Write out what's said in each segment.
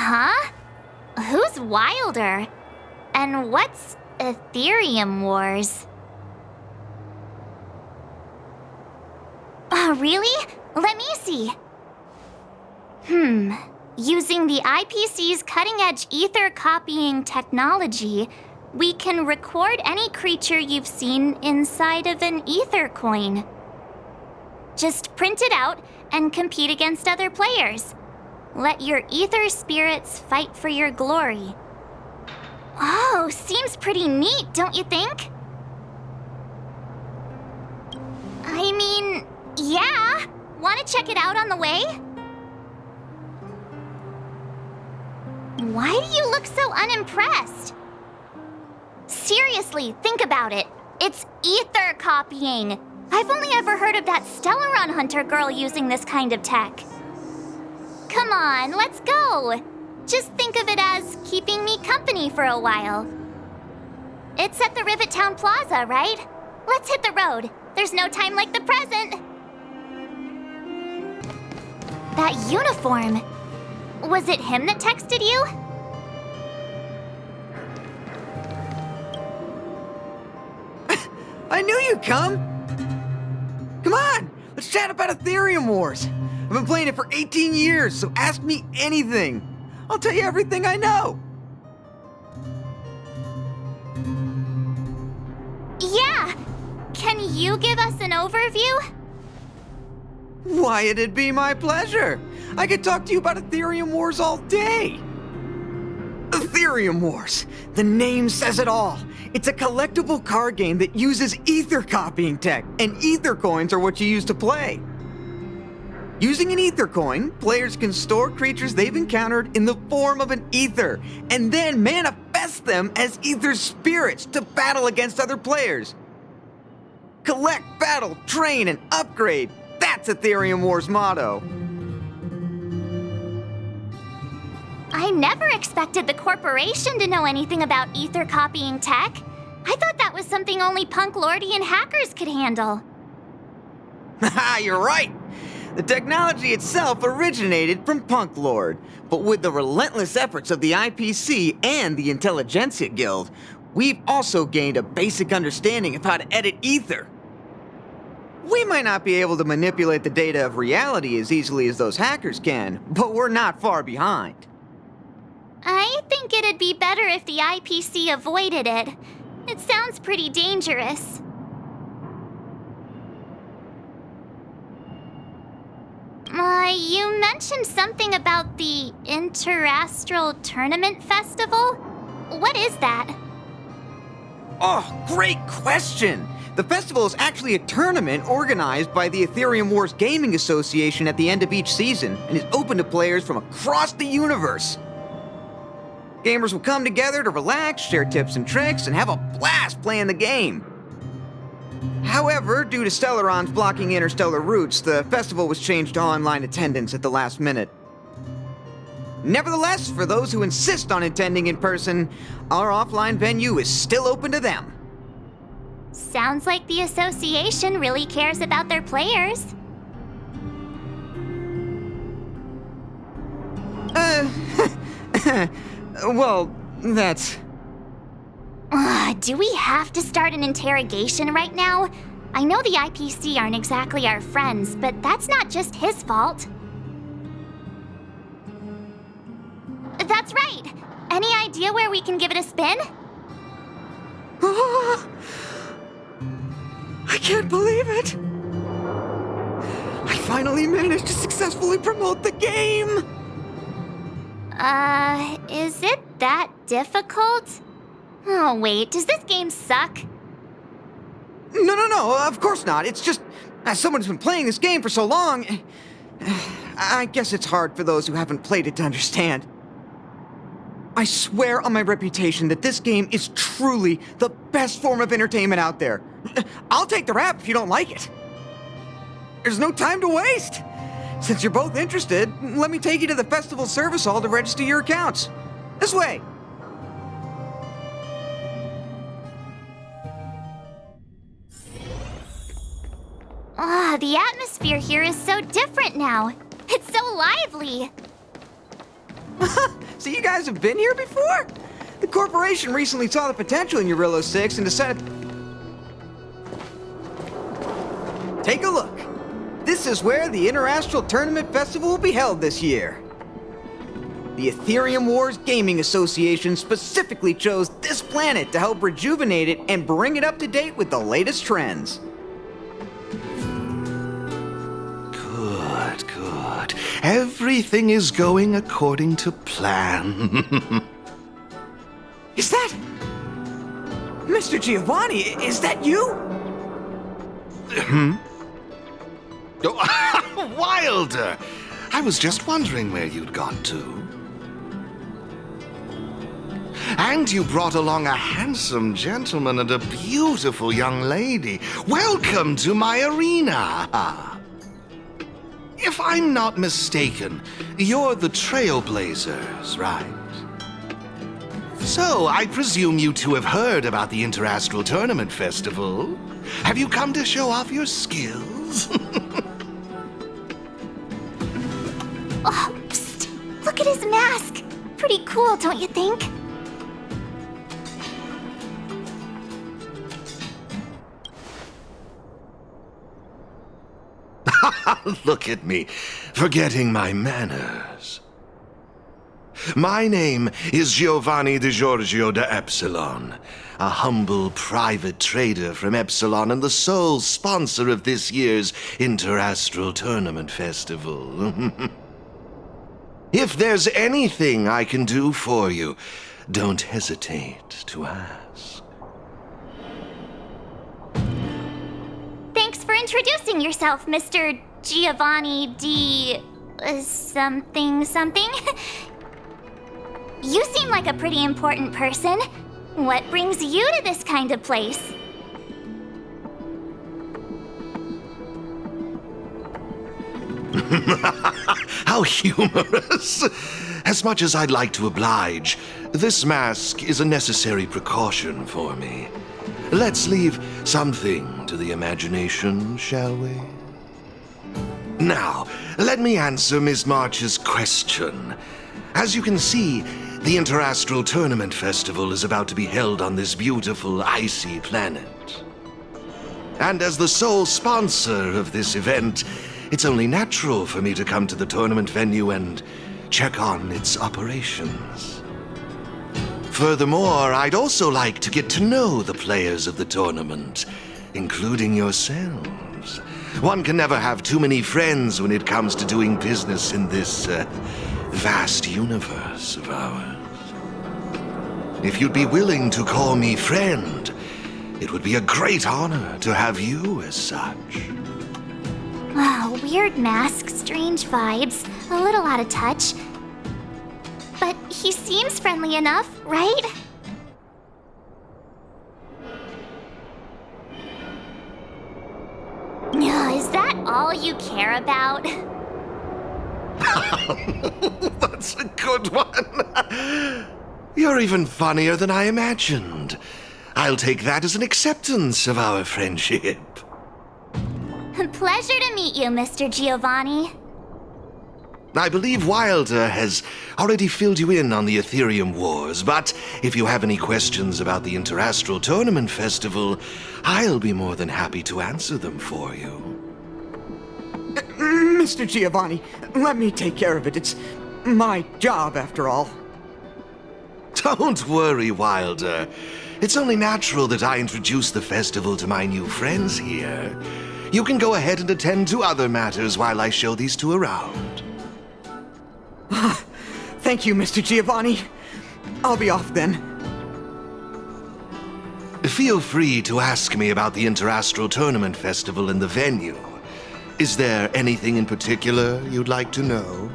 Huh? Who's wilder? And what's Aetherium Wars? Oh, really? Let me see. Using the IPC's cutting-edge ether copying technology, we can record any creature you've seen inside of an ether coin. Just print it out and compete against other players. Let your ether spirits fight for your glory. Oh, seems pretty neat, don't you think? I mean, yeah. Want to check it out on the way? Why do you look so unimpressed? Seriously, think about it. It's ether copying. I've only ever heard of that Stellaron Hunter girl using this kind of tech. Come on, let's go. Just think of it as keeping me company for a while. It's at the Rivet Town Plaza, right? Let's hit the road. There's no time like the present. That uniform. Was it him that texted you? I knew you'd come! Come on, let's chat about Aetherium Wars. I've been playing it for 18 years, so ask me anything. I'll tell you everything I know. Yeah! Can you give us an overview? Why, it'd be my pleasure. I could talk to you about Aetherium Wars all day. Aetherium Wars. The name says it all. It's a collectible card game that uses ether copying tech, and ether coins are what you use to play. Using an ether coin, players can store creatures they've encountered in the form of an ether, and then manifest them as ether spirits to battle against other players. Collect, battle, train, and upgrade. That's Aetherium Wars' motto. I never expected the corporation to know anything about ether copying tech. I thought that was something only punk lordy and hackers could handle. Haha, you're right. The technology itself originated from Punk Lord, but with the relentless efforts of the IPC and the Intelligentsia Guild, we've also gained a basic understanding of how to edit ether. We might not be able to manipulate the data of reality as easily as those hackers can, but we're not far behind. I think it'd be better if the IPC avoided it. It sounds pretty dangerous. You mentioned something about the Interastral Tournament Festival? What is that? Oh, great question! The festival is actually a tournament organized by the Aetherium Wars Gaming Association at the end of each season and is open to players from across the universe. Gamers will come together to relax, share tips and tricks, and have a blast playing the game. However, due to Stellarons blocking interstellar routes, the festival was changed to online attendance at the last minute. Nevertheless, for those who insist on attending in person, our offline venue is still open to them. Sounds like the association really cares about their players. Well, that's... Do we have to start an interrogation right now? I know the IPC aren't exactly our friends, but that's not just his fault. That's right! Any idea where we can give it a spin? I can't believe it! I finally managed to successfully promote the game! Is it that difficult? Oh, wait, does this game suck? No, of course not. It's just, as someone who's been playing this game for so long, I guess it's hard for those who haven't played it to understand. I swear on my reputation that this game is truly the best form of entertainment out there. I'll take the rap if you don't like it. There's no time to waste. Since you're both interested, let me take you to the festival service hall to register your accounts. This way. The atmosphere here is so different now. It's so lively. So you guys have been here before? The corporation recently saw the potential in Eurillo 6 and decided... Take a look. This is where the Interastral Tournament Festival will be held this year. The Aetherium Wars Gaming Association specifically chose this planet to help rejuvenate it and bring it up to date with the latest trends. Good. Everything is going according to plan. Is that... Mr. Giovani, is that you? Oh, Wilder! I was just wondering where you'd gone to. And you brought along a handsome gentleman and a beautiful young lady. Welcome to my arena! If I'm not mistaken, you're the Trailblazers, right? So, I presume you two have heard about the Interastral Tournament Festival. Have you come to show off your skills? Oh, psst! Look at his mask! Pretty cool, don't you think? Look at me, forgetting my manners. My name is Giovani di Giorgio de Epsilon, a humble private trader from Epsilon and the sole sponsor of this year's Interastral Tournament Festival. If there's anything I can do for you, don't hesitate to ask. Thanks for introducing yourself, Mr. Giovanni di... something. You seem like a pretty important person. What brings you to this kind of place? How humorous! As much as I'd like to oblige, this mask is a necessary precaution for me. Let's leave something to the imagination, shall we? Now, let me answer Ms. March's question. As you can see, the Interastral Tournament Festival is about to be held on this beautiful, icy planet. And as the sole sponsor of this event, it's only natural for me to come to the tournament venue and check on its operations. Furthermore, I'd also like to get to know the players of the tournament, including yourselves. One can never have too many friends when it comes to doing business in this vast universe of ours. If you'd be willing to call me friend, it would be a great honor to have you as such. Wow, weird mask, strange vibes, a little out of touch. But he seems friendly enough, right? Is that all you care about? That's a good one. You're even funnier than I imagined. I'll take that as an acceptance of our friendship. Pleasure to meet you, Mr. Giovanni. I believe Wilder has already filled you in on the Aetherium Wars, but if you have any questions about the Interastral Tournament Festival, I'll be more than happy to answer them for you. Mr. Giovanni, let me take care of it. It's my job, after all. Don't worry, Wilder. It's only natural that I introduce the festival to my new friends here. You can go ahead and attend to other matters while I show these two around. Thank you, Mr. Giovanni. I'll be off then. Feel free to ask me about the Interastral Tournament Festival and the venue. Is there anything in particular you'd like to know?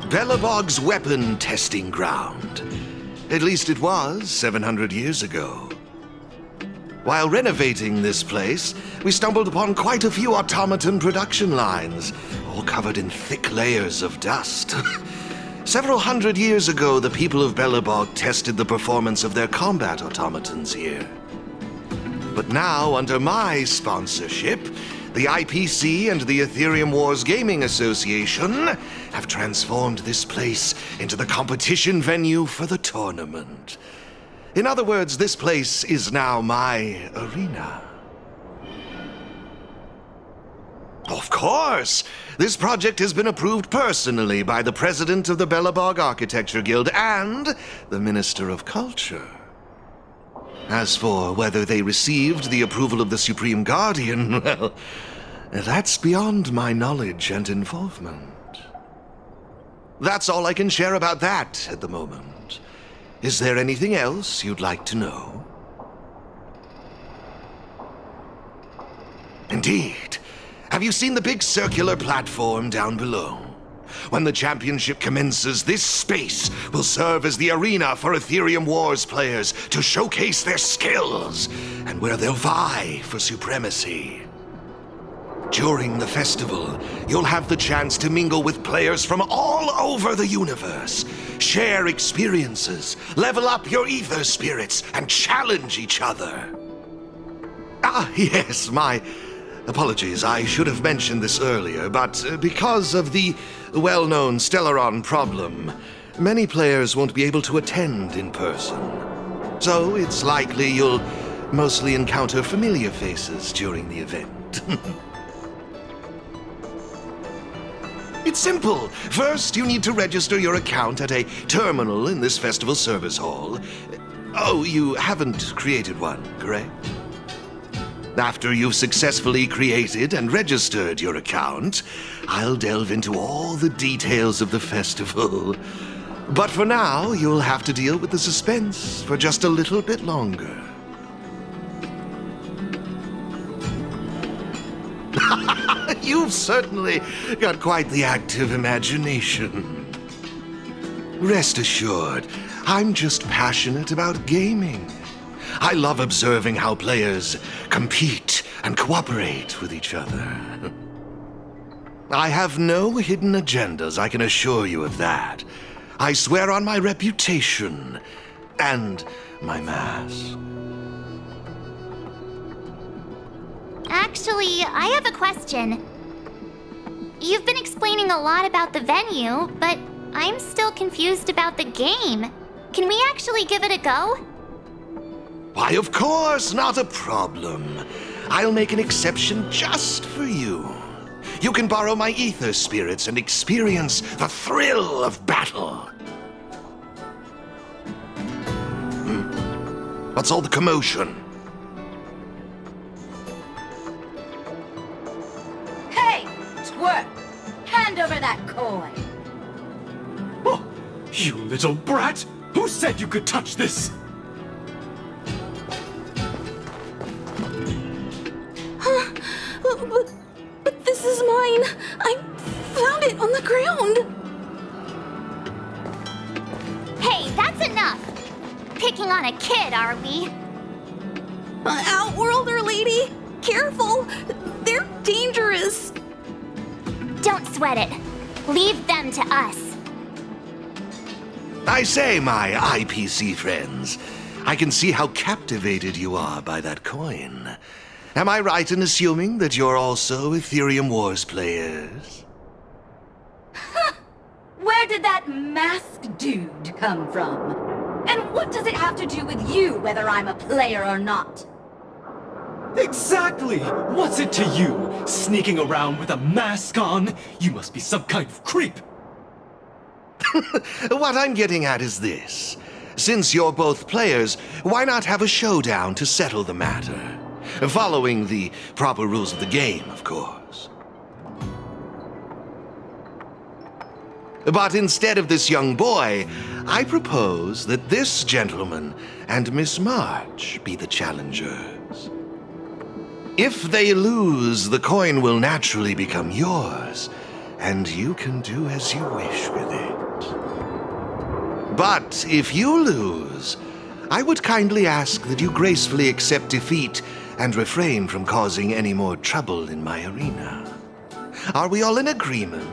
Belobog's weapon testing ground. At least it was 700 years ago. While renovating this place, we stumbled upon quite a few automaton production lines, all covered in thick layers of dust. Several hundred years ago, the people of Belobog tested the performance of their combat automatons here. But now, under my sponsorship, The IPC and the Aetherium Wars Gaming Association have transformed this place into the competition venue for the tournament. In other words, this place is now my arena. Of course! This project has been approved personally by the president of the Belobog Architecture Guild and the Minister of Culture. As for whether they received the approval of the Supreme Guardian, well, that's beyond my knowledge and involvement. That's all I can share about that at the moment. Is there anything else you'd like to know? Indeed. Have you seen the big circular platform down below? When the championship commences, this space will serve as the arena for Aetherium Wars players to showcase their skills and where they'll vie for supremacy. During the festival, you'll have the chance to mingle with players from all over the universe, share experiences, level up your ether spirits, and challenge each other. Ah, yes, my apologies. I should have mentioned this earlier, but because of the well-known Stellaron problem, many players won't be able to attend in person. So it's likely you'll mostly encounter familiar faces during the event. It's simple. First, you need to register your account at a terminal in this festival service hall. Oh, you haven't created one, correct? After you've successfully created and registered your account, I'll delve into all the details of the festival. But for now, you'll have to deal with the suspense for just a little bit longer. You've certainly got quite the active imagination. Rest assured, I'm just passionate about gaming. I love observing how players compete and cooperate with each other. I have no hidden agendas, I can assure you of that. I swear on my reputation and my mask. Actually, I have a question. You've been explaining a lot about the venue, but I'm still confused about the game. Can we actually give it a go? Why, of course, not a problem. I'll make an exception just for you. You can borrow my ether spirits and experience the thrill of battle. What's all the commotion? Hey, twerp! Hand over that coin! Oh, you little brat! Who said you could touch this? But this is mine. I found it on the ground. Hey, that's enough! Picking on a kid, are we? Outworlder lady, careful. They're dangerous. Don't sweat it. Leave them to us. I say, my IPC friends, I can see how captivated you are by that coin. Am I right in assuming that you're also Aetherium Wars players? Where did that masked dude come from? And what does it have to do with you, whether I'm a player or not? Exactly! What's it to you? Sneaking around with a mask on? You must be some kind of creep. What I'm getting at is this. Since you're both players, why not have a showdown to settle the matter? Following the proper rules of the game, of course. But instead of this young boy, I propose that this gentleman and Miss March be the challengers. If they lose, the coin will naturally become yours, and you can do as you wish with it. But if you lose, I would kindly ask that you gracefully accept defeat and refrain from causing any more trouble in my arena. Are we all in agreement?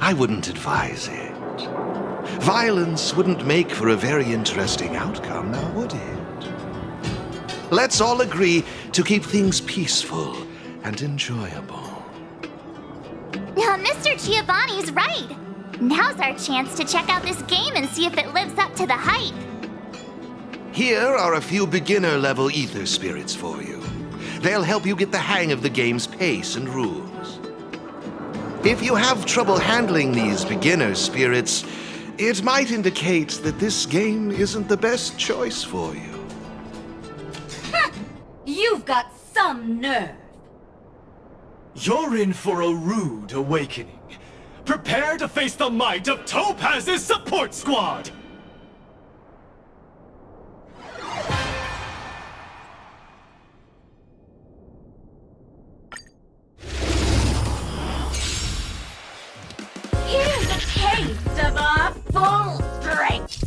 I wouldn't advise it. Violence wouldn't make for a very interesting outcome, now would it? Let's all agree to keep things peaceful and enjoyable. Mr. Giovani's right. Now's our chance to check out this game and see if it lives up to the hype. Here are a few beginner-level ether spirits for you. They'll help you get the hang of the game's pace and rules. If you have trouble handling these beginner spirits, it might indicate that this game isn't the best choice for you. You've got some nerve. You're in for a rude awakening. Prepare to face the might of Topaz's support squad! Here's a taste of our full strength.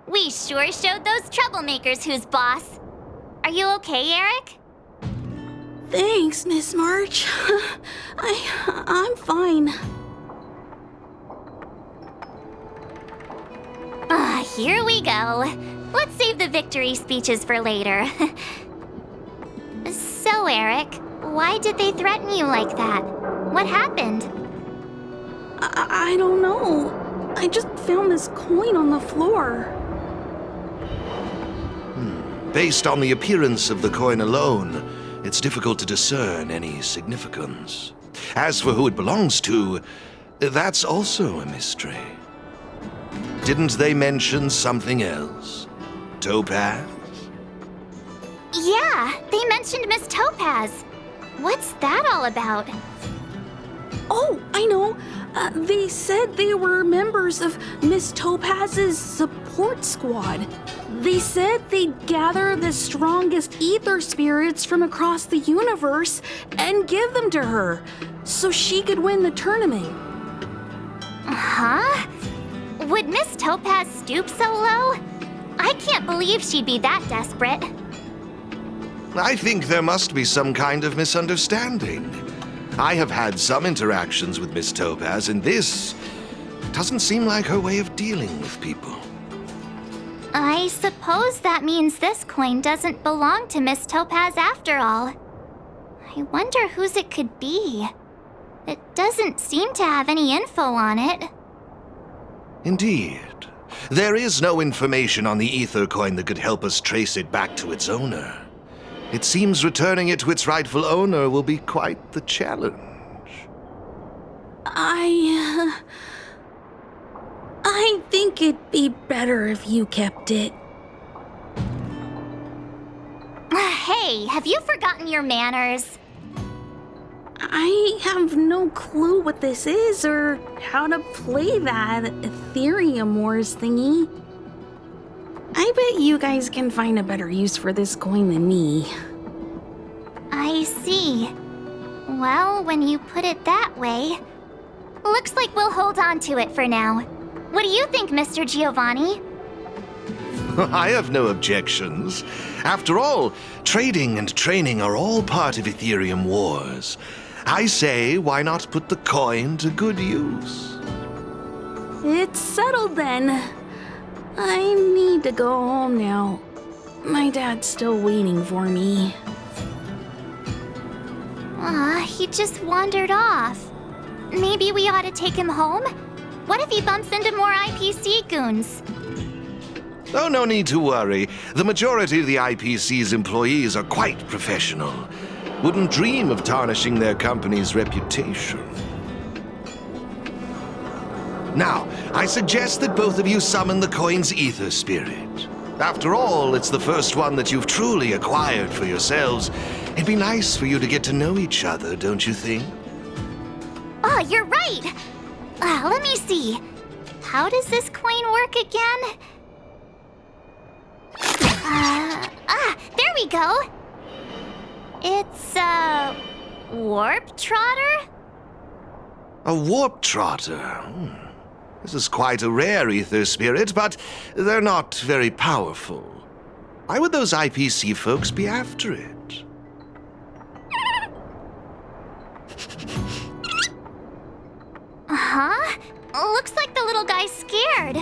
We sure showed those troublemakers who's boss. Are you okay, Eric? Thanks, Miss March. I'm fine. Here we go. Let's save the victory speeches for later. So, Eric, why did they threaten you like that? What happened? I don't know. I just found this coin on the floor. Based on the appearance of the coin alone, it's difficult to discern any significance. As for who it belongs to, that's also a mystery. Didn't they mention something else? Topaz? Yeah, they mentioned Miss Topaz. What's that all about? Oh, I know. They said they were members of Miss Topaz's support squad. They said they'd gather the strongest ether spirits from across the universe and give them to her, so she could win the tournament. Huh? Would Miss Topaz stoop so low? I can't believe she'd be that desperate. I think there must be some kind of misunderstanding. I have had some interactions with Miss Topaz, and this doesn't seem like her way of dealing with people. I suppose that means this coin doesn't belong to Miss Topaz after all. I wonder whose it could be. It doesn't seem to have any info on it. Indeed. There is no information on the ether coin that could help us trace it back to its owner. It seems returning it to its rightful owner will be quite the challenge. I think it'd be better if you kept it. Hey, have you forgotten your manners? I have no clue what this is or how to play that Aetherium Wars thingy. I've bet you guys can find a better use for this coin than me. I see. Well, when you put it that way, looks like we'll hold on to it for now. What do you think, Mr. Giovani? I have no objections. After all, trading and training are all part of Aetherium Wars. I say, why not put the coin to good use? It's settled then. I need to go home now. My dad's still waiting for me. He just wandered off. Maybe we ought to take him home? What if he bumps into more IPC goons? Oh, no need to worry. The majority of the IPC's employees are quite professional. Wouldn't dream of tarnishing their company's reputation. Now, I suggest that both of you summon the coin's ether spirit. After all, it's the first one that you've truly acquired for yourselves. It'd be nice for you to get to know each other, don't you think? Oh, you're right! Let me see. How does this coin work again? There we go! It's a warp trotter? A warp trotter? This is quite a rare ether spirit, but they're not very powerful. Why would those IPC folks be after it? Huh? Looks like the little guy's scared.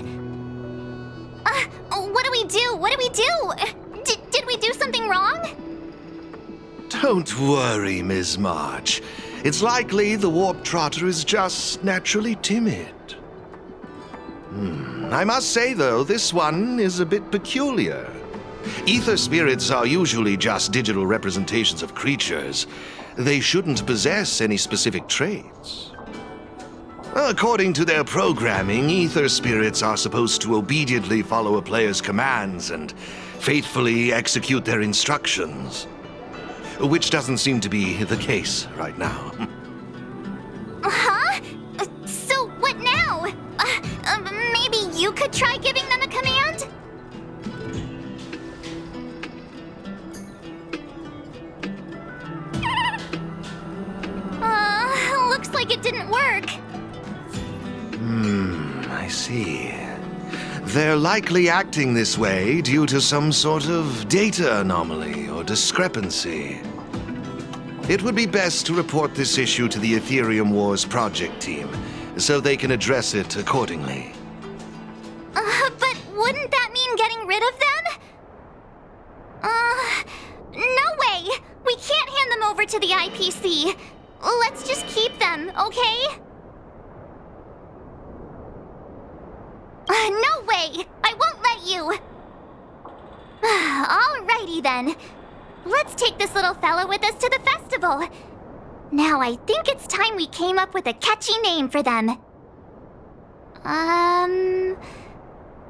What do we do? What do we do? Did we do something wrong? Don't worry, Ms. March. It's likely the warp trotter is just naturally timid. I must say, though, this one is a bit peculiar. Ether spirits are usually just digital representations of creatures. They shouldn't possess any specific traits. According to their programming, ether spirits are supposed to obediently follow a player's commands and faithfully execute their instructions. Which doesn't seem to be the case right now. Huh? So what now? Maybe you could try giving them a command? Looks like it didn't work. I see. They're likely acting this way due to some sort of data anomaly or discrepancy. It would be best to report this issue to the Aetherium Wars project team, so they can address it accordingly. But wouldn't that mean getting rid of them? No way! We can't hand them over to the IPC. Let's just keep them, okay? No way! I won't let you! Alrighty then. Let's take this little fellow with us to the festival. Now I think it's time we came up with a catchy name for them.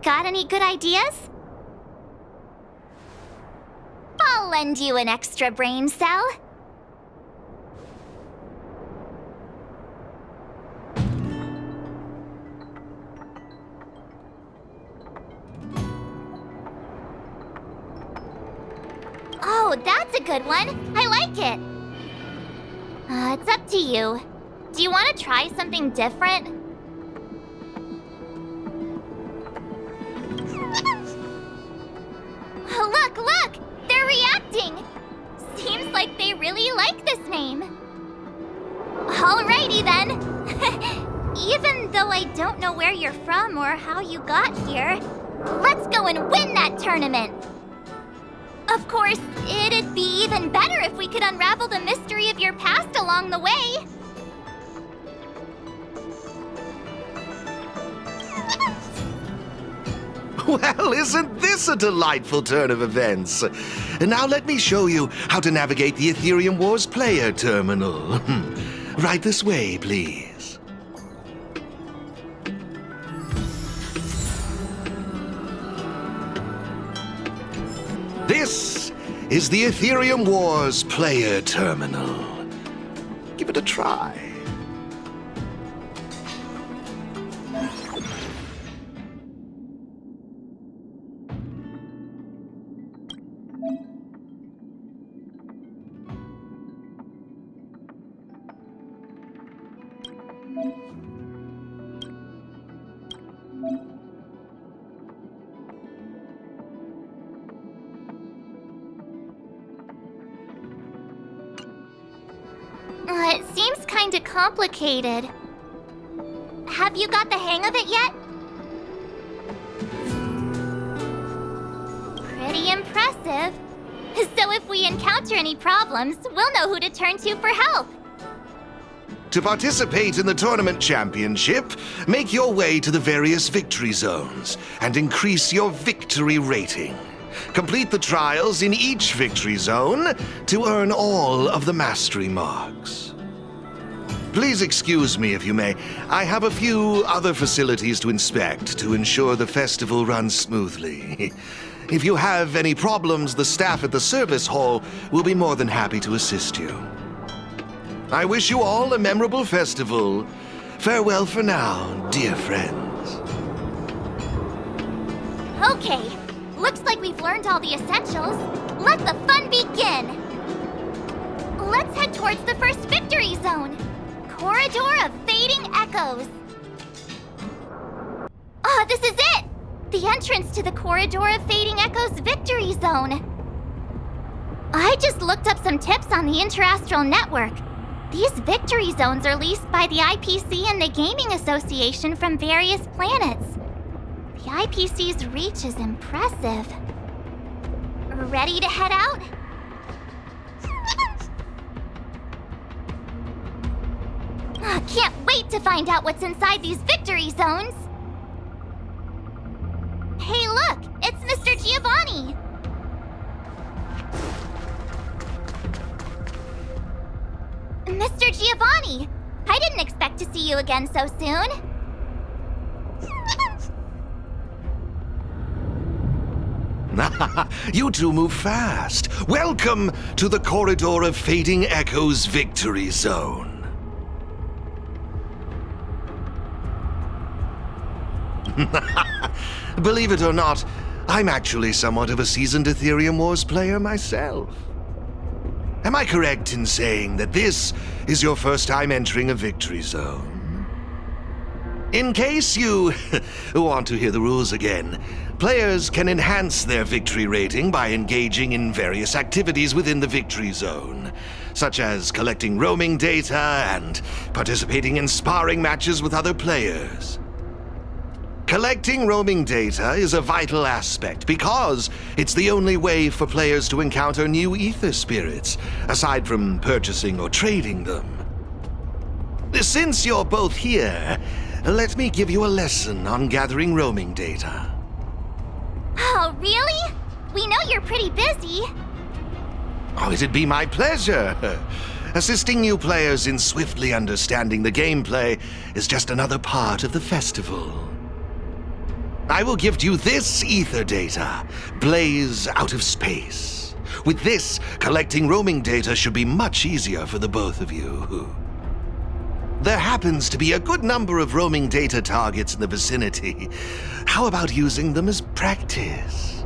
Got any good ideas? I'll lend you an extra brain cell. Oh, that's a good one. I like it. It's up to you. Do you want to try something different? Look! They're reacting! Seems like they really like this name. Alrighty then. Even though I don't know where you're from or how you got here, let's go and win that tournament! Of course, it'd be even better if we could unravel the mystery of your past along the way. Well, isn't this a delightful turn of events? Now let me show you how to navigate the Aetherium Wars player terminal. Right this way, please. This is the Aetherium Wars player terminal. Give it a try. It seems kinda complicated. Have you got the hang of it yet? Pretty impressive. So if we encounter any problems, we'll know who to turn to for help. To participate in the tournament championship, make your way to the various victory zones and increase your victory rating. Complete the trials in each victory zone to earn all of the mastery marks. Please excuse me if you may. I have a few other facilities to inspect to ensure the festival runs smoothly. If you have any problems, the staff at the service hall will be more than happy to assist you. I wish you all a memorable festival. Farewell for now, dear friends. Okay, looks like we've learned all the essentials. Let the fun begin! Let's head towards the first victory zone. Corridor of Fading Echoes. Ah, this is it! The entrance to the Corridor of Fading Echoes Victory Zone. I just looked up some tips on the Interastral Network. These victory zones are leased by the IPC and the Gaming Association from various planets. The IPC's reach is impressive. Ready to head out? Can't wait to find out what's inside these victory zones! Hey look! It's Mr. Giovani! Mr. Giovani! I didn't expect to see you again so soon. You two move fast. Welcome to the Corridor of Fading Echoes Victory Zone. Believe it or not, I'm actually somewhat of a seasoned Aetherium Wars player myself. Am I correct in saying that this is your first time entering a victory zone? In case you want to hear the rules again, players can enhance their victory rating by engaging in various activities within the victory zone, such as collecting roaming data and participating in sparring matches with other players. Collecting roaming data is a vital aspect because it's the only way for players to encounter new ether spirits, aside from purchasing or trading them. Since you're both here, let me give you a lesson on gathering roaming data. Oh, really? We know you're pretty busy. Oh, it'd be my pleasure. Assisting new players in swiftly understanding the gameplay is just another part of the festival. I will gift you this ether data, Blaze Out of Space. With this, collecting roaming data should be much easier for the both of you. There happens to be a good number of roaming data targets in the vicinity. How about using them as practice?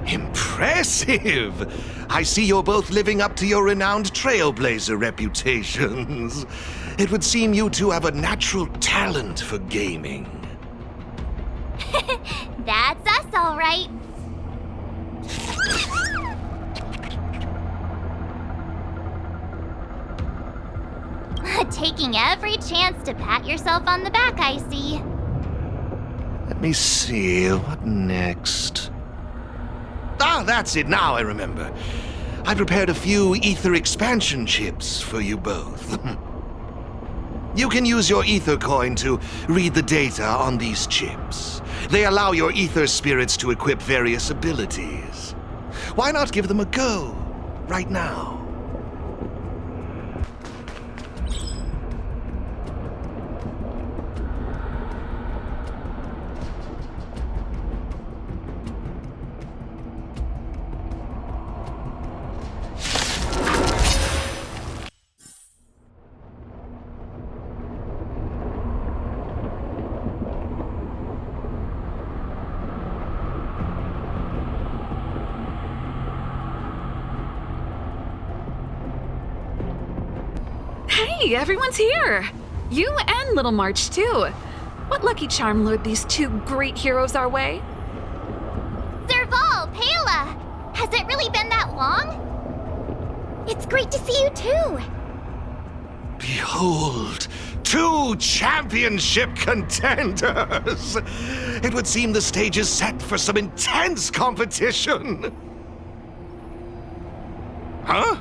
Impressive! I see you're both living up to your renowned trailblazer reputations. It would seem you two have a natural talent for gaming. That's us, all right. Taking every chance to pat yourself on the back, I see. Let me see, what next? Ah, that's it, now I remember. I prepared a few ether expansion chips for you both. You can use your ether coin to read the data on these chips. They allow your ether spirits to equip various abilities. Why not give them a go, right now? Hey, everyone's here! You and Little March, too. What lucky charm lured these two great heroes our way? Serval, Pela! Has it really been that long? It's great to see you too. Behold, two championship contenders! It would seem the stage is set for some intense competition. Huh?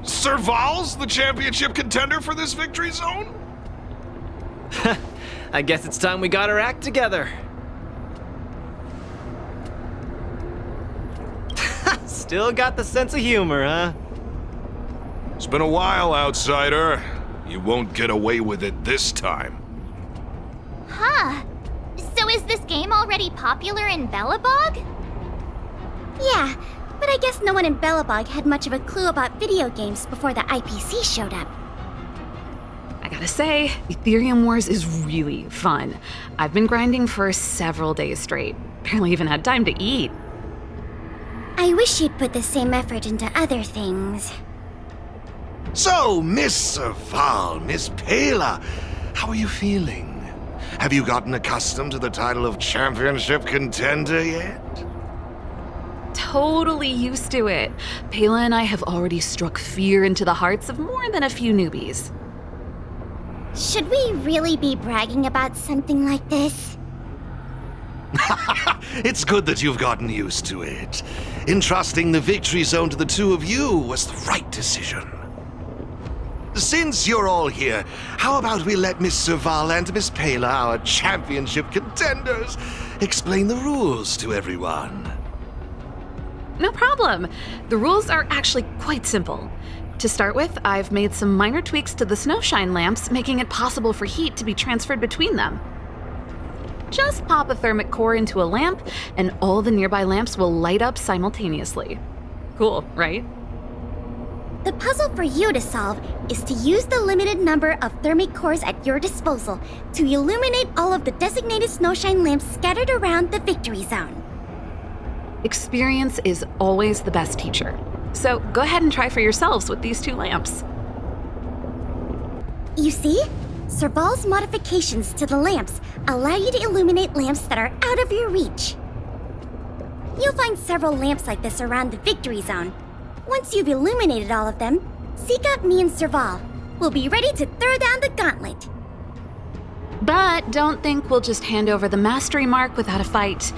Serval's the championship contender for this victory zone? I guess it's time we got our act together. Still got the sense of humor, huh? It's been a while, outsider. You won't get away with it this time. Huh. So is this game already popular in Belobog? Yeah, but I guess no one in Belobog had much of a clue about video games before the IPC showed up. I gotta say, Aetherium Wars is really fun. I've been grinding for several days straight. Barely even had time to eat. I wish you'd put the same effort into other things. So, Miss Serval, Miss Pela, how are you feeling? Have you gotten accustomed to the title of championship contender yet? Totally used to it. Pela and I have already struck fear into the hearts of more than a few newbies. Should we really be bragging about something like this? It's good that you've gotten used to it. Entrusting the victory zone to the two of you was the right decision. Since you're all here, how about we let Miss Serval and Miss Pela, our championship contenders, explain the rules to everyone? No problem. The rules are actually quite simple. To start with, I've made some minor tweaks to the snowshine lamps, making it possible for heat to be transferred between them. Just pop a thermic core into a lamp, and all the nearby lamps will light up simultaneously. Cool, right? The puzzle for you to solve is to use the limited number of thermic cores at your disposal to illuminate all of the designated snowshine lamps scattered around the victory zone. Experience is always the best teacher. So go ahead and try for yourselves with these two lamps. You see? Serval's modifications to the lamps allow you to illuminate lamps that are out of your reach. You'll find several lamps like this around the victory zone. Once you've illuminated all of them, seek out me and Serval. We'll be ready to throw down the gauntlet. But don't think we'll just hand over the mastery mark without a fight.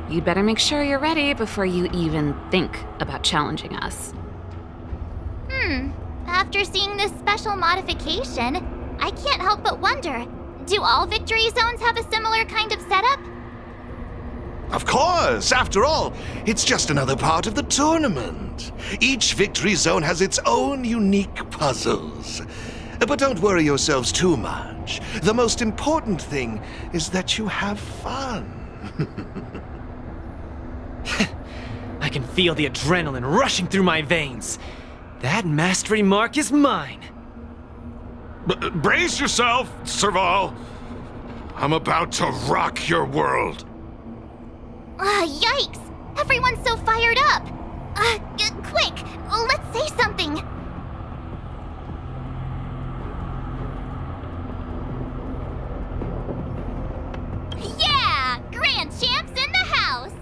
You'd better make sure you're ready before you even think about challenging us. After seeing this special modification, I can't help but wonder, do all victory zones have a similar kind of setup? Of course! After all, it's just another part of the tournament. Each victory zone has its own unique puzzles. But don't worry yourselves too much. The most important thing is that you have fun. I can feel the adrenaline rushing through my veins. That mastery mark is mine. Brace yourself, Serval. I'm about to rock your world. Yikes! Everyone's so fired up! Quick, let's say something! Yeah! Grand Champs in the house!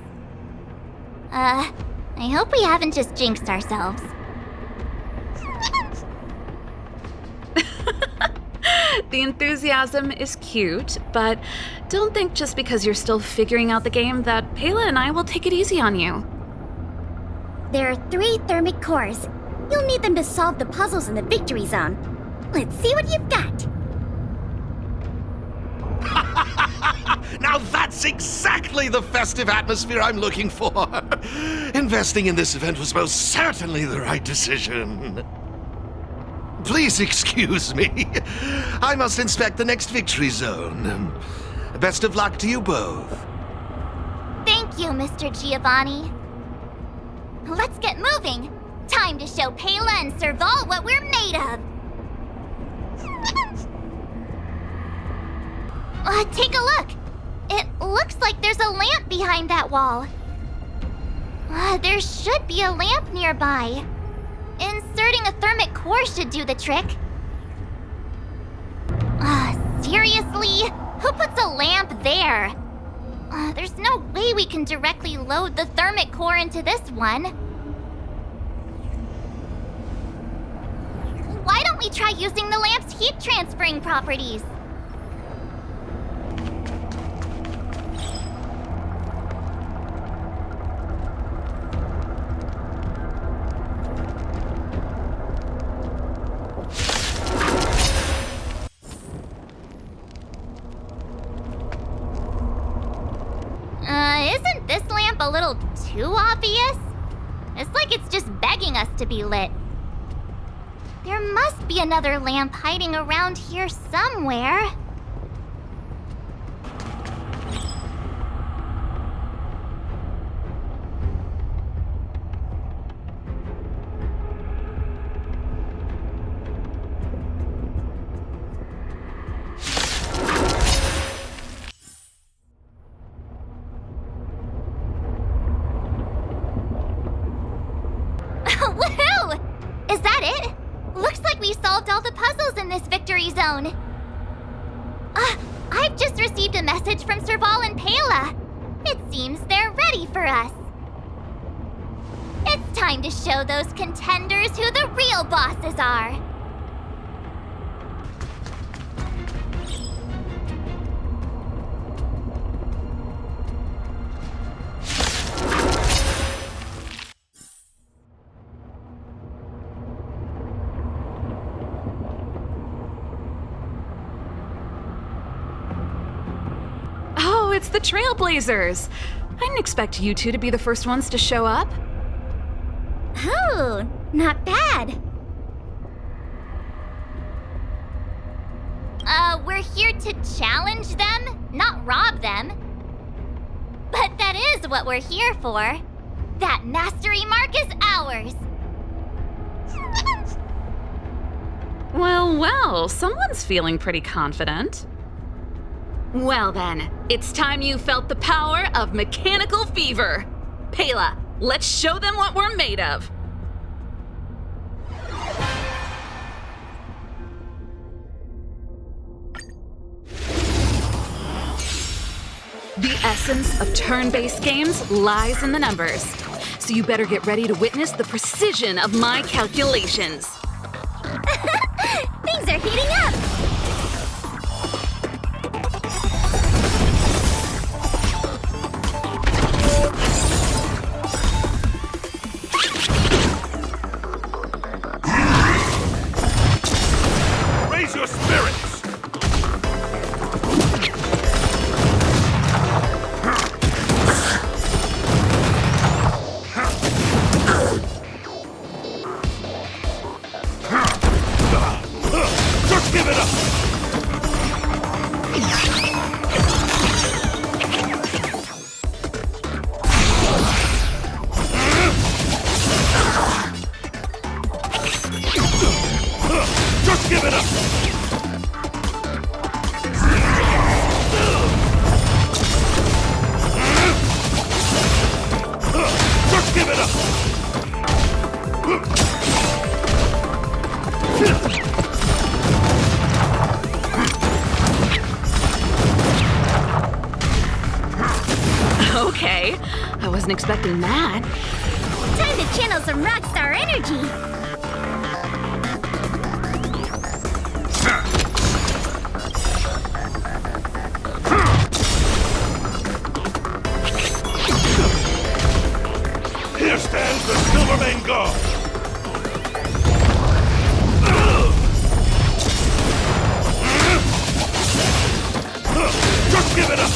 I hope we haven't just jinxed ourselves. The enthusiasm is cute, but don't think just because you're still figuring out the game that Pela and I will take it easy on you. There are 3 thermic cores. You'll need them to solve the puzzles in the victory zone. Let's see what you've got. Now that's exactly the festive atmosphere I'm looking for. Investing in this event was most certainly the right decision. Please excuse me. I must inspect the next victory zone. Best of luck to you both. Thank you, Mr. Giovani. Let's get moving. Time to show Pela and Serval what we're made of. Take a look. It looks like there's a lamp behind that wall. There should be a lamp nearby. Inserting a thermic core should do the trick. Seriously? Who puts a lamp there? There's no way we can directly load the thermic core into this one. Why don't we try using the lamp's heat transferring properties? Isn't this lamp a little too obvious? It's like it's just begging us to be lit. There must be another lamp hiding around here somewhere. Woohoo! Is that it? Looks like we solved all the puzzles in this victory zone. I've just received a message from Serval and Pela. It seems they're ready for us. It's time to show those contenders who the real bosses are. It's the Trailblazers! I didn't expect you two to be the first ones to show up. Oh, not bad. We're here to challenge them, not rob them. But that is what we're here for. That mastery mark is ours. Well, someone's feeling pretty confident. Well then, it's time you felt the power of mechanical fever. Pela, let's show them what we're made of. The essence of turn-based games lies in the numbers. So you better get ready to witness the precision of my calculations. Things are heating up! Raise your spirits! Just give it up! Just give it up! Just give it up! Okay, I wasn't expecting that. Time to channel some rockstar energy. Here stands the Silvermane Guard! Just give it up!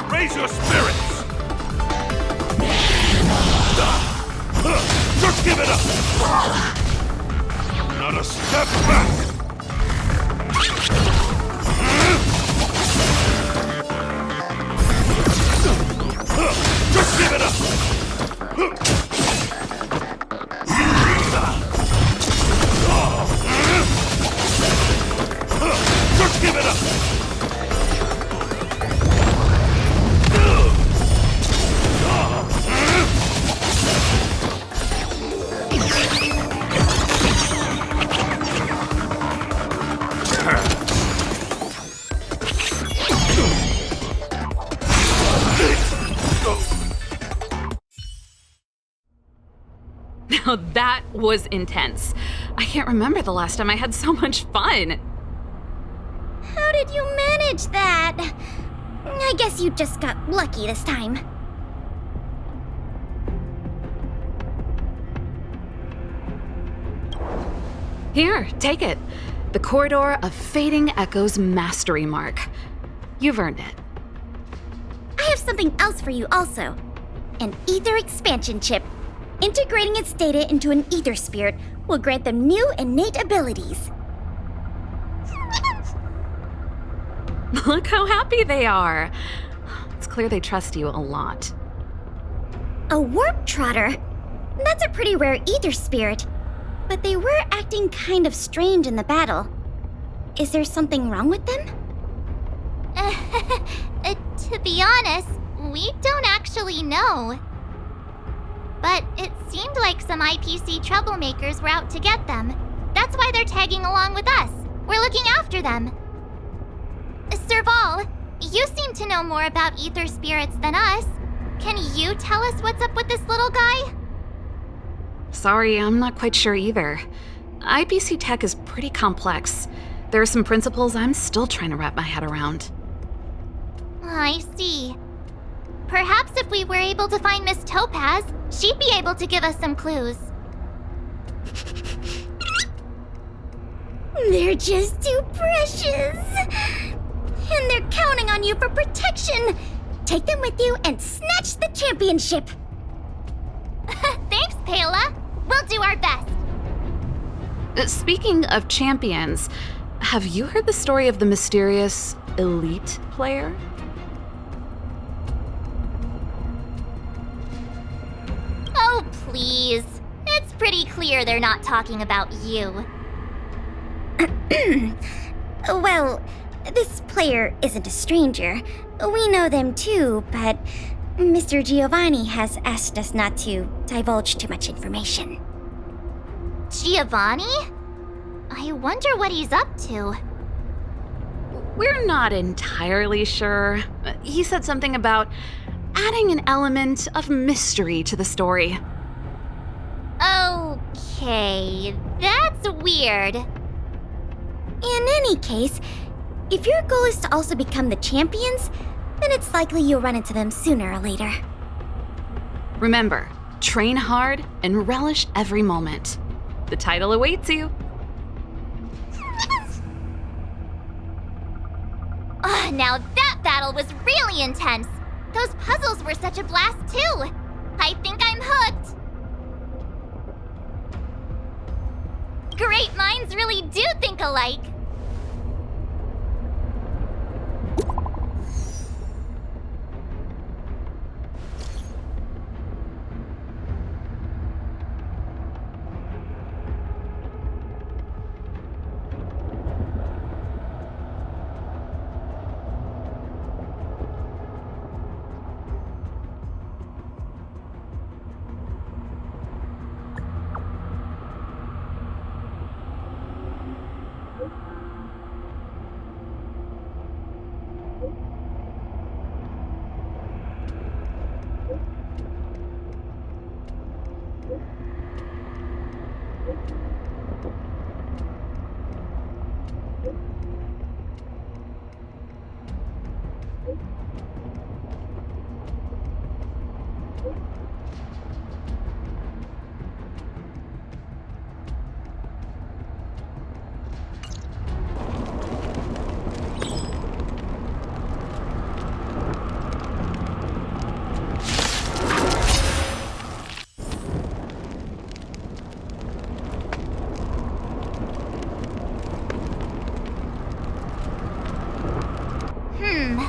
Raise your spirits! Just give it up! Not a step back! Just give it up! Just give it up! Now that was intense. I can't remember the last time I had so much fun. How did you manage that? I guess you just got lucky this time. Here, take it. The Corridor of Fading Echoes Mastery Mark. You've earned it. I have something else for you also. An ether expansion chip. Integrating its data into an ether spirit will grant them new innate abilities. Look how happy they are. It's clear they trust you a lot. A warp trotter? That's a pretty rare ether spirit. But they were acting kind of strange in the battle. Is there something wrong with them? To be honest, we don't actually know. But it seemed like some IPC troublemakers were out to get them. That's why they're tagging along with us. We're looking after them. Serval, you seem to know more about ether spirits than us. Can you tell us what's up with this little guy? Sorry, I'm not quite sure either. IPC tech is pretty complex. There are some principles I'm still trying to wrap my head around. I see. Perhaps if we were able to find Miss Topaz, she'd be able to give us some clues. They're just too precious. And they're counting on you for protection. Take them with you and snatch the championship. Thanks, Pela. We'll do our best. Speaking of champions, have you heard the story of the mysterious elite player? Oh, please. It's pretty clear they're not talking about you. Well, this player isn't a stranger. We know them too, but Mr. Giovani has asked us not to divulge too much information. Giovani? I wonder what he's up to. We're not entirely sure. He said something about adding an element of mystery to the story. Okay, that's weird. In any case, if your goal is to also become the champions, then it's likely you'll run into them sooner or later. Remember, train hard and relish every moment. The title awaits you. Now that battle was really intense. Those puzzles were such a blast too. I think I'm hooked. Great minds really do think alike.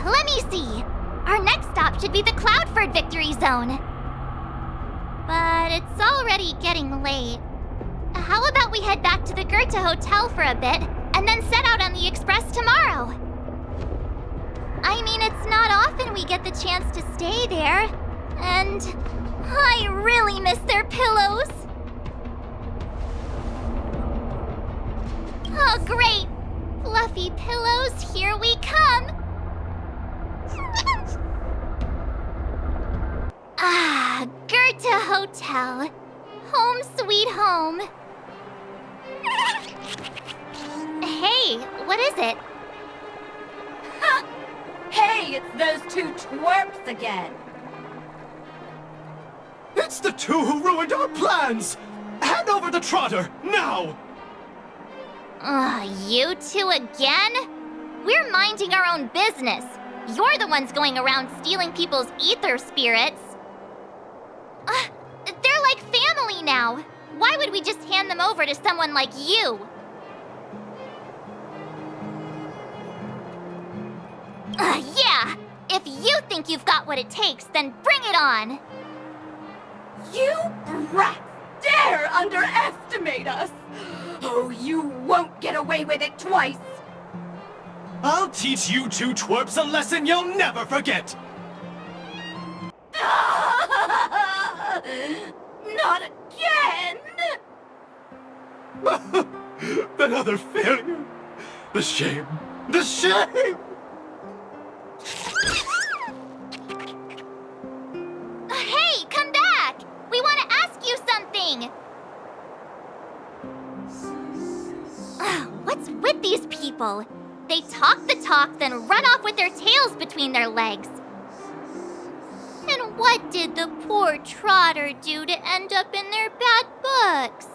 Let me see. Our next stop should be the Cloudford Cloudford Victory Zone. But it's already getting late. How about we head back to the Herta Hotel for a bit, and then set out on the express tomorrow? I mean, it's not often we get the chance to stay there, and I really miss their pillows. Oh, great! Fluffy pillows, here we come! Ah, Herta Hotel. Home sweet home. Hey, what is it? Hey, it's those two twerps again. It's the two who ruined our plans! Hand over the trotter, now! You two again? We're minding our own business. You're the ones going around stealing people's ether spirits. They're like family now. Why would we just hand them over to someone like you? Yeah! If you think you've got what it takes, then bring it on! You brats dare underestimate us! Oh, you won't get away with it twice! I'll teach you two twerps a lesson you'll never forget! Not again! That other failure! The shame! The shame! Hey, come back! We want to ask you something! What's with these people? They talk the talk, then run off with their tails between their legs. And what did the poor trotter do to end up in their bad books?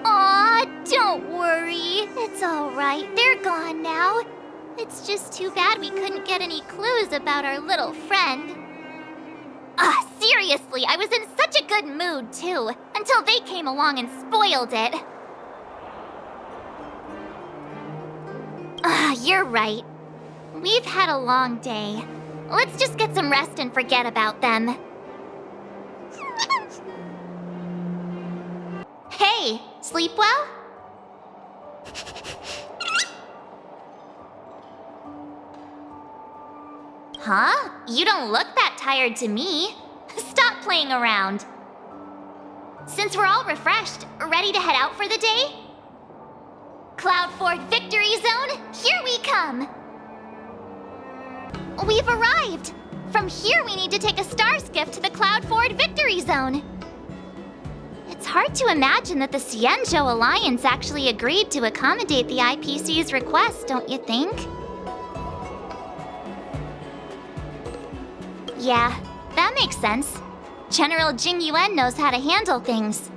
Aw, don't worry. It's all right. They're gone now. It's just too bad we couldn't get any clues about our little friend. Seriously, I was in such a good mood, too, until they came along and spoiled it. You're right. We've had a long day. Let's just get some rest and forget about them. Hey, sleep well? Huh? You don't look that tired to me. Stop playing around. Since we're all refreshed, ready to head out for the day? Cloudford Victory Zone, here we come! We've arrived! From here we need to take a star skiff to the Cloudford Victory Zone. It's hard to imagine that the Xianzhou Alliance actually agreed to accommodate the IPC's request, don't you think? Yeah, that makes sense. General Jing Yuan knows how to handle things.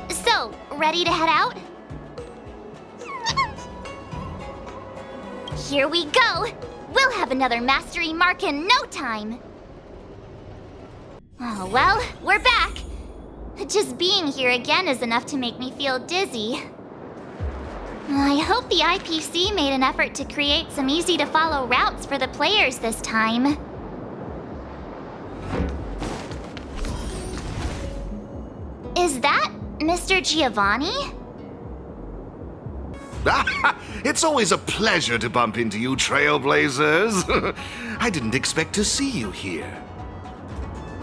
So, ready to head out? Here we go! We'll have another mastery mark in no time! Oh, well, we're back! Just being here again is enough to make me feel dizzy. I hope the IPC made an effort to create some easy-to-follow routes for the players this time. Is that Mr. Giovani? It's always a pleasure to bump into you, Trailblazers. I didn't expect to see you here.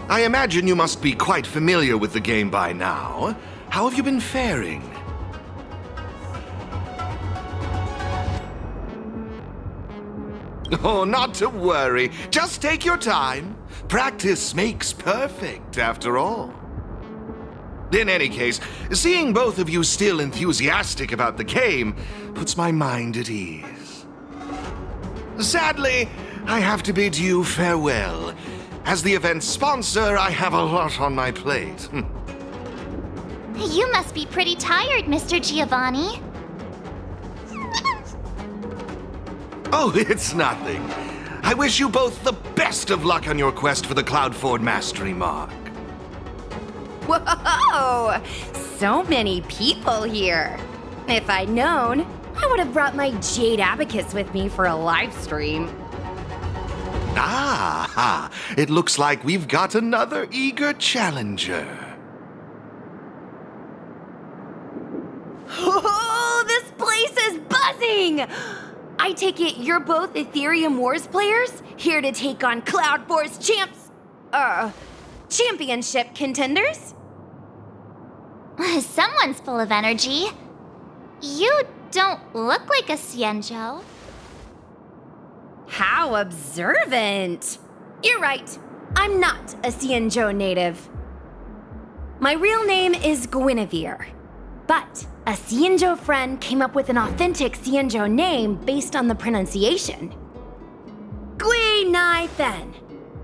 I imagine you must be quite familiar with the game by now. How have you been faring? Oh, not to worry. Just take your time. Practice makes perfect, after all. In any case, seeing both of you still enthusiastic about the game puts my mind at ease. Sadly, I have to bid you farewell. As the event's sponsor, I have a lot on my plate. You must be pretty tired, Mr. Giovani. Oh, it's nothing. I wish you both the best of luck on your quest for the Cloudford Mastery Mark. Whoa! So many people here. If I'd known, I would have brought my Jade Abacus with me for a live stream. Ah, it looks like we've got another eager challenger. Oh, this place is buzzing! I take it you're both Aetherium Wars players, here to take on Cloudford's championship contenders? Someone's full of energy. You don't look like a Xianzhou. How observant! You're right, I'm not a Xianzhou native. My real name is Guinevere, but a Xianzhou friend came up with an authentic Xianzhou name based on the pronunciation. Gui Nai Fen.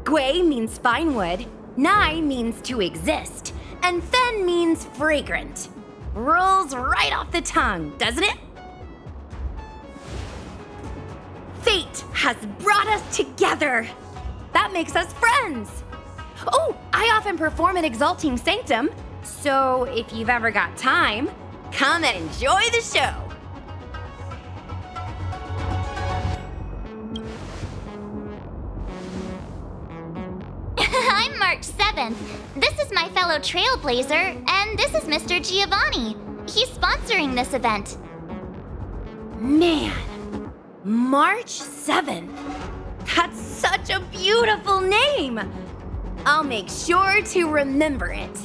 Gui means fine wood, Nai means to exist, and Fen means fragrant. Rolls right off the tongue, doesn't it? Fate has brought us together. That makes us friends. Oh, I often perform at Exalting Sanctum, so if you've ever got time, come and enjoy the show. I'm March 7th. This is my fellow Trailblazer, and this is Mr. Giovani. He's sponsoring this event. Man, March 7th. That's such a beautiful name. I'll make sure to remember it.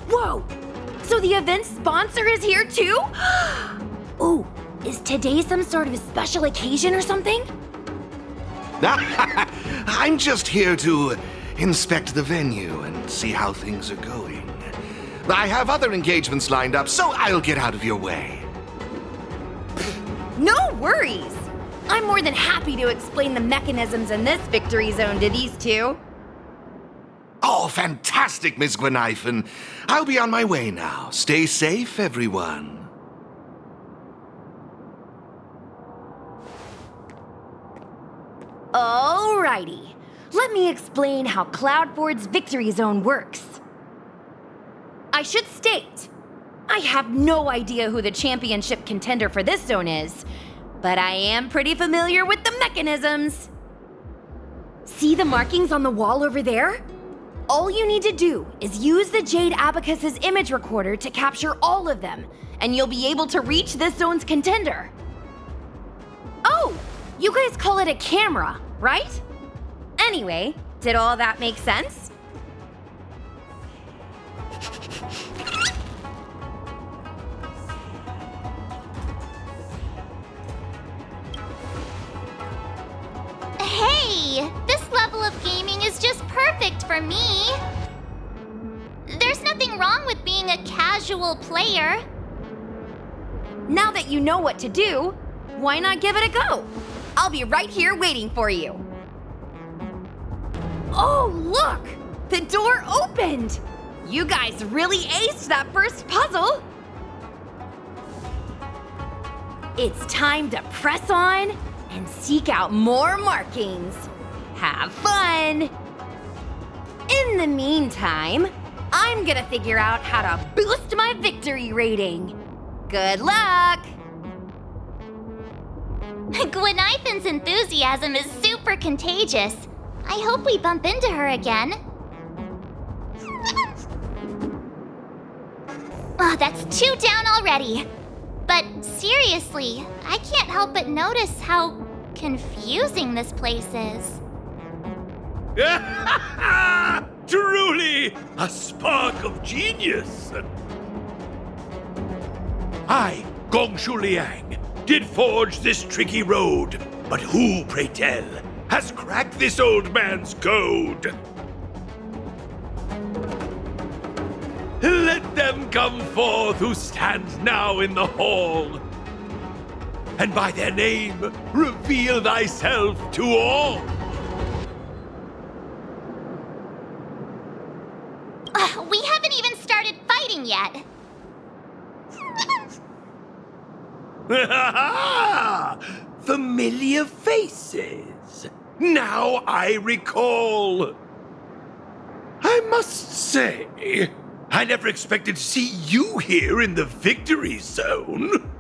Whoa, so the event sponsor is here too? Ooh, is today some sort of special occasion or something? I'm just here to inspect the venue and see how things are going. I have other engagements lined up, so I'll get out of your way. No worries. I'm more than happy to explain the mechanisms in this victory zone to these two. Oh, fantastic, Miss Gweneifen. I'll be on my way now. Stay safe, everyone. Alrighty. Let me explain how Cloudford's victory zone works. I should state, I have no idea who the championship contender for this zone is, but I am pretty familiar with the mechanisms. See the markings on the wall over there? All you need to do is use the Jade Abacus's image recorder to capture all of them, and you'll be able to reach this zone's contender. Oh, you guys call it a camera, right? Anyway, did all that make sense? Hey, this level of gaming is just perfect for me. There's nothing wrong with being a casual player. Now that you know what to do, why not give it a go? I'll be right here waiting for you. Oh, look! The door opened! You guys really aced that first puzzle! It's time to press on and seek out more markings. Have fun! In the meantime, I'm gonna figure out how to boost my victory rating. Good luck! Gweneifin's enthusiasm is super contagious. I hope we bump into her again. Oh, that's 2 down already. But seriously, I can't help but notice how confusing this place is. Truly a spark of genius. I, Gongshu Liang, did forge this tricky road, but who, pray tell, has cracked this old man's code? Let them come forth who stand now in the hall, and by their name reveal thyself to all. We haven't even started fighting yet. Familiar faces. Now I recall. I must say, I never expected to see you here in the victory zone.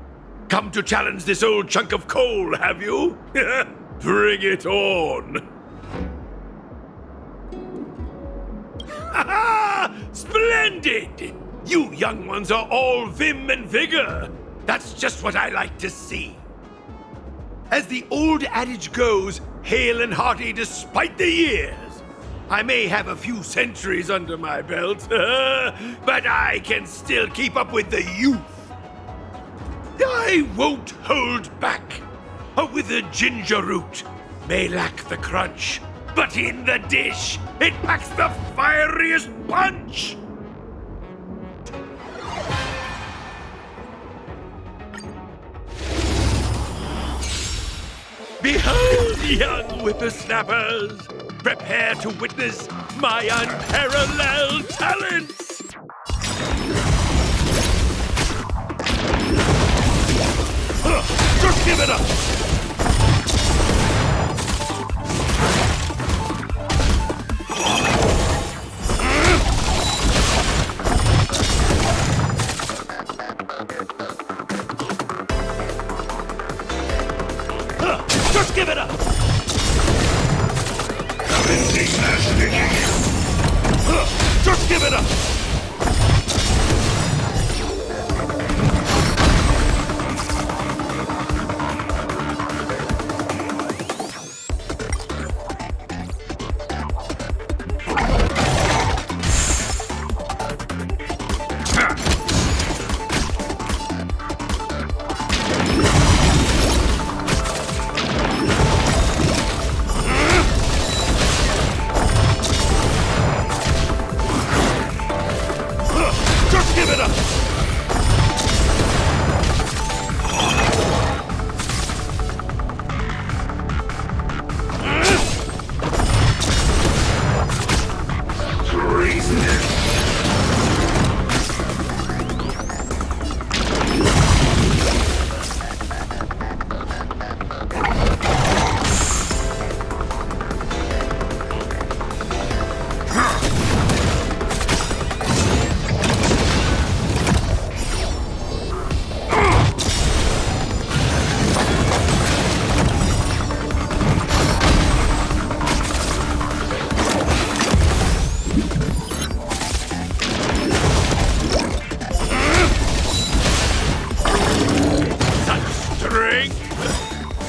Come to challenge this old chunk of coal, have you? Bring it on. Splendid! You young ones are all vim and vigor. That's just what I like to see. As the old adage goes, hale and hearty despite the years. I may have a few centuries under my belt, but I can still keep up with the youth. I won't hold back. A withered ginger root may lack the crunch, but in the dish, it packs the fieriest punch! Behold, young whippersnappers! Prepare to witness my unparalleled talents! Just give it up! Just give it up! Just give it up!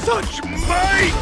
Such might!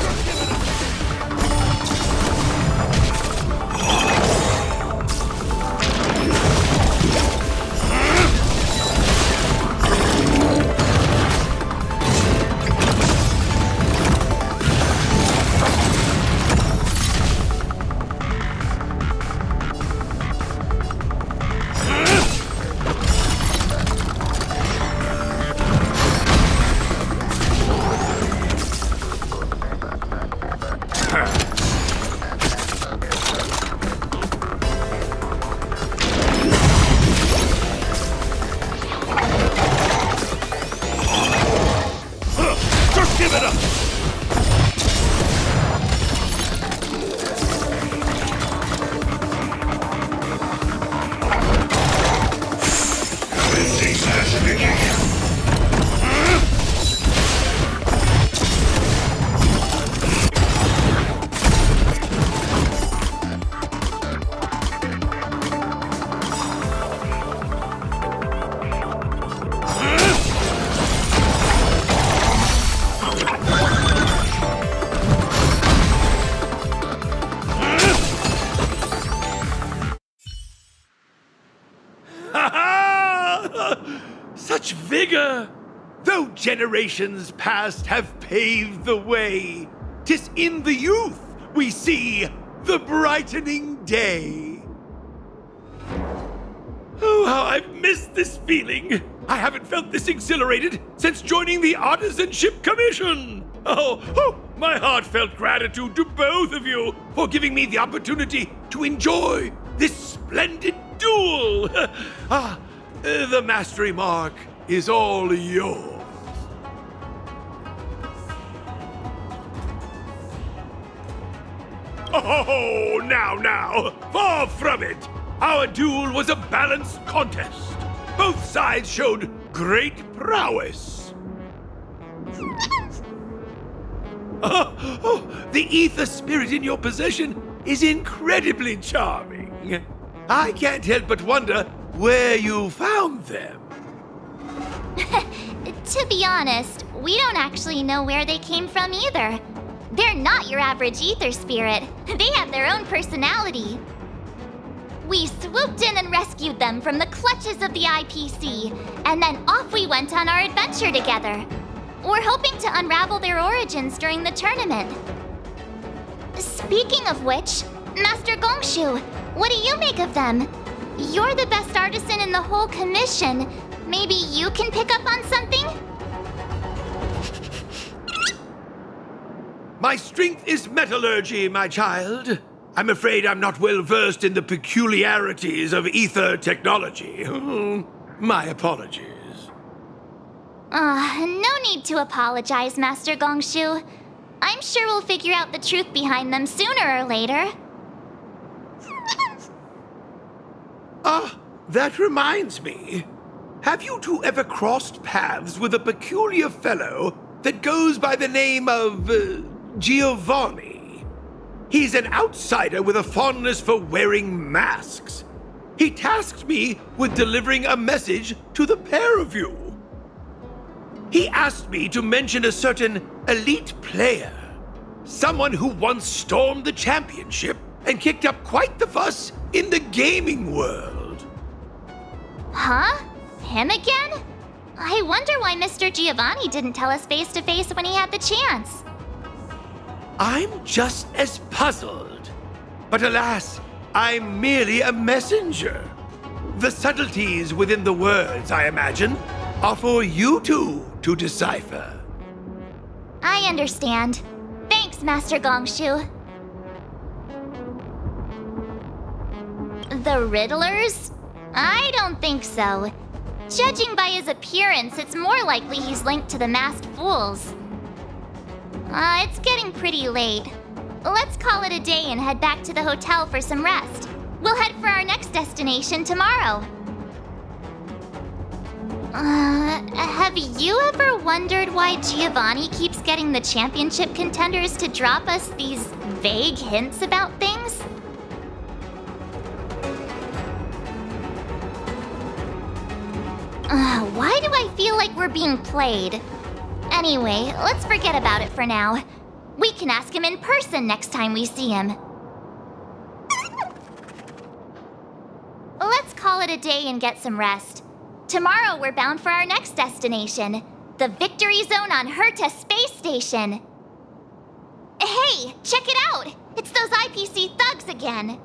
Such vigor! Though generations past have paved the way, 'tis in the youth we see the brightening day. Oh, how I've missed this feeling! I haven't felt this exhilarated since joining the Artisanship Commission! Oh, my heartfelt gratitude to both of you for giving me the opportunity to enjoy this splendid duel! The mastery mark is all yours. Oh, now, far from it! Our duel was a balanced contest. Both sides showed great prowess. The ether spirit in your possession is incredibly charming. I can't help but wonder where you found them. To be honest, we don't actually know where they came from either. They're not your average ether spirit. They have their own personality. We swooped in and rescued them from the clutches of the IPC, and then off we went on our adventure together. We're hoping to unravel their origins during the tournament. Speaking of which, Master Gongshu, what do you make of them? You're the best artisan in the whole commission. Maybe you can pick up on something? My strength is metallurgy, my child. I'm afraid I'm not well versed in the peculiarities of ether technology. My apologies. No need to apologize, Master Gongshu. I'm sure we'll figure out the truth behind them sooner or later. That reminds me. Have you two ever crossed paths with a peculiar fellow that goes by the name of Giovani? He's an outsider with a fondness for wearing masks. He tasked me with delivering a message to the pair of you. He asked me to mention a certain elite player, someone who once stormed the championship and kicked up quite the fuss in the gaming world. Huh? Him again? I wonder why Mr. Giovani didn't tell us face to face when he had the chance. I'm just as puzzled. But alas, I'm merely a messenger. The subtleties within the words, I imagine, are for you two to decipher. I understand. Thanks, Master Gongshu. The Riddlers? I don't think so. Judging by his appearance, it's more likely he's linked to the masked fools. It's getting pretty late. Let's call it a day and head back to the hotel for some rest. We'll head for our next destination tomorrow. Have you ever wondered why Giovani keeps getting the championship contenders to drop us these vague hints about things? Why do I feel like we're being played? Anyway, let's forget about it for now. We can ask him in person next time we see him. Let's call it a day and get some rest. Tomorrow we're bound for our next destination, the Victory Zone on Herta Space Station. Hey, check it out! It's those IPC thugs again.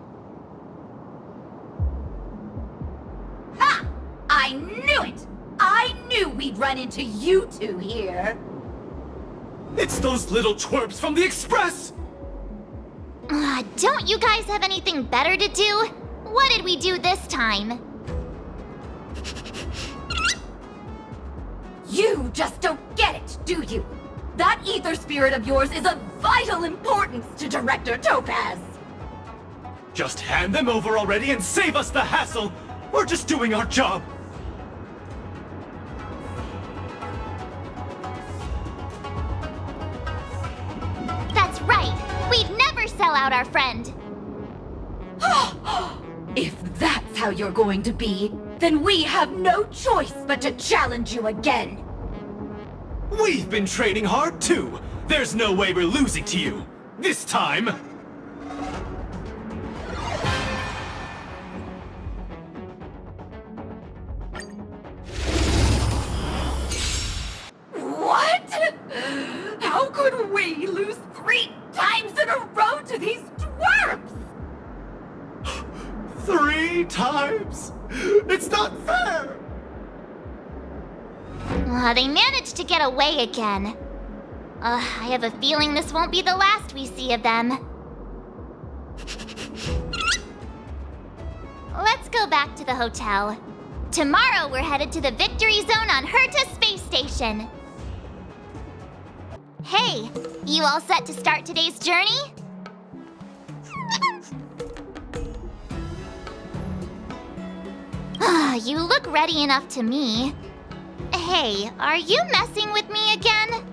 Ha! I knew it! I knew we'd run into you two here. It's those little twerps from the Express! Don't you guys have anything better to do? What did we do this time? You just don't get it, do you? That ether spirit of yours is of vital importance to Director Topaz. Just hand them over already and save us the hassle! We're just doing our job! That's right! We'd never sell out our friend! If that's how you're going to be, then we have no choice but to challenge you again. We've been training hard too! There's no way we're losing to you! This time! What? How could we lose 3 times in a row to these dwarfs? 3 times? It's not fair! They managed to get away again. I have a feeling this won't be the last we see of them. Let's go back to the hotel. Tomorrow we're headed to the Victory Zone on Herta Space Station. Hey, you all set to start today's journey? You look ready enough to me. Hey, are you messing with me again?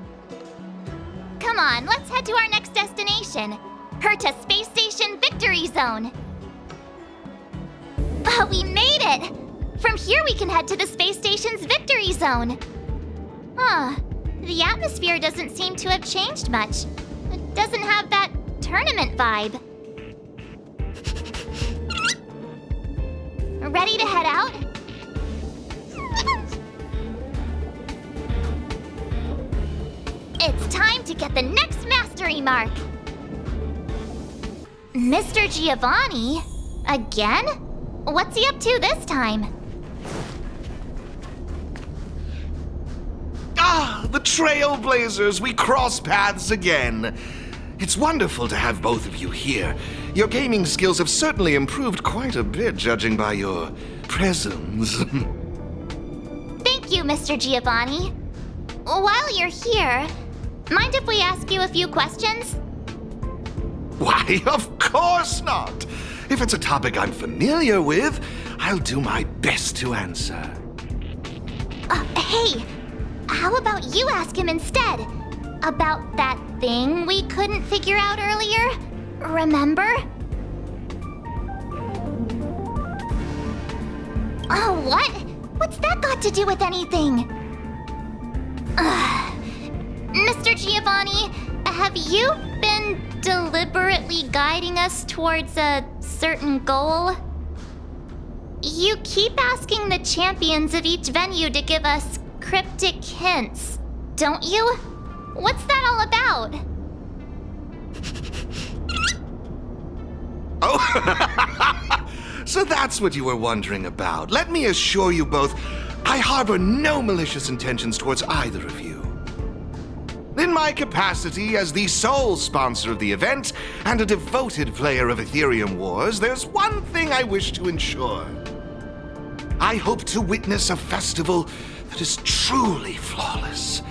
Come on, let's head to our next destination. Herta Space Station Victory Zone. We made it! From here we can head to the space station's victory zone. Huh. The atmosphere doesn't seem to have changed much. It doesn't have that tournament vibe. Ready to head out? It's time to get the next mastery mark! Mr. Giovani? Again? What's he up to this time? Ah, the Trailblazers! We cross paths again! It's wonderful to have both of you here. Your gaming skills have certainly improved quite a bit, judging by your presence. Thank you, Mr. Giovani. While you're here, mind if we ask you a few questions? Why, of course not! If it's a topic I'm familiar with, I'll do my best to answer. Hey, how about you ask him instead? About that thing we couldn't figure out earlier? Remember? Oh, what? What's that got to do with anything? Mr. Giovani, have you been deliberately guiding us towards a certain goal? You keep asking the champions of each venue to give us cryptic hints, don't you? What's that all about? Oh, so that's what you were wondering about. Let me assure you both, I harbor no malicious intentions towards either of you. In my capacity as the sole sponsor of the event and a devoted player of Aetherium Wars, there's one thing I wish to ensure. I hope to witness a festival that is truly flawless,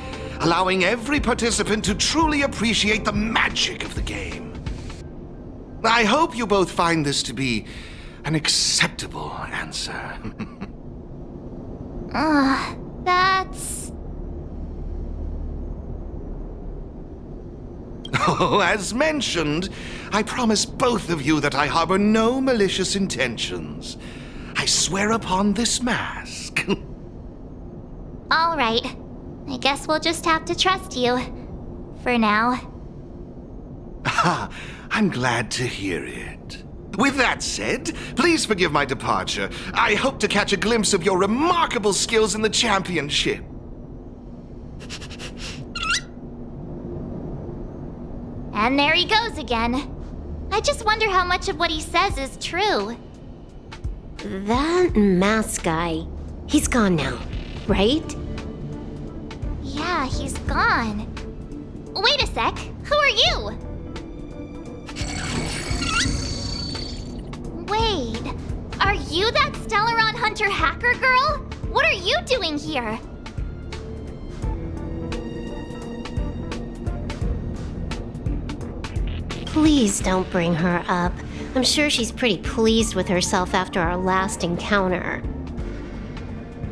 allowing every participant to truly appreciate the magic of the game. I hope you both find this to be an acceptable answer. That's... Oh, as mentioned, I promise both of you that I harbor no malicious intentions. I swear upon this mask. All right. I guess we'll just have to trust you. For now. I'm glad to hear it. With that said, please forgive my departure. I hope to catch a glimpse of your remarkable skills in the championship. And there he goes again. I just wonder how much of what he says is true. That mask guy, he's gone now, right? Yeah, he's gone. Wait a sec. Who are you? Wait, are you that Stellaron Hunter hacker girl? What are you doing here? Please don't bring her up. I'm sure she's pretty pleased with herself after our last encounter.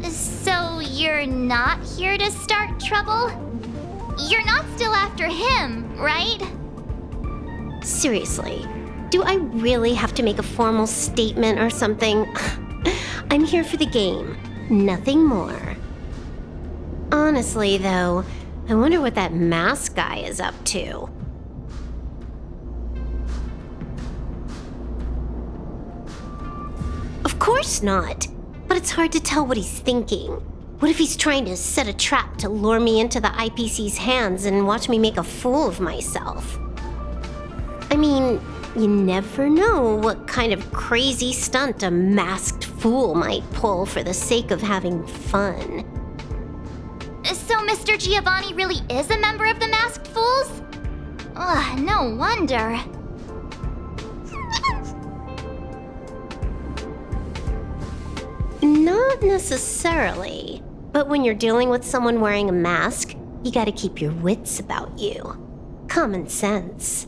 So you're not here to start trouble? You're not still after him, right? Seriously, do I really have to make a formal statement or something? I'm here for the game, nothing more. Honestly, though, I wonder what that mask guy is up to. Of course not, but it's hard to tell what he's thinking. What if he's trying to set a trap to lure me into the IPC's hands and watch me make a fool of myself? I mean, you never know what kind of crazy stunt a masked fool might pull for the sake of having fun. So Mr. Giovani really is a member of the Masked Fools? Ugh, no wonder. Not necessarily, but when you're dealing with someone wearing a mask, you gotta keep your wits about you. Common sense.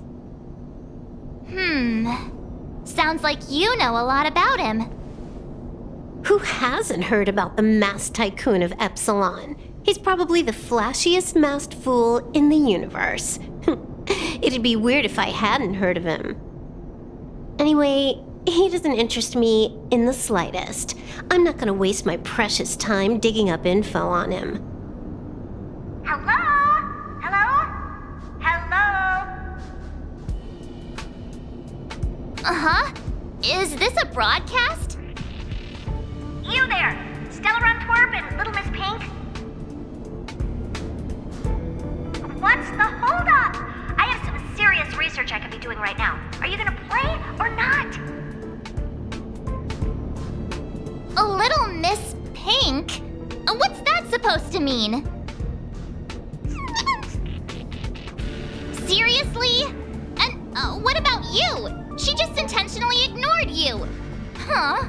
Sounds like you know a lot about him. Who hasn't heard about the masked tycoon of Epsilon? He's probably the flashiest masked fool in the universe. It'd be weird if I hadn't heard of him. Anyway, He doesn't interest me in the slightest. I'm not gonna waste my precious time digging up info on him. Hello? Hello? Hello? Uh-huh. Is this a broadcast? You there! Stella Twerp and Little Miss Pink? What's the holdup? I have some serious research I could be doing right now. Are you gonna play or not? A Little Miss Pink? What's that supposed to mean? Seriously? And what about you? She just intentionally ignored you. Huh?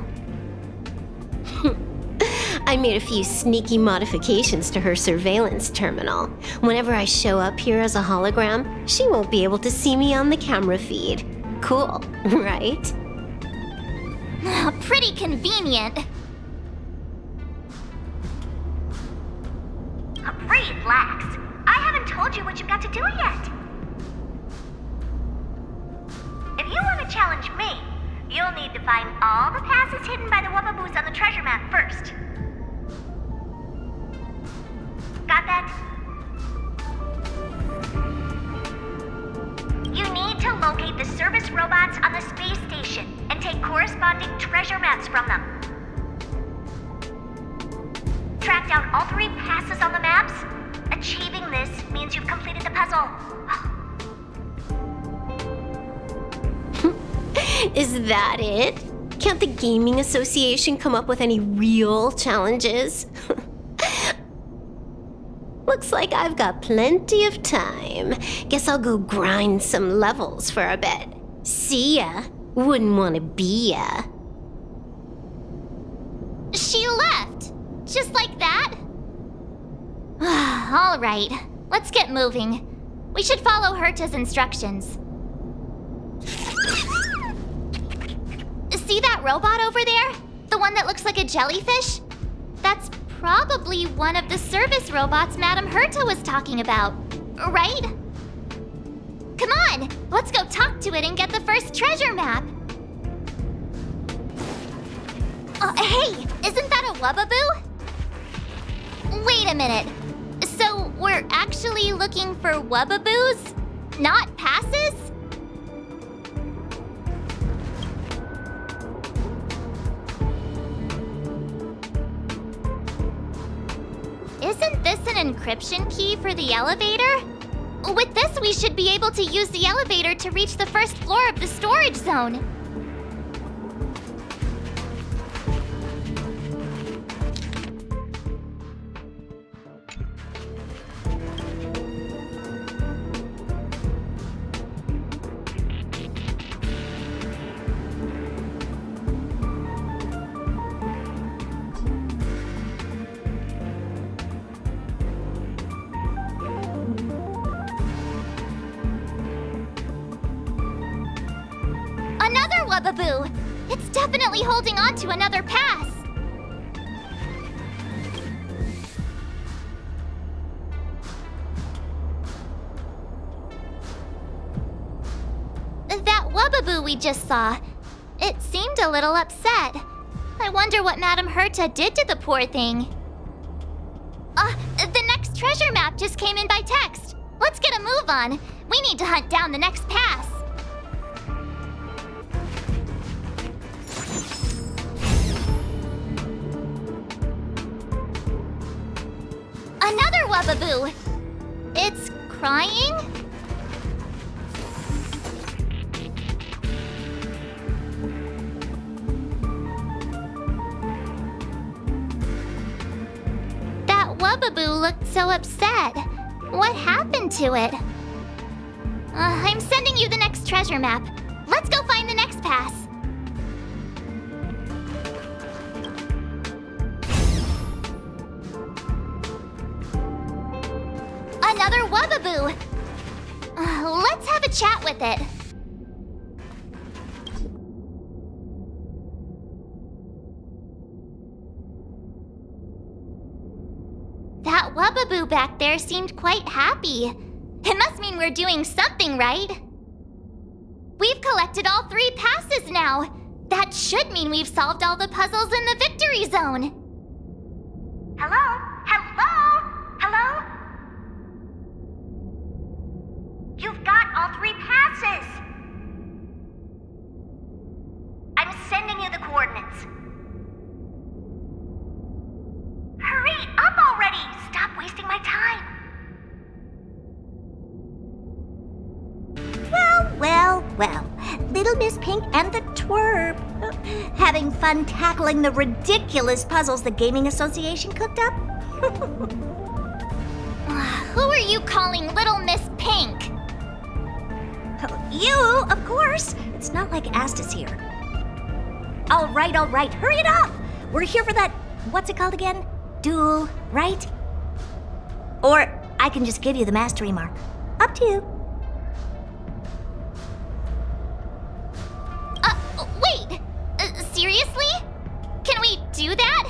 I made a few sneaky modifications to her surveillance terminal. Whenever I show up here as a hologram, she won't be able to see me on the camera feed. Cool, right? Pretty convenient. Relax. I haven't told you what you've got to do yet. If you want to challenge me, you'll need to find all the passes hidden by the Wubbaboos on the treasure map first. Got that? You need to locate the service robots on the space station and take corresponding treasure maps from them. Track down all 3 passes on the maps. Achieving this means you've completed the puzzle. Is that it? Can't the Gaming Association come up with any real challenges? Looks like I've got plenty of time. Guess I'll go grind some levels for a bit. See ya. Wouldn't want to be ya. She left. Just like that? All right, let's get moving. We should follow Herta's instructions. See that robot over there? The one that looks like a jellyfish? That's probably one of the service robots Madame Herta was talking about, right? Come on, let's go talk to it and get the first treasure map. Hey, isn't that a Wubbaboo? Wait a minute. So we're actually looking for Wubbaboos, not passes? Isn't this an encryption key for the elevator? With this, we should be able to use the elevator to reach the first floor of the storage zone. Another Wubbaboo! It's definitely holding on to another pass! That Wubbaboo we just saw, it seemed a little upset. I wonder what Madame Herta did to the poor thing. The next treasure map just came in by text. Let's get a move on. We need to hunt down the next pass. Another Wubbaboo! It's crying? That Wubbaboo looked so upset. What happened to it? I'm sending you the next treasure map. Let's go find the next pass. Another Wubbaboo! Let's have a chat with it. That Wubbaboo back there seemed quite happy. It must mean we're doing something right. We've collected all 3 passes now. mean we've solved all the puzzles in the victory zone. Hello? Hello? Hello? You've got all 3 passes! I'm sending you the coordinates. Hurry up already! Stop wasting my time! Well. Little Miss Pink and the Twerp. Having fun tackling the ridiculous puzzles the Gaming Association cooked up? Who are you calling Little Miss Pink? You, of course. It's not like Asta's here. All right. Hurry it up! We're here for that, what's it called again? Duel, right? Or I can just give you the mastery mark. Up to you. Wait! Seriously? Can we do that?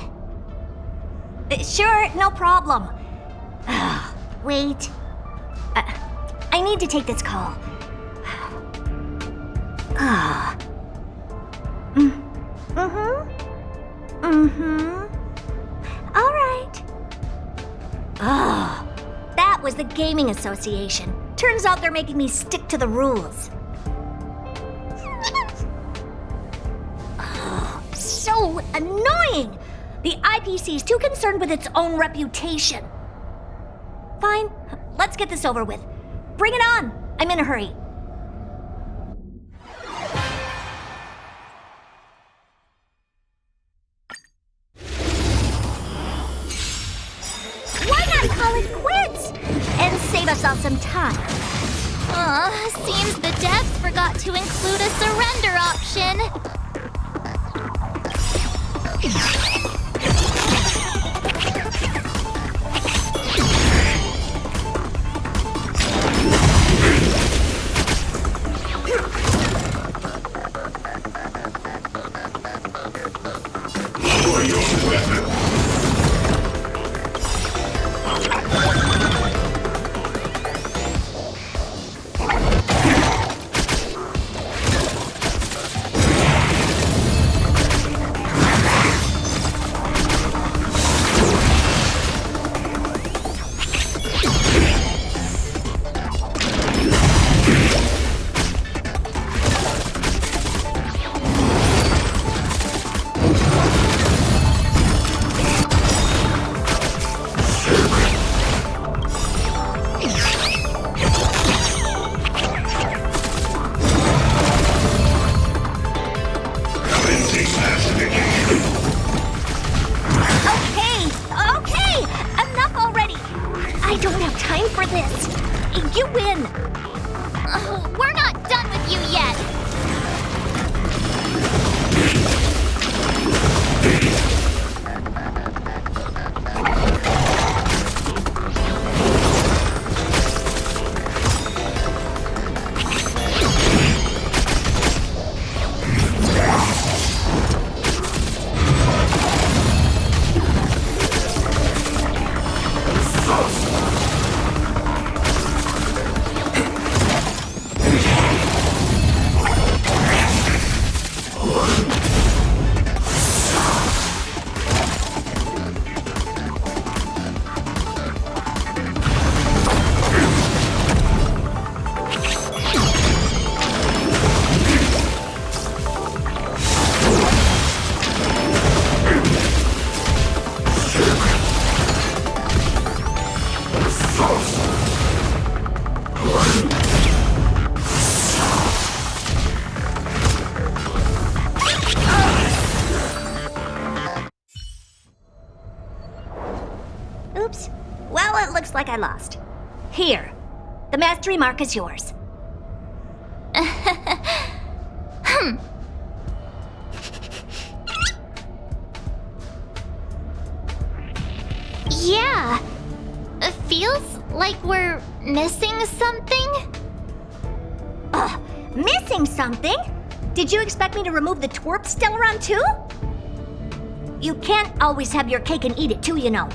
Sure, no problem. Wait. I need to take this call. All right. That was the Gaming Association. Turns out they're making me stick to the rules. So annoying! The IPC's too concerned with its own reputation. Fine, let's get this over with. Bring it on! I'm in a hurry. Why not call it quits? And save us all some time. Seems the devs forgot to include a surrender option. We're not done with you yet! Oops. Well, it looks like I lost. Here. The mastery mark is yours. Yeah. It feels like we're missing something. Missing something? Did you expect me to remove the twerp Stellaron too? You can't always have your cake and eat it too, you know.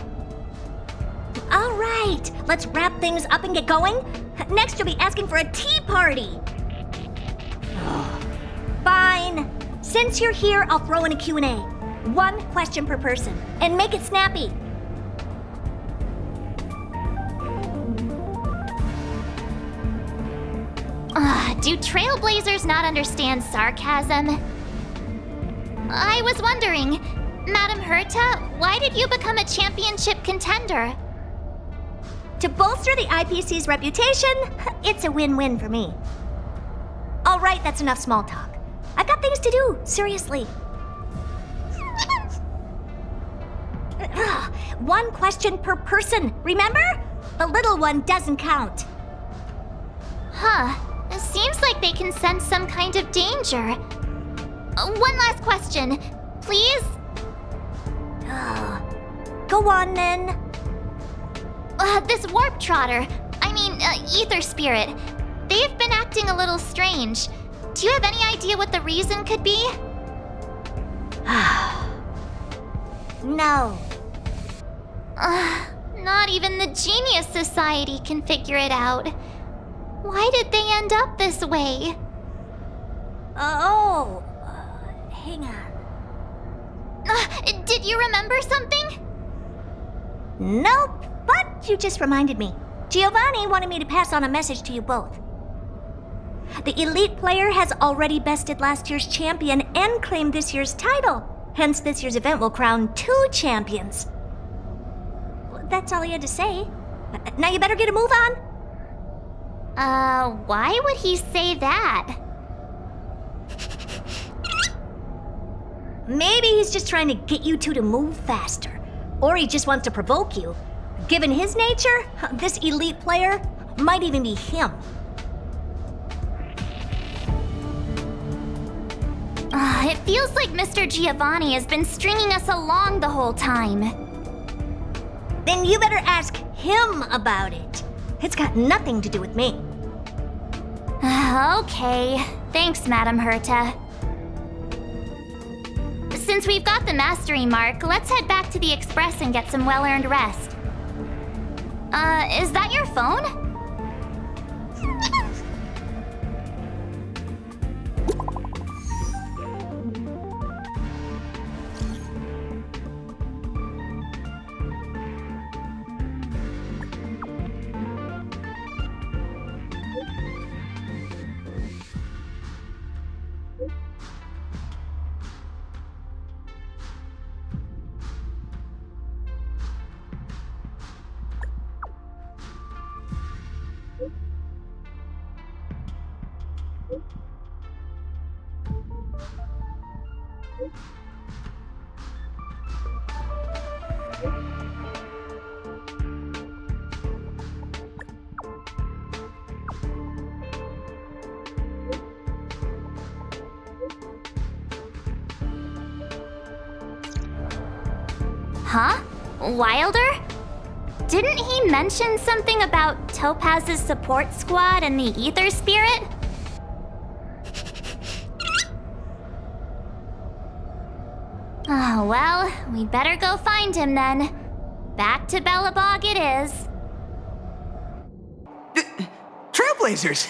All right, let's wrap things up and get going. Next, you'll be asking for a tea party. Fine. Since you're here, I'll throw in a Q&A. 1 question per person. And make it snappy. Do Trailblazers not understand sarcasm? I was wondering, Madam Herta, why did you become a championship contender? To bolster the IPC's reputation, it's a win-win for me. All right, that's enough small talk. I've got things to do, seriously. 1 question per person, remember? The little one doesn't count. Huh. It seems like they can sense some kind of danger. 1 last question, please? Go on, then. This Warp Trotter, Ether Spirit, they've been acting a little strange. Do you have any idea what the reason could be? No. Not even the Genius Society can figure it out. Why did they end up this way? Hang on. Did you remember something? Nope, but you just reminded me. Giovani wanted me to pass on a message to you both. The elite player has already bested last year's champion and claimed this year's title. Hence, this year's event will crown 2 champions. That's all he had to say. Now you better get a move on. Why would he say that? Maybe he's just trying to get you two to move faster. Or he just wants to provoke you. Given his nature, this elite player might even be him. It feels like Mr. Giovani has been stringing us along the whole time. Then you better ask him about it. It's got nothing to do with me. Okay. Thanks, Madam Herta. Since we've got the mastery mark, let's head back to the Express and get some well-earned rest. Is that your phone? Huh? Wilder? Didn't he mention something about Topaz's support squad and the Ether Spirit? Oh, well, we better go find him then. Back to Bellabog it is. Trailblazers!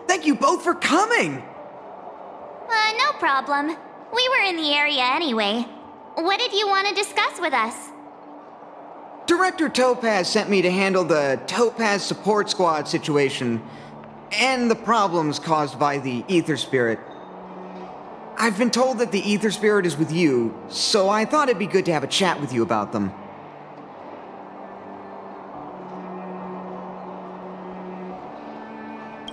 Thank you both for coming! No problem. We were in the area anyway. What did you want to discuss with us? Director Topaz sent me to handle the Topaz support squad situation and the problems caused by the Ether Spirit. I've been told that the Ether Spirit is with you, so I thought it'd be good to have a chat with you about them.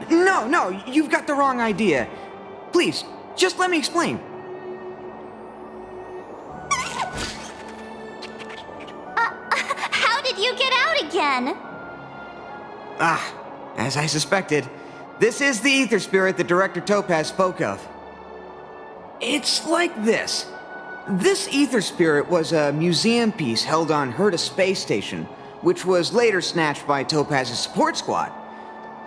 No, you've got the wrong idea. Please, just let me explain. How did you get out again? As I suspected, this is the Ether Spirit that Director Topaz spoke of. It's like this. This Ether Spirit was a museum piece held on Herta Space Station, which was later snatched by Topaz's support squad.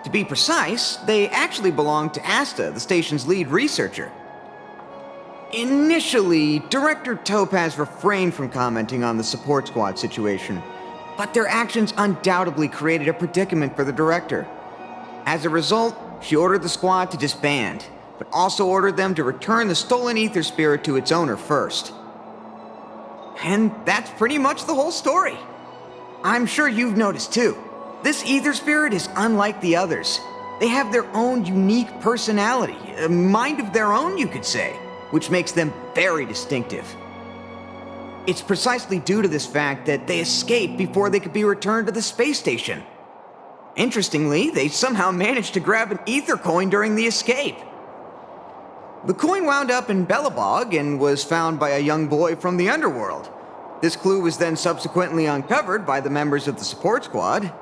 To be precise, they actually belonged to Asta, the station's lead researcher. Initially, Director Topaz refrained from commenting on the support squad situation, but their actions undoubtedly created a predicament for the director. As a result, she ordered the squad to disband, but also ordered them to return the stolen Aether Spirit to its owner first. And that's pretty much the whole story. I'm sure you've noticed too. This Aether Spirit is unlike the others. They have their own unique personality, a mind of their own, you could say, which makes them very distinctive. It's precisely due to this fact that they escaped before they could be returned to the space station. Interestingly, they somehow managed to grab an Aether coin during the escape. The coin wound up in Belobog and was found by a young boy from the underworld. This clue was then subsequently uncovered by the members of the support squad.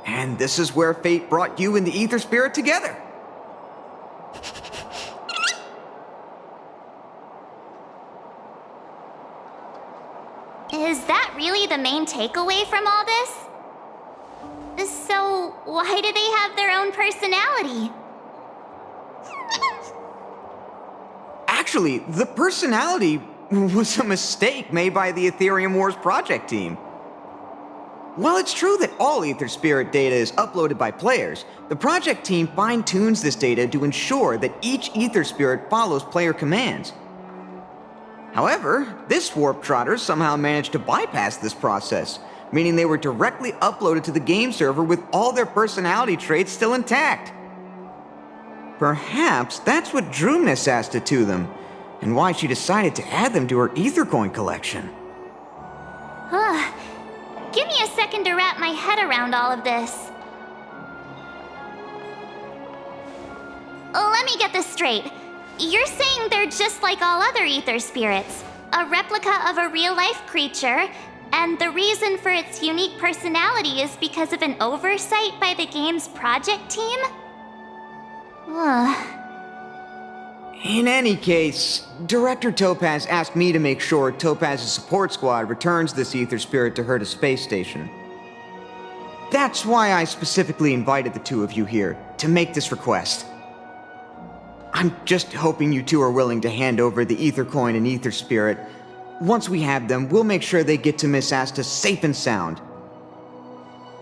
And this is where fate brought you and the Aether Spirit together. Is that really the main takeaway from all this? So, why do they have their own personality? Actually, the personality was a mistake made by the Aetherium Wars project team. While it's true that all Aether Spirit data is uploaded by players, the project team fine-tunes this data to ensure that each Aether Spirit follows player commands. However, this Warp Trotter somehow managed to bypass this process, meaning they were directly uploaded to the game server with all their personality traits still intact. Perhaps that's what drew Miss Asta to them, and why she decided to add them to her Aether Coin collection. Give me a second to wrap my head around all of this. Let me get this straight. You're saying they're just like all other Aether Spirits, a replica of a real-life creature, and the reason for its unique personality is because of an oversight by the game's project team? In any case, Director Topaz asked me to make sure Topaz's support squad returns this Aether Spirit to Herta space station. That's why I specifically invited the two of you here, to make this request. I'm just hoping you two are willing to hand over the Aether Coin and Aether Spirit. Once we have them, we'll make sure they get to Miss Asta safe and sound.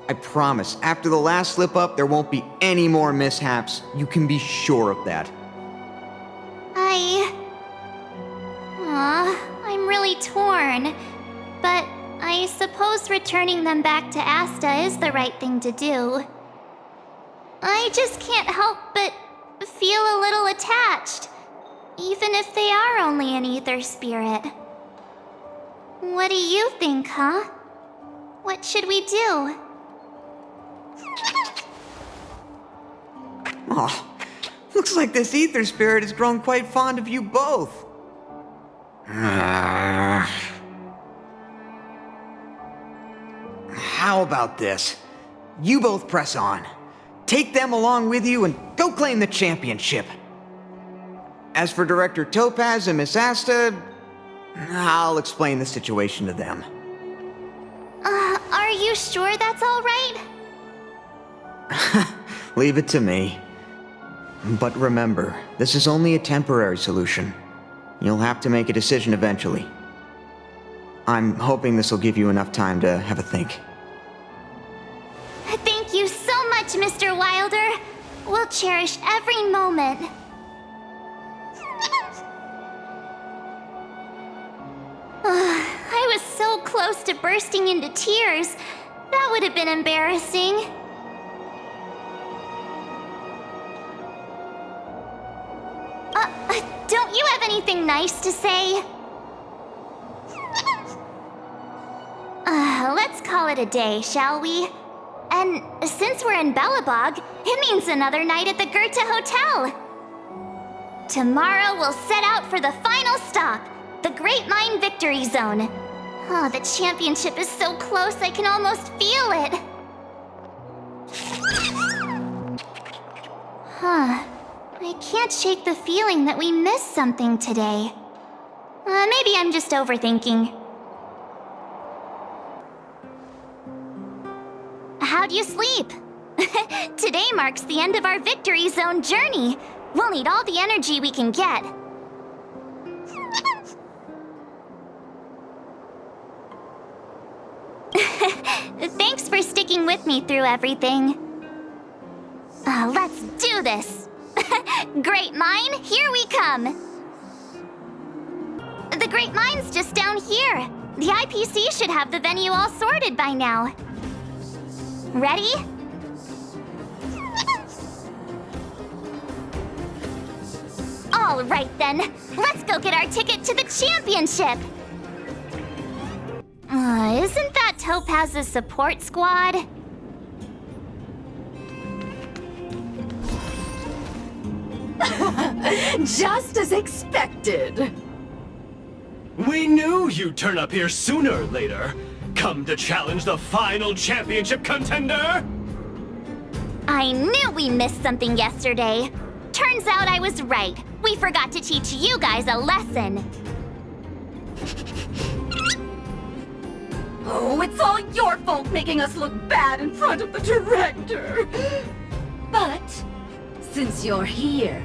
I promise, after the last slip-up, there won't be any more mishaps. You can be sure of that. I'm really torn. But I suppose returning them back to Asta is the right thing to do. I just can't help but feel a little attached, even if they are only an Aether Spirit. What do you think, huh? What should we do? Oh, looks like this Aether Spirit has grown quite fond of you both. How about this? You both press on. Take them along with you and go claim the championship. As for Director Topaz and Miss Asta, I'll explain the situation to them. Are you sure that's all right? Leave it to me. But remember, this is only a temporary solution. You'll have to make a decision eventually. I'm hoping this will give you enough time to have a think. Thank you so much, Mr. Wilder. We'll cherish every moment. I was so close to bursting into tears. That would have been embarrassing. Don't you have anything nice to say? Let's call it a day, shall we? And since we're in Belobog, it means another night at the Goethe Hotel. Tomorrow we'll set out for the final stop, the Great Mine Victory Zone. Oh, the championship is so close I can almost feel it. I can't shake the feeling that we missed something today. Maybe I'm just overthinking. How'd you sleep? Today marks the end of our Victory Zone journey. We'll need all the energy we can get. Thanks for sticking with me through everything. Let's do this! Great Mine, here we come! The Great Mine's just down here. The IPC should have the venue all sorted by now. Ready? All right then, let's go get our ticket to the championship! Isn't that Topaz's support squad? Just as expected. We knew you'd turn up here sooner or later. Come to challenge the final championship contender? I knew we missed something yesterday. Turns out I was right. We forgot to teach you guys a lesson. Oh, it's all your fault making us look bad in front of the director. But since you're here,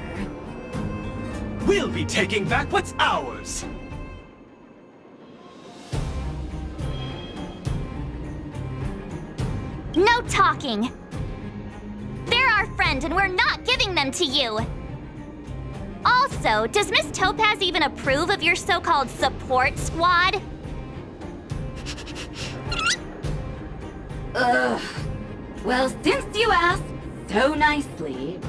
We'll be taking back what's ours. No talking. They're our friend and we're not giving them to you. Also, does Miss Topaz even approve of your so-called support squad? ugh. Well, since you asked so nicely.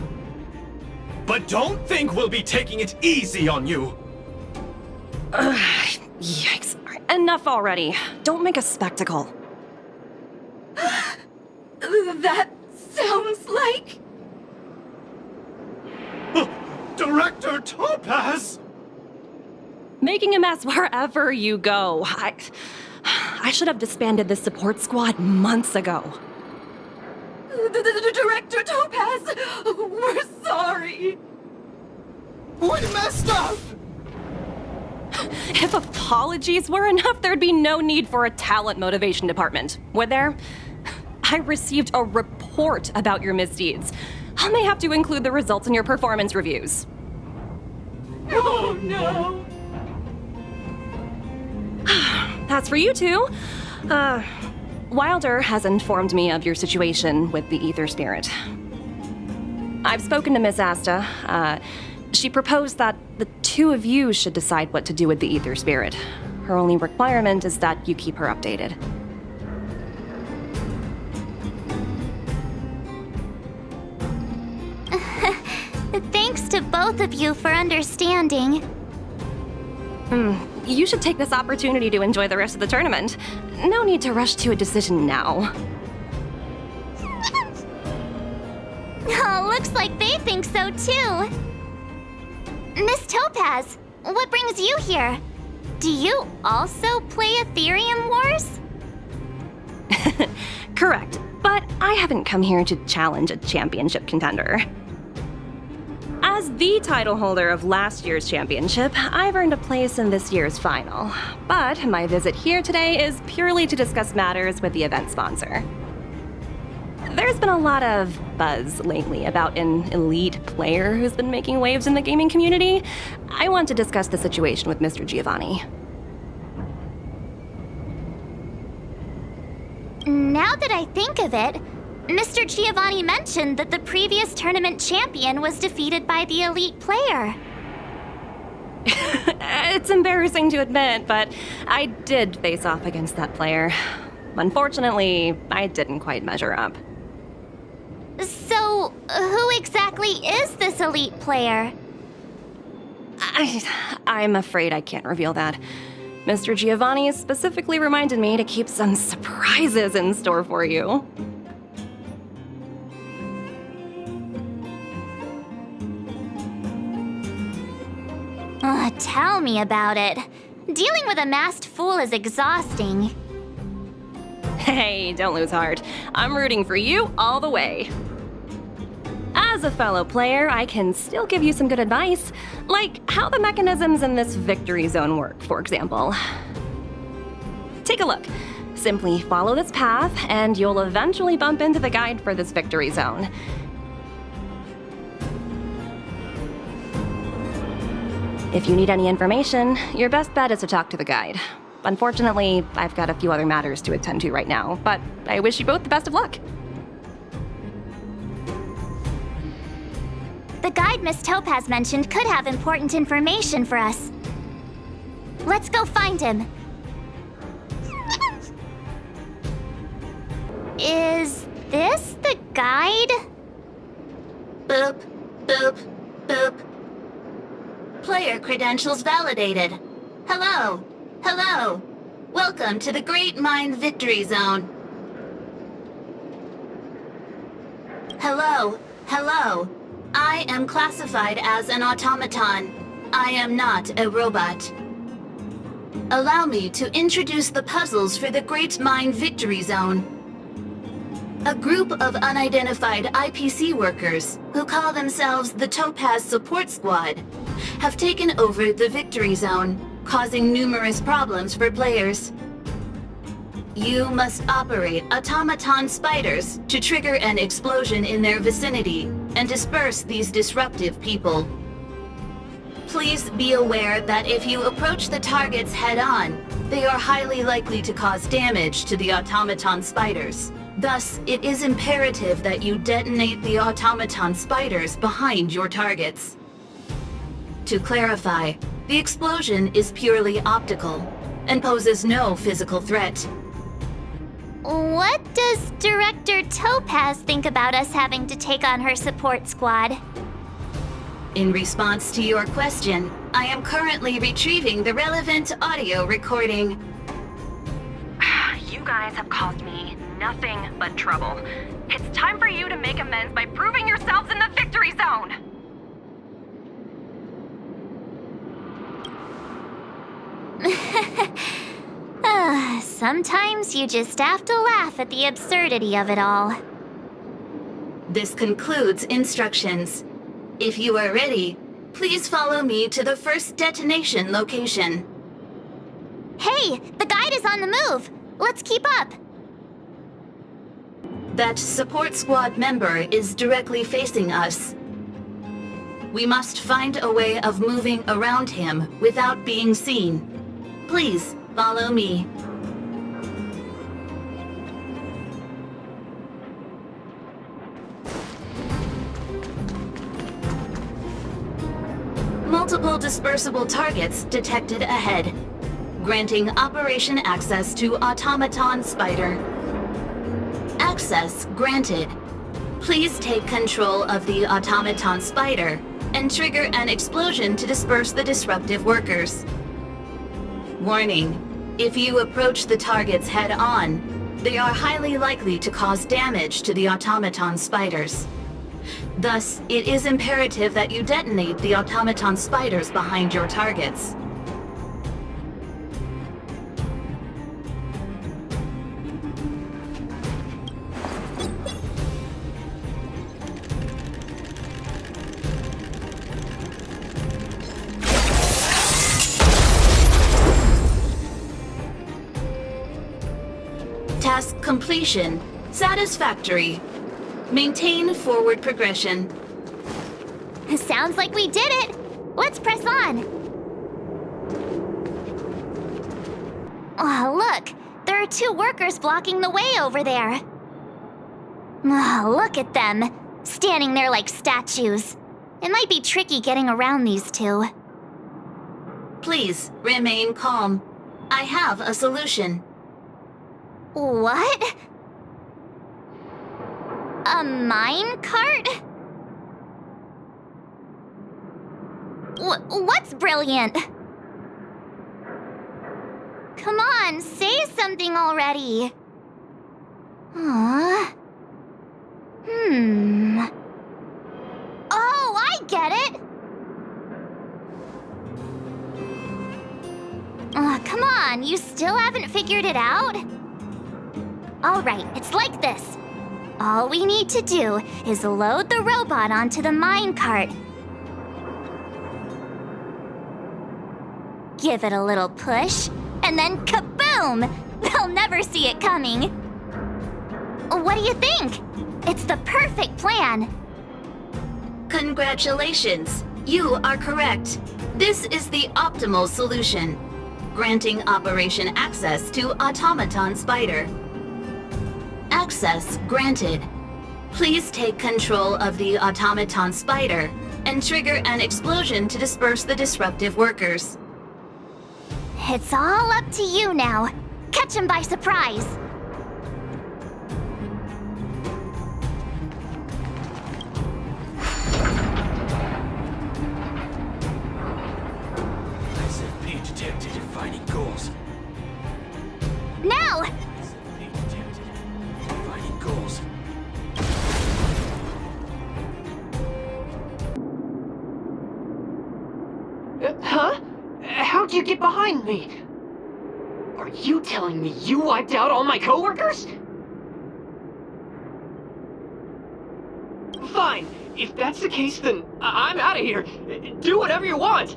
But don't think we'll be taking it easy on you. Yikes. Enough already. Don't make a spectacle. That sounds like... Director Topaz! Making a mess wherever you go. I should have disbanded this support squad months ago. Director Topaz, we're sorry. We messed up! If apologies were enough, there'd be no need for a talent motivation department, would there? I received a report about your misdeeds. I may have to include the results in your performance reviews. Oh no! That's for you two. Wilder has informed me of your situation with the Ether Spirit. I've spoken to Miss Asta. She proposed that the two of you should decide what to do with the Ether Spirit. Her only requirement is that you keep her updated. Thanks to both of you for understanding. You should take this opportunity to enjoy the rest of the tournament. No need to rush to a decision now. Oh, looks like they think so too. Miss Topaz, what brings you here? Do you also play Aetherium Wars? Correct, but I haven't come here to challenge a championship contender. As the title holder of last year's championship, I've earned a place in this year's final. But my visit here today is purely to discuss matters with the event sponsor. There's been a lot of buzz lately about an elite player who's been making waves in the gaming community. I want to discuss the situation with Mr. Giovani. Now that I think of it, Mr. Giovani mentioned that the previous tournament champion was defeated by the elite player. It's embarrassing to admit, but I did face off against that player. Unfortunately, I didn't quite measure up. So, who exactly is this elite player? I'm afraid I can't reveal that. Mr. Giovani specifically reminded me to keep some surprises in store for you. Tell me about it. Dealing with a masked fool is exhausting. Hey, don't lose heart. I'm rooting for you all the way. As a fellow player, I can still give you some good advice, like how the mechanisms in this victory zone work, for example. Take a look. Simply follow this path, and you'll eventually bump into the guide for this victory zone. If you need any information, your best bet is to talk to the guide. Unfortunately, I've got a few other matters to attend to right now, but I wish you both the best of luck. The guide Miss Topaz mentioned could have important information for us. Let's go find him. Is this the guide? Boop, boop, boop. Player credentials validated. Hello, hello. Welcome to the Great Mind Victory Zone. Hello, hello. I am classified as an automaton. I am not a robot. Allow me to introduce the puzzles for the Great Mind Victory Zone. A group of unidentified IPC workers, who call themselves the Topaz Support Squad, have taken over the Victory Zone, causing numerous problems for players. You must operate automaton spiders to trigger an explosion in their vicinity and disperse these disruptive people. Please be aware that if you approach the targets head-on, they are highly likely to cause damage to the automaton spiders. Thus, it is imperative that you detonate the automaton spiders behind your targets. To clarify, the explosion is purely optical and poses no physical threat. What does Director Topaz think about us having to take on her support squad? In response to your question, I am currently retrieving the relevant audio recording. You guys have caused me nothing but trouble. It's time for you to make amends by proving yourselves in the victory zone! Sometimes you just have to laugh at the absurdity of it all. This concludes instructions. If you are ready, please follow me to the first detonation location. Hey, the guide is on the move! Let's keep up! That support squad member is directly facing us. We must find a way of moving around him without being seen. Please follow me. Multiple dispersible targets detected ahead, granting operation access to Automaton Spider. Access granted. Please take control of the Automaton Spider and trigger an explosion to disperse the disruptive workers. Warning, if you approach the targets head-on, they are highly likely to cause damage to the Automaton Spiders. Thus, it is imperative that you detonate the Automaton Spiders behind your targets. Task completion. Satisfactory. Maintain forward progression. Sounds like we did it! Let's press on! Oh, look! There are two workers blocking the way over there. Oh, look at them, standing there like statues. It might be tricky getting around these two. Please remain calm. I have a solution. What? A mine cart? What's brilliant? Come on, say something already. Aww. Oh, I get it! Come on, you still haven't figured it out? Alright, it's like this. All we need to do is load the robot onto the minecart. Give it a little push, and then kaboom! They'll never see it coming. What do you think? It's the perfect plan. Congratulations, you are correct. This is the optimal solution, granting operation access to Automaton Spider. Access granted. Please take control of the Automaton Spider and trigger an explosion to disperse the disruptive workers. It's all up to you now. Catch him by surprise. SFP detected defining goals. Now! SFP detected defining goals. Huh? How'd you get behind me? Are you telling me you wiped out all my coworkers? Fine. If that's the case, then I'm out of here. Do whatever you want.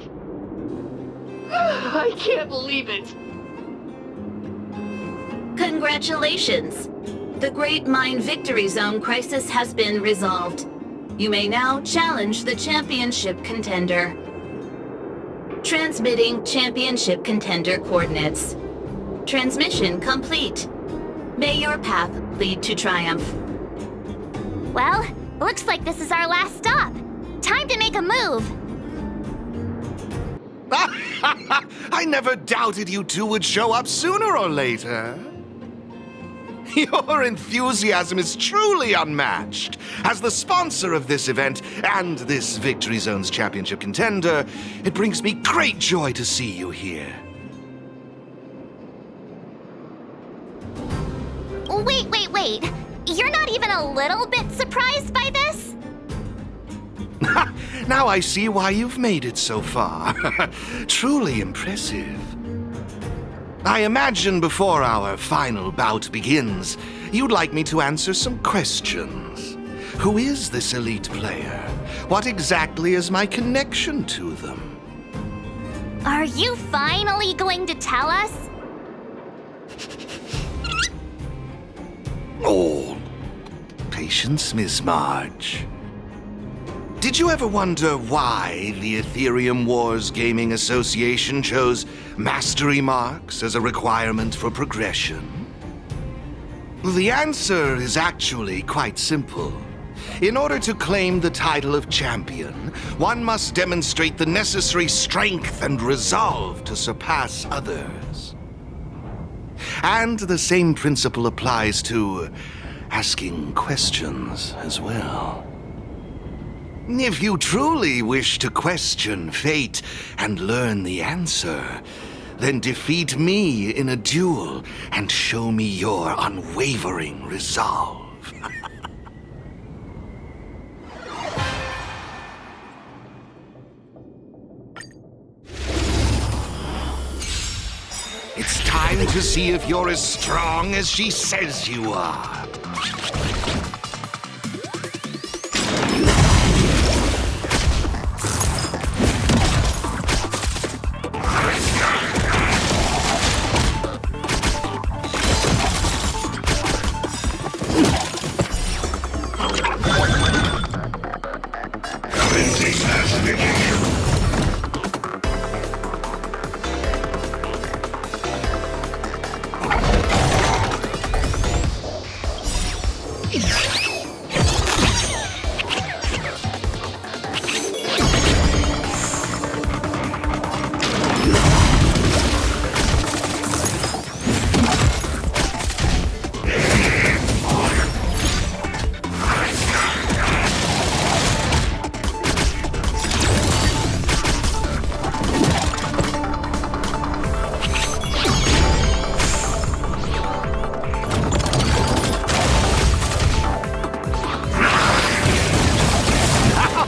I can't believe it. Congratulations! The Great Mind Victory Zone crisis has been resolved. You may now challenge the championship contender. Transmitting championship contender coordinates. Transmission complete. May your path lead to triumph. Well, looks like this is our last stop. Time to make a move. I never doubted you two would show up sooner or later. Your enthusiasm is truly unmatched. As the sponsor of this event and this Victory Zone's championship contender, it brings me great joy to see you here. Wait. You're not even a little bit surprised by this? Now I see why you've made it so far. Truly impressive. I imagine before our final bout begins, you'd like me to answer some questions. Who is this elite player? What exactly is my connection to them? Are you finally going to tell us? Oh, patience, Miss Marge. Did you ever wonder why the Aetherium Wars Gaming Association chose mastery marks as a requirement for progression? The answer is actually quite simple. In order to claim the title of champion, one must demonstrate the necessary strength and resolve to surpass others. And the same principle applies to asking questions as well. If you truly wish to question fate and learn the answer, then defeat me in a duel and show me your unwavering resolve. It's time to see if you're as strong as she says you are.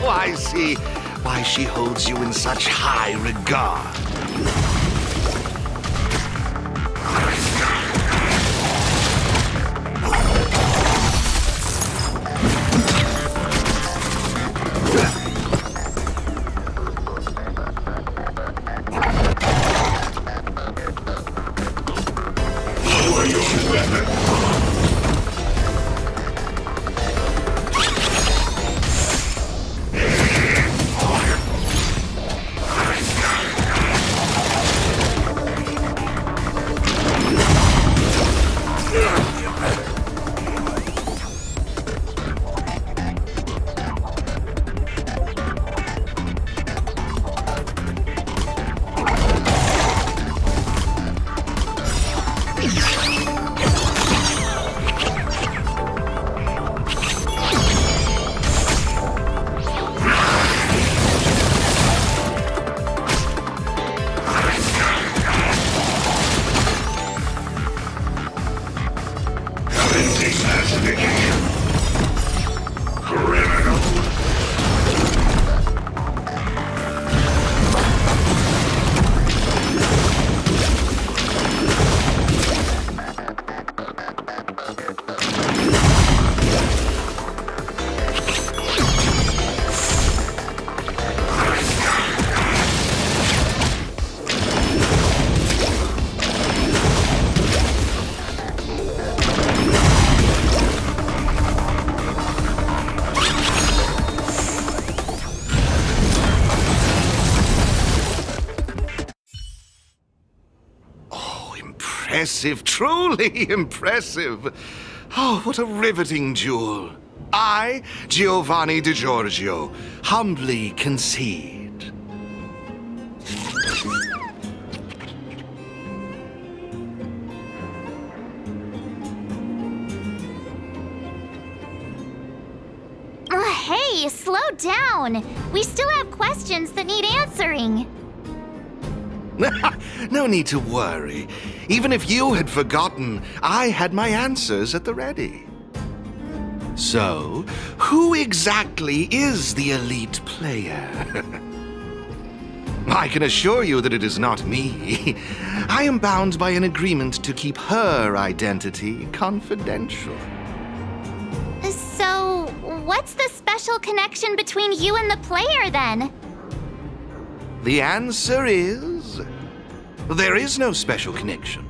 I see why she holds you in such high regard. Lower your weapon. Impressive, truly impressive. Oh, what a riveting duel. I, Giovani Di Giorgio, humbly concede. Hey, slow down. We still have questions that need answering. No need to worry. Even if you had forgotten, I had my answers at the ready. So, who exactly is the elite player? I can assure you that it is not me. I am bound by an agreement to keep her identity confidential. So, what's the special connection between you and the player then? The answer is... there is no special connection.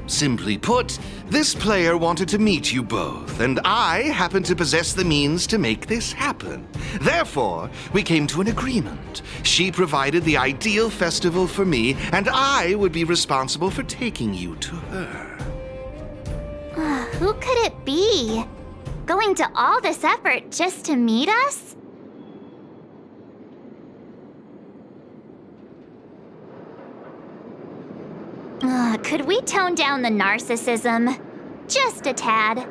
Simply put, this player wanted to meet you both, and I happen to possess the means to make this happen. Therefore, we came to an agreement. She provided the ideal festival for me, and I would be responsible for taking you to her. Who could it be? Going to all this effort just to meet us? Could we tone down the narcissism? Just a tad.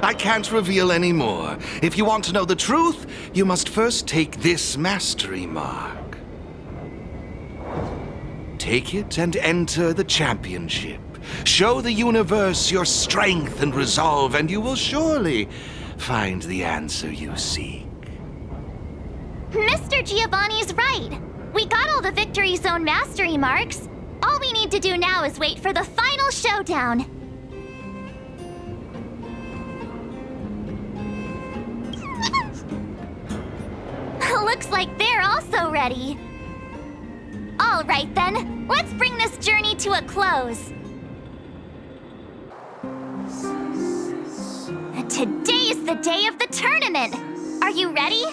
I can't reveal any more. If you want to know the truth, you must first take this mastery mark. Take it and enter the championship. Show the universe your strength and resolve, and you will surely find the answer you seek. Mr. Giovanni's right. We got all the Victory Zone mastery marks. All we need to do now is wait for the final showdown. Looks like they're also ready. All right then, let's bring this journey to a close. Today's the day of the tournament. Are you ready?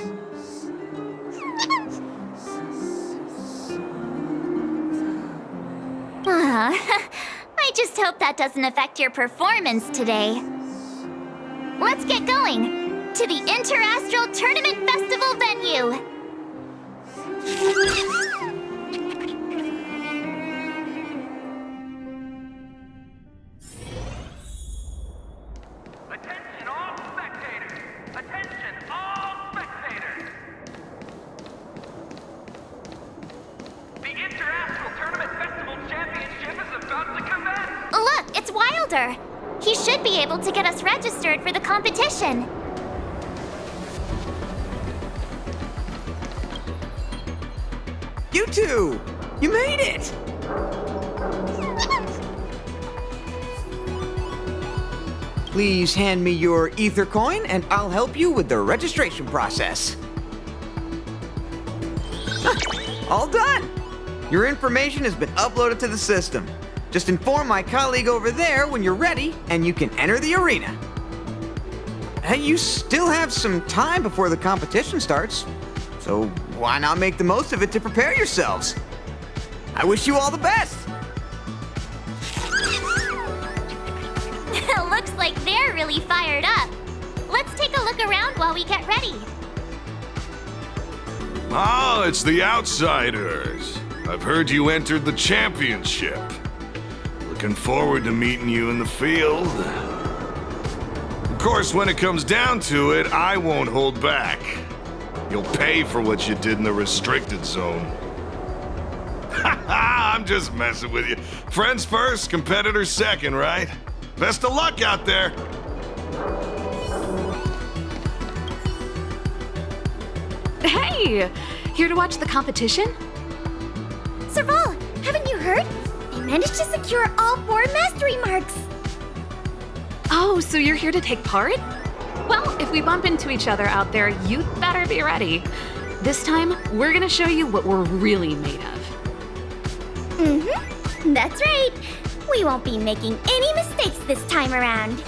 I just hope that doesn't affect your performance today. Let's get going to the Interastral Tournament Festival venue. Attention all spectators! Attention all spectators! The Interastral Tournament Festival Championship is about to commence! Look, it's Wilder. He should be able to get us registered for the competition. You two! You made it! Please hand me your ether coin and I'll help you with the registration process. All done! Your information has been uploaded to the system. Just inform my colleague over there when you're ready and you can enter the arena. Hey, you still have some time before the competition starts, so why not make the most of it to prepare yourselves? I wish you all the best! Looks like they're really fired up. Let's take a look around while we get ready. Oh, it's the Outsiders. I've heard you entered the championship. Looking forward to meeting you in the field. Of course, when it comes down to it, I won't hold back. You'll pay for what you did in the restricted zone. I'm just messing with you. Friends first, competitors second, right? Best of luck out there. Hey! Here to watch the competition? Serval, haven't you heard? They managed to secure all 4 mastery marks. Oh, so you're here to take part? Well, if we bump into each other out there, you'd better be ready. This time, we're gonna show you what we're really made of. Mm-hmm. That's right. We won't be making any mistakes this time around.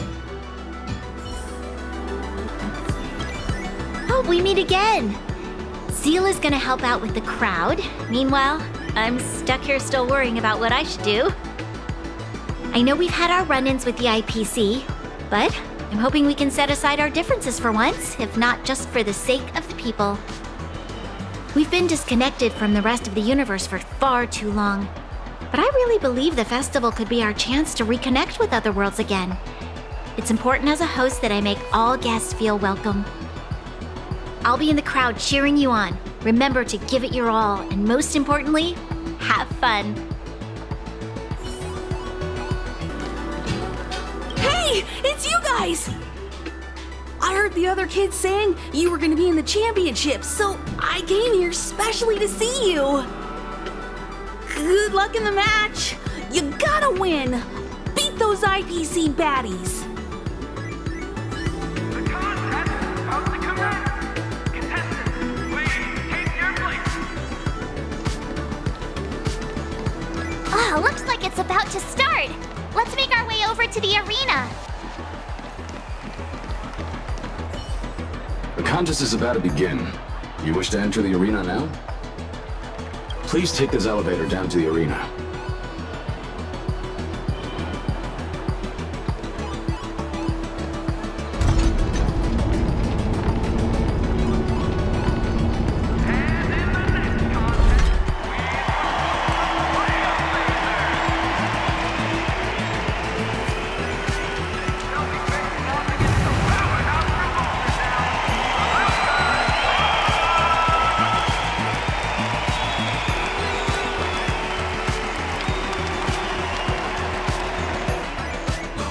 Hope we meet again. Seal is gonna help out with the crowd. Meanwhile, I'm stuck here still worrying about what I should do. I know we've had our run-ins with the IPC, but I'm hoping we can set aside our differences for once, if not just for the sake of the people. We've been disconnected from the rest of the universe for far too long, but I really believe the festival could be our chance to reconnect with other worlds again. It's important as a host that I make all guests feel welcome. I'll be in the crowd cheering you on. Remember to give it your all, and most importantly, have fun. Hey, it's you guys! I heard the other kids saying you were gonna be in the championship, so I came here specially to see you. Good luck in the match. You gotta win. Beat those IPC baddies. The contest is about to commence. Contestants, please take your places. Oh, looks like it's about to start. Let's make our way over to the arena. The contest is about to begin. You wish to enter the arena now? Please take this elevator down to the arena.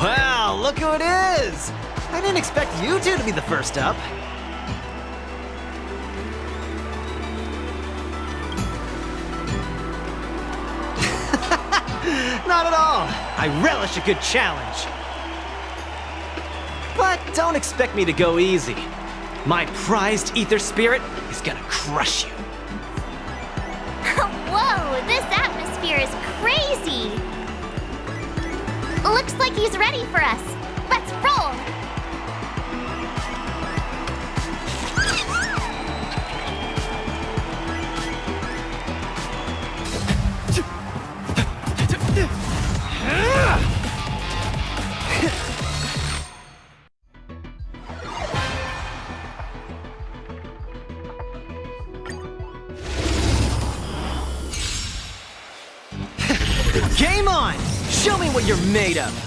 Wow, look who it is! I didn't expect you two to be the first up. Not at all. I relish a good challenge. But don't expect me to go easy. My prized ether spirit is gonna crush you. Whoa, this atmosphere is crazy. Looks like he's ready for us. Let's roll. Game on! Show me what you're made of!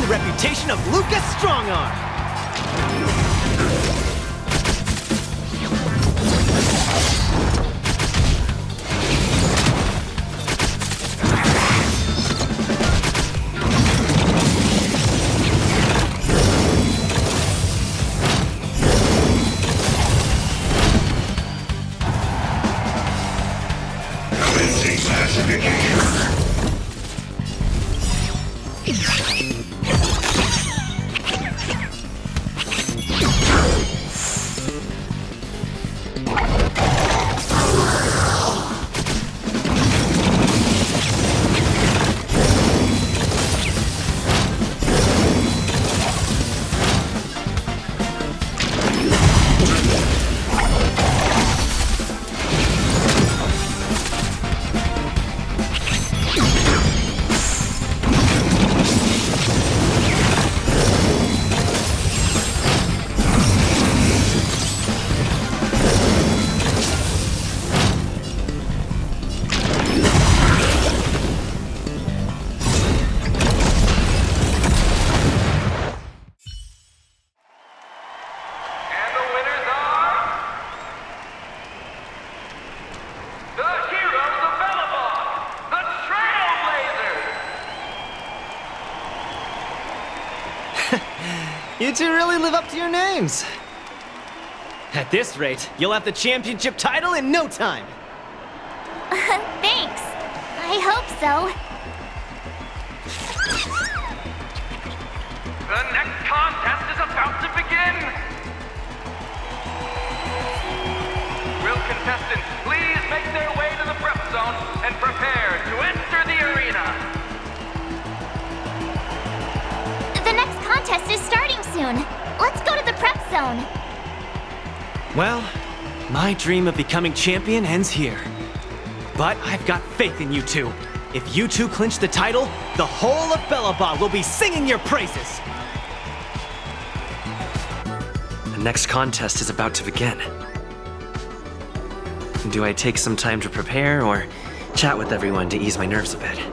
Reputation of Lucas Strongarm! Commencing classification. You two really live up to your names. At this rate, you'll have the championship title in no time. Thanks. I hope so. The next contest is about to begin! Will contestants please make their way to the prep zone and prepare to enter the arena? The next contest is starting soon. Let's go to the prep zone. Well, my dream of becoming champion ends here. But I've got faith in you two. If you two clinch the title, the whole of Bellabog will be singing your praises. The next contest is about to begin. Do I take some time to prepare or chat with everyone to ease my nerves a bit? We will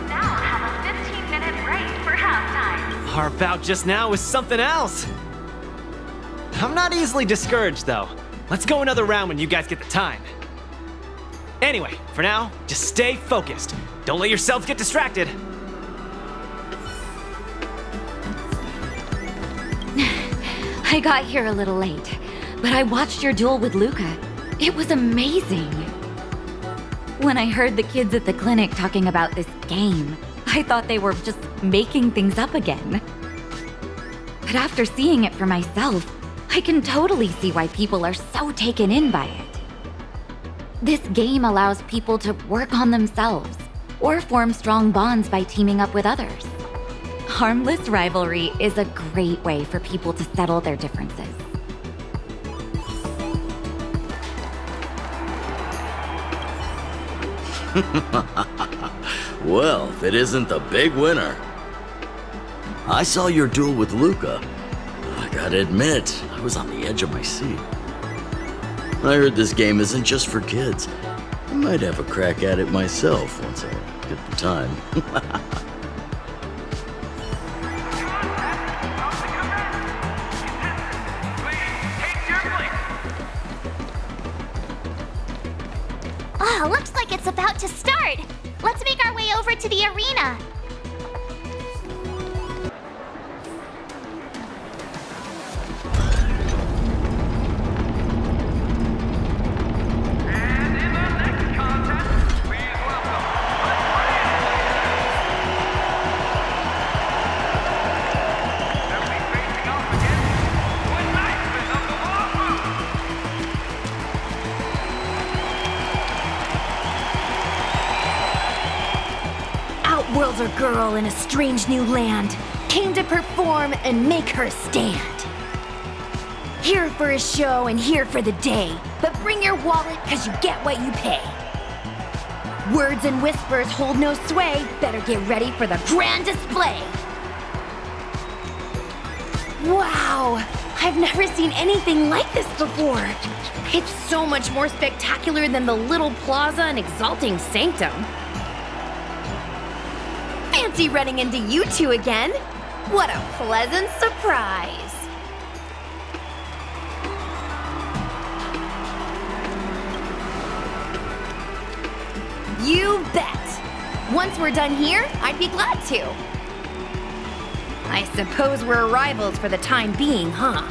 now have a 15-minute break for halftime. Our bout just now was something else. I'm not easily discouraged, though. Let's go another round when you guys get the time. Anyway, for now, just stay focused. Don't let yourselves get distracted. I got here a little late, but I watched your duel with Luca. It was amazing. When I heard the kids at the clinic talking about this game, I thought they were just making things up again. But after seeing it for myself, I can totally see why people are so taken in by it. This game allows people to work on themselves or form strong bonds by teaming up with others. Harmless rivalry is a great way for people to settle their differences. Well, if it isn't the big winner. I saw your duel with Luca. I gotta admit, I was on the edge of my seat. I heard this game isn't just for kids. I might have a crack at it myself once I get the time. Oh, looks like it's about to start. Let's make our way over to the arena. Outworlder girl in a strange new land came to perform and make her stand. Here for a show and here for the day, but bring your wallet cause you get what you pay. Words and whispers hold no sway, better get ready for the grand display. Wow, I've never seen anything like this before. It's so much more spectacular than the little plaza and exalting sanctum. Fancy running into you two again. What a pleasant surprise. You bet. Once we're done here, I'd be glad to. I suppose we're rivals for the time being, huh?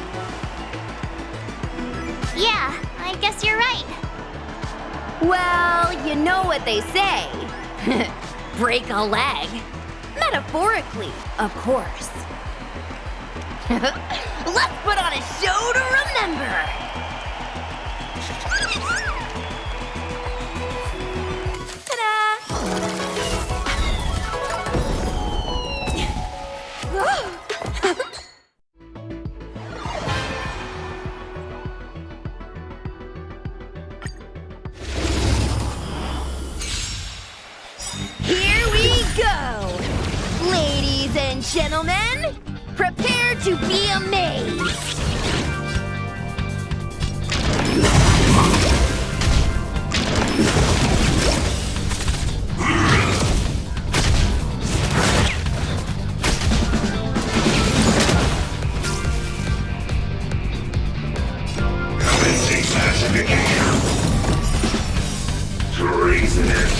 Yeah, I guess you're right. Well, you know what they say. Break a leg. Metaphorically, of course. Let's put on a show to remember. Here we go! Ladies and gentlemen, prepare to be amazed! Commencing classification. Treasonous.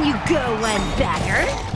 Down you go, one bagger!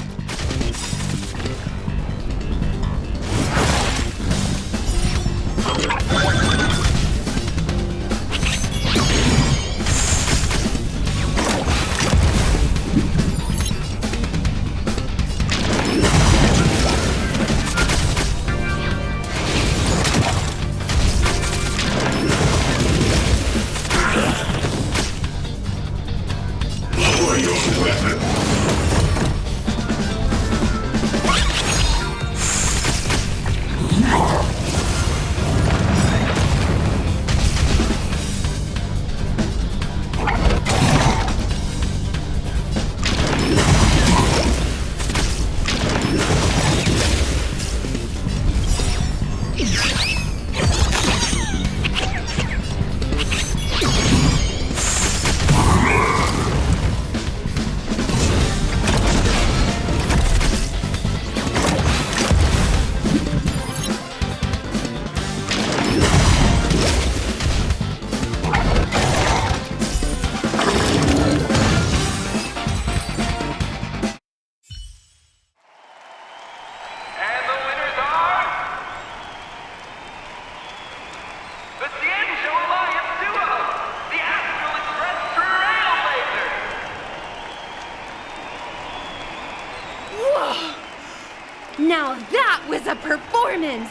Now that was a performance!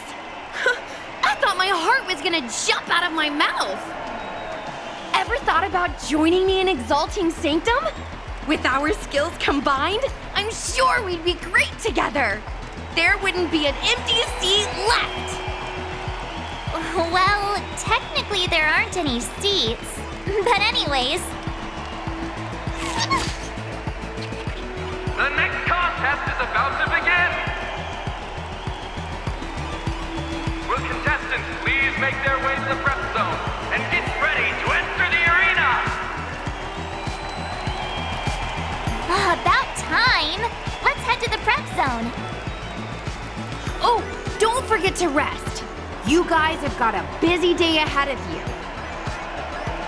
I thought my heart was gonna jump out of my mouth! Ever thought about joining me in Exalting Sanctum? With our skills combined, I'm sure we'd be great together! There wouldn't be an empty seat left! Well, technically there aren't any seats. But anyways... The next contest is about to begin! Will contestants please make their way to the prep zone and get ready to enter the arena? About time! Let's head to the prep zone. Oh, don't forget to rest. You guys have got a busy day ahead of you.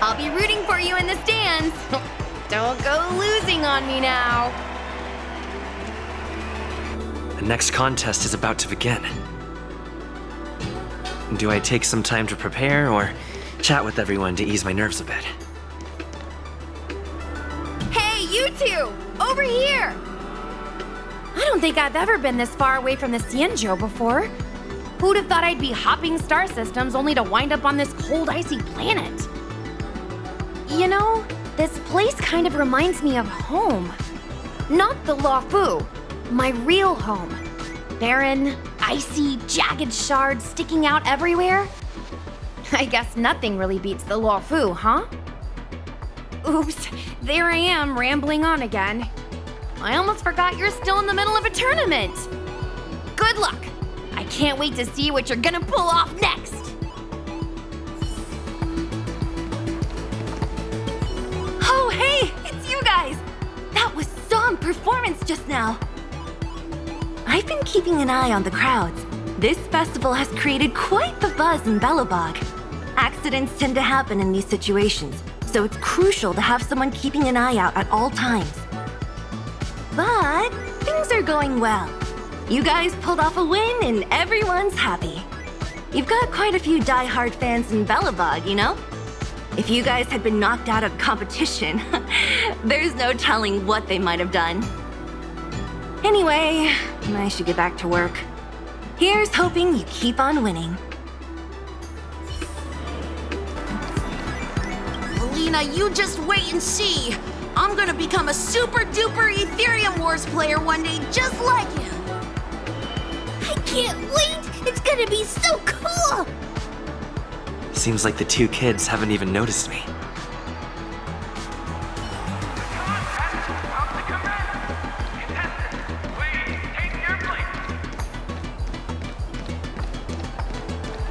I'll be rooting for you in the stands. Don't go losing on me now. The next contest is about to begin. Do I take some time to prepare or chat with everyone to ease my nerves a bit? Hey, you two! Over here! I don't think I've ever been this far away from the Cienjo before. Who'd have thought I'd be hopping star systems only to wind up on this cold, icy planet? You know, this place kind of reminds me of home. Not the Luofu, my real home. Barren, icy, jagged shards sticking out everywhere. I guess nothing really beats the Luofu, huh? Oops, there I am rambling on again. I almost forgot you're still in the middle of a tournament. Good luck. I can't wait to see what you're gonna pull off next. Oh, hey, it's you guys. That was some performance just now. I've been keeping an eye on the crowds. This festival has created quite the buzz in Belobog. Accidents tend to happen in these situations, so it's crucial to have someone keeping an eye out at all times. But things are going well. You guys pulled off a win and everyone's happy. You've got quite a few die-hard fans in Belobog, you know? If you guys had been knocked out of competition, there's no telling what they might have done. Anyway, I should get back to work. Here's hoping you keep on winning. Alina, you just wait and see. I'm gonna become a super-duper Aetherium Wars player one day just like you. I can't wait! It's gonna be so cool! Seems like the two kids haven't even noticed me.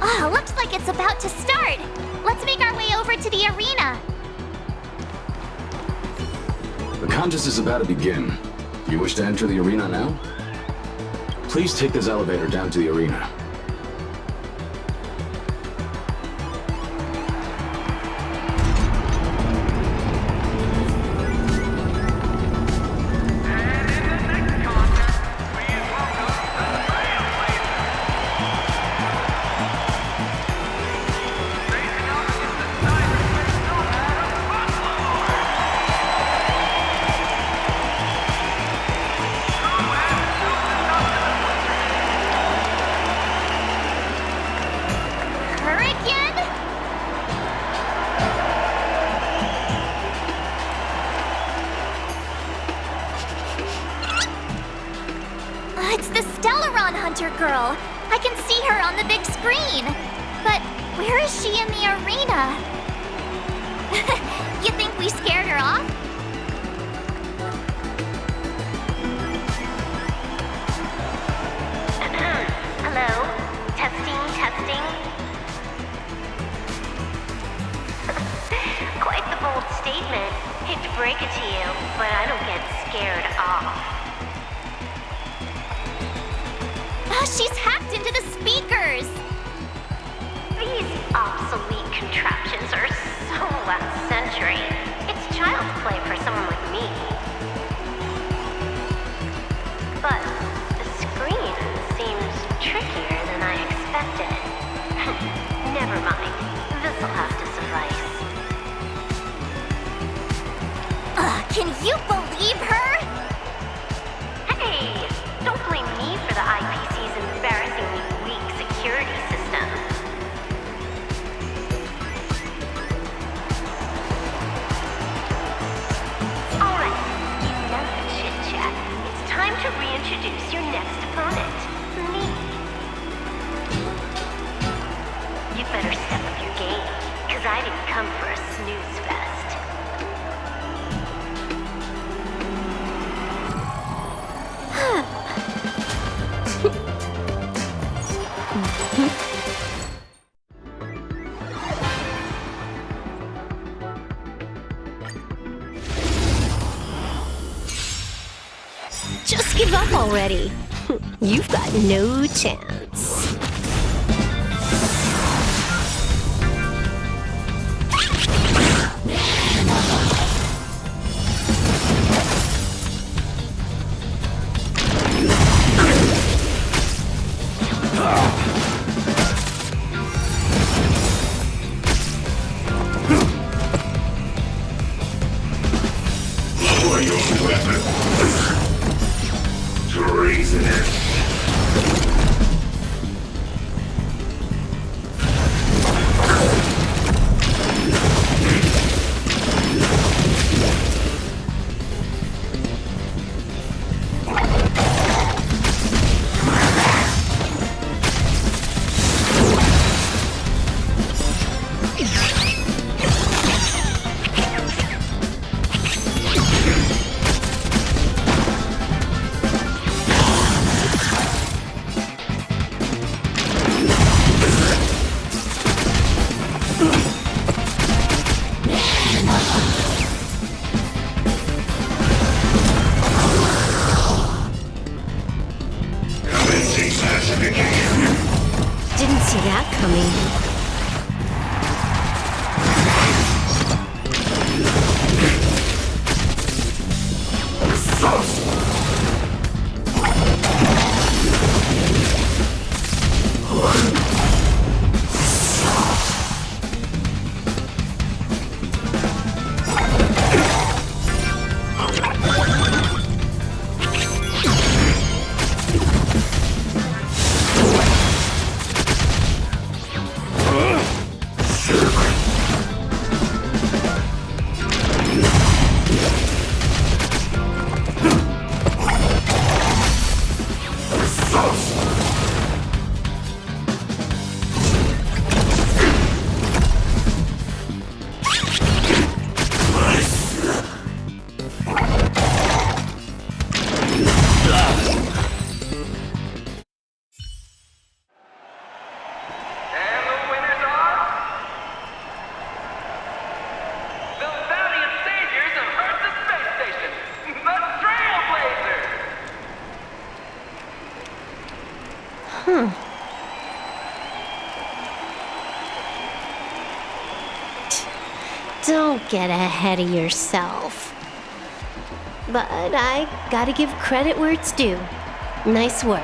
Oh, looks like it's about to start. Let's make our way over to the arena. The contest is about to begin. You wish to enter the arena now? Please take this elevator down to the arena. the Stellaron Hunter girl. I can see her on the big screen. But where is she in the arena? You think we scared her off? Hello? Testing, testing. Quite the bold statement. Hate to break it to you, but I don't get scared off. She's hacked into the speakers! These obsolete contraptions are so last century. It's child's play for someone like me. But the screen seems trickier than I expected. Never mind. This'll have to suffice. Can you believe her? Hey! Don't blame me for the IPC's embarrassingly weak security system. Alright, enough chit-chat. It's time to reintroduce your next opponent. Me. You better step up your game, because I didn't come for a snooze fest. Just give up already. You've got no chance. Didn't see that coming. Don't get ahead of yourself. But I gotta give credit where it's due. Nice work.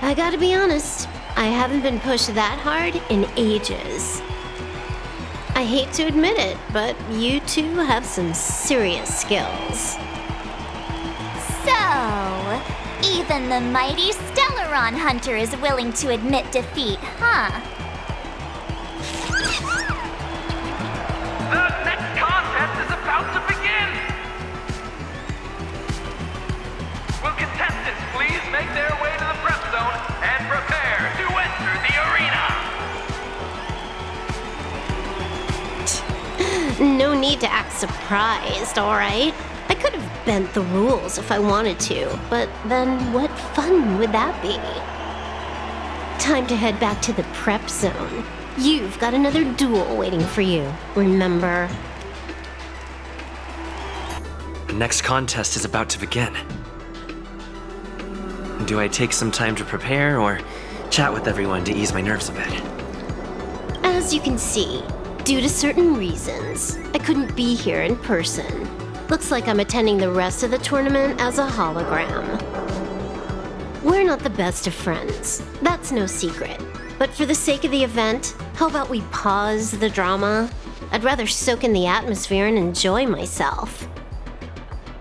I gotta be honest, I haven't been pushed that hard in ages. I hate to admit it, but you two have some serious skills. So, even the mighty Stellaron Hunter is willing to admit defeat, huh? The next contest is about to begin! Will contestants please make No need to act surprised, alright? I could have bent the rules if I wanted to, but then what fun would that be? Time to head back to the prep zone. You've got another duel waiting for you, remember? The next contest is about to begin. Do I take some time to prepare or chat with everyone to ease my nerves a bit? As you can see, due to certain reasons, I couldn't be here in person. Looks like I'm attending the rest of the tournament as a hologram. We're not the best of friends, that's no secret. But for the sake of the event, how about we pause the drama? I'd rather soak in the atmosphere and enjoy myself.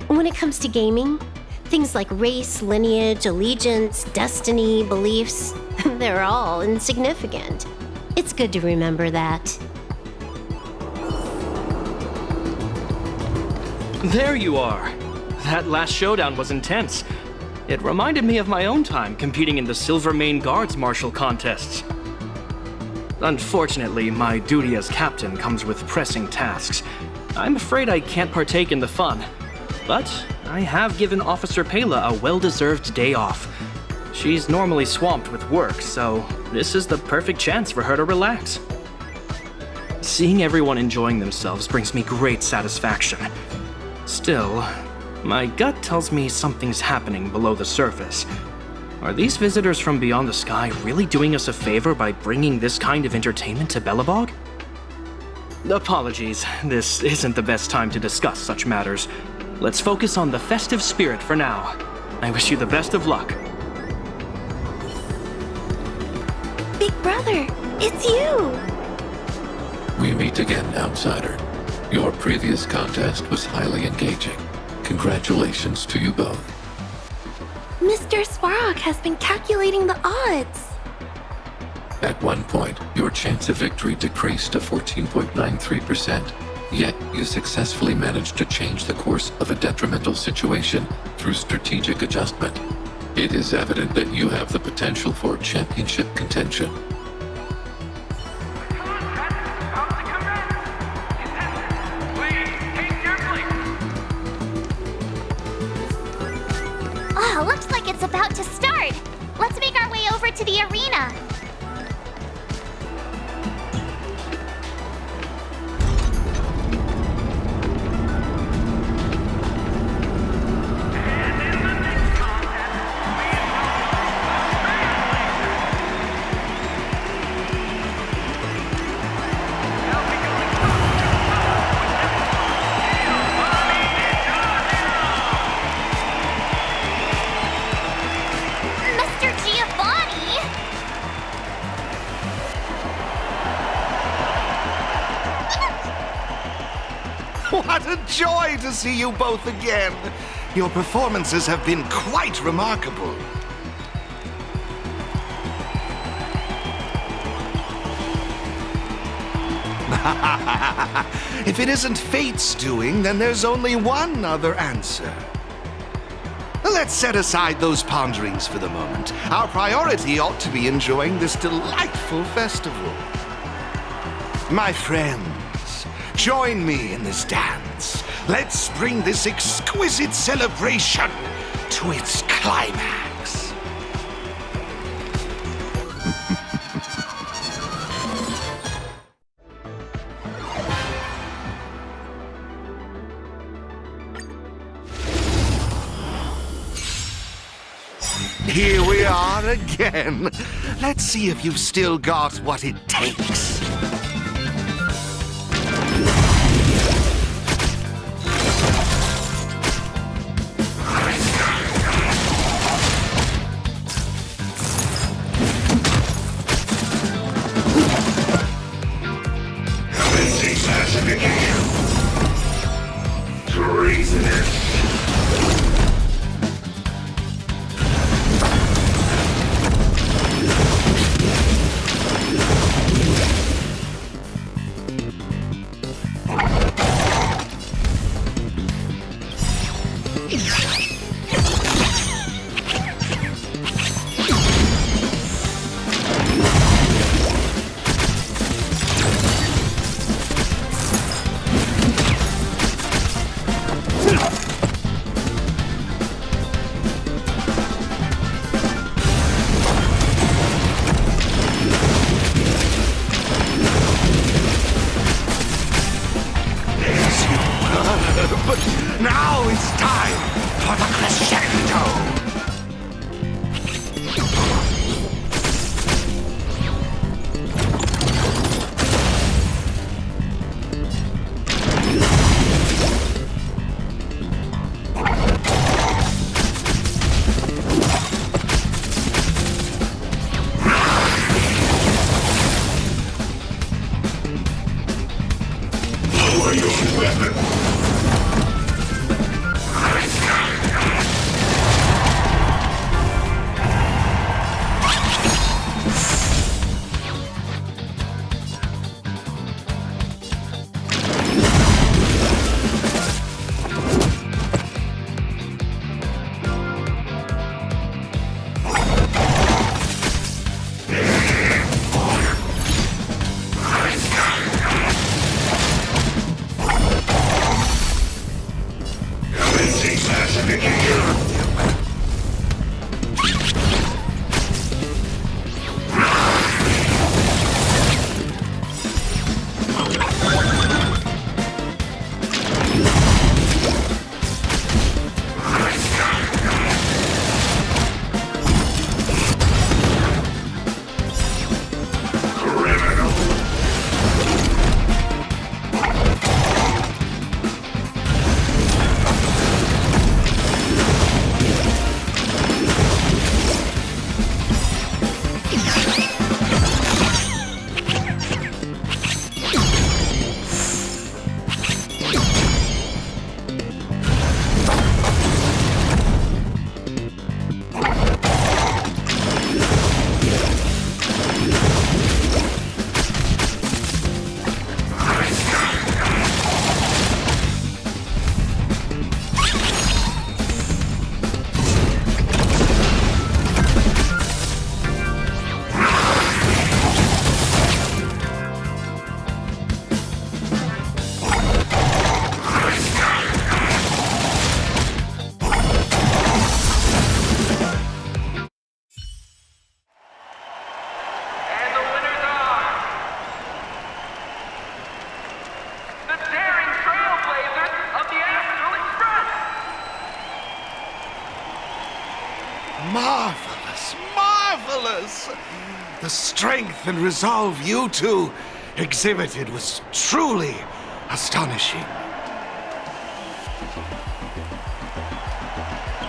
When it comes to gaming, things like race, lineage, allegiance, destiny, beliefs, they're all insignificant. It's good to remember that. There you are. That last showdown was intense. It reminded me of my own time competing in the Silver Main Guards martial contests. Unfortunately, my duty as captain comes with pressing tasks. I'm afraid I can't partake in the fun. But I have given Officer Pela a well-deserved day off. She's normally swamped with work, so this is the perfect chance for her to relax. Seeing everyone enjoying themselves brings me great satisfaction. Still, my gut tells me something's happening below the surface. Are these visitors from beyond the sky really doing us a favor by bringing this kind of entertainment to Belobog? Apologies, this isn't the best time to discuss such matters. Let's focus on the festive spirit for now. I wish you the best of luck. Big brother, it's you! We meet again, outsider. Your previous contest was highly engaging. Congratulations to you both. Mr. Svarog has been calculating the odds. At one point, your chance of victory decreased to 14.93%. Yet, you successfully managed to change the course of a detrimental situation through strategic adjustment. It is evident that you have the potential for championship contention. Oh, looks like it's about to start. Let's make our way over to the arena. Mr. Giovani! What a joy to see you both again! Your performances have been quite remarkable. If it isn't fate's doing, then there's only one other answer. Let's set aside those ponderings for the moment. Our priority ought to be enjoying this delightful festival. My friends, join me in this dance. Let's bring this exquisite celebration to its climax. Here we are again. Let's see if you've still got what it takes. Commencing classification. Treasonous. But now it's time for the crescendo! Marvelous, marvelous! The strength and resolve you two exhibited was truly astonishing.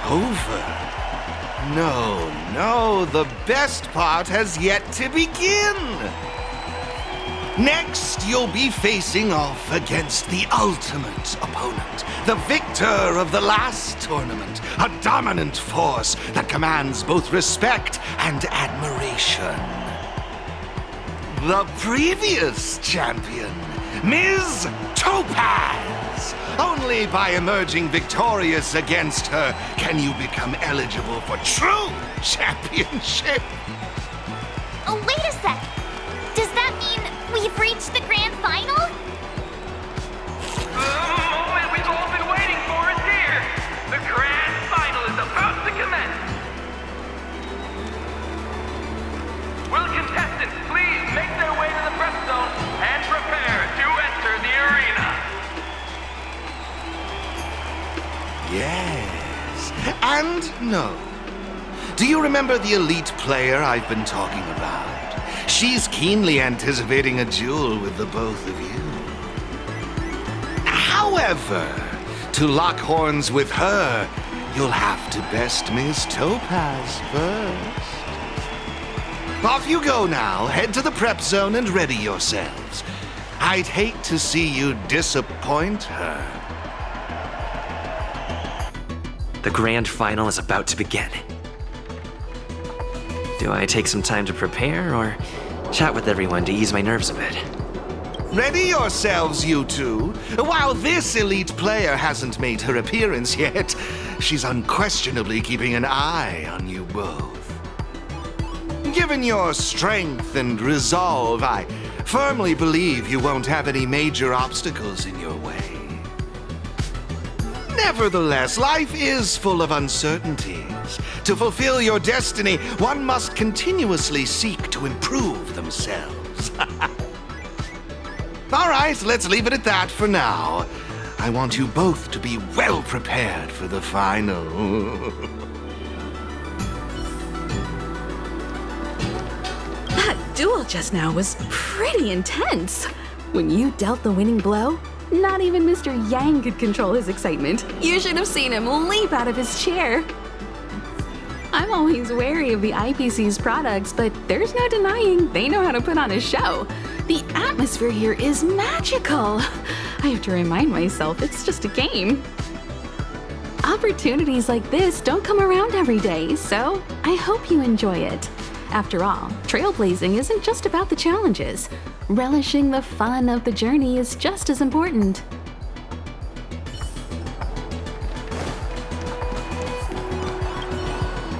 Over? No, the best part has yet to begin! Next, you'll be facing off against the ultimate opponent, the victor of the last tournament, a dominant force that commands both respect and admiration. The previous champion, Ms. Topaz! Only by emerging victorious against her can you become eligible for true championship. Oh, wait a sec. Does that mean we've reached the grand final? The moment we've all been waiting for is here. The grand final is about to commence. Will contestants please make their way to the prep zone and prepare to enter the arena? Yes, and no. Do you remember the elite player I've been talking about? She's keenly anticipating a duel with the both of you. However, to lock horns with her, you'll have to best Miss Topaz first. Off you go now. Head to the prep zone and ready yourselves. I'd hate to see you disappoint her. The grand final is about to begin. Do I take some time to prepare, or chat with everyone to ease my nerves a bit? Ready yourselves, you two. While this elite player hasn't made her appearance yet, she's unquestionably keeping an eye on you both. Given your strength and resolve, I firmly believe you won't have any major obstacles in your way. Nevertheless, life is full of uncertainties. To fulfill your destiny, one must continuously seek to improve themselves. All right, let's leave it at that for now. I want you both to be well prepared for the final. That duel just now was pretty intense. When you dealt the winning blow, not even Mr. Yang could control his excitement. You should have seen him leap out of his chair. I'm always wary of the IPC's products, but there's no denying they know how to put on a show. The atmosphere here is magical. I have to remind myself it's just a game. Opportunities like this don't come around every day, so I hope you enjoy it. After all, trailblazing isn't just about the challenges. Relishing the fun of the journey is just as important.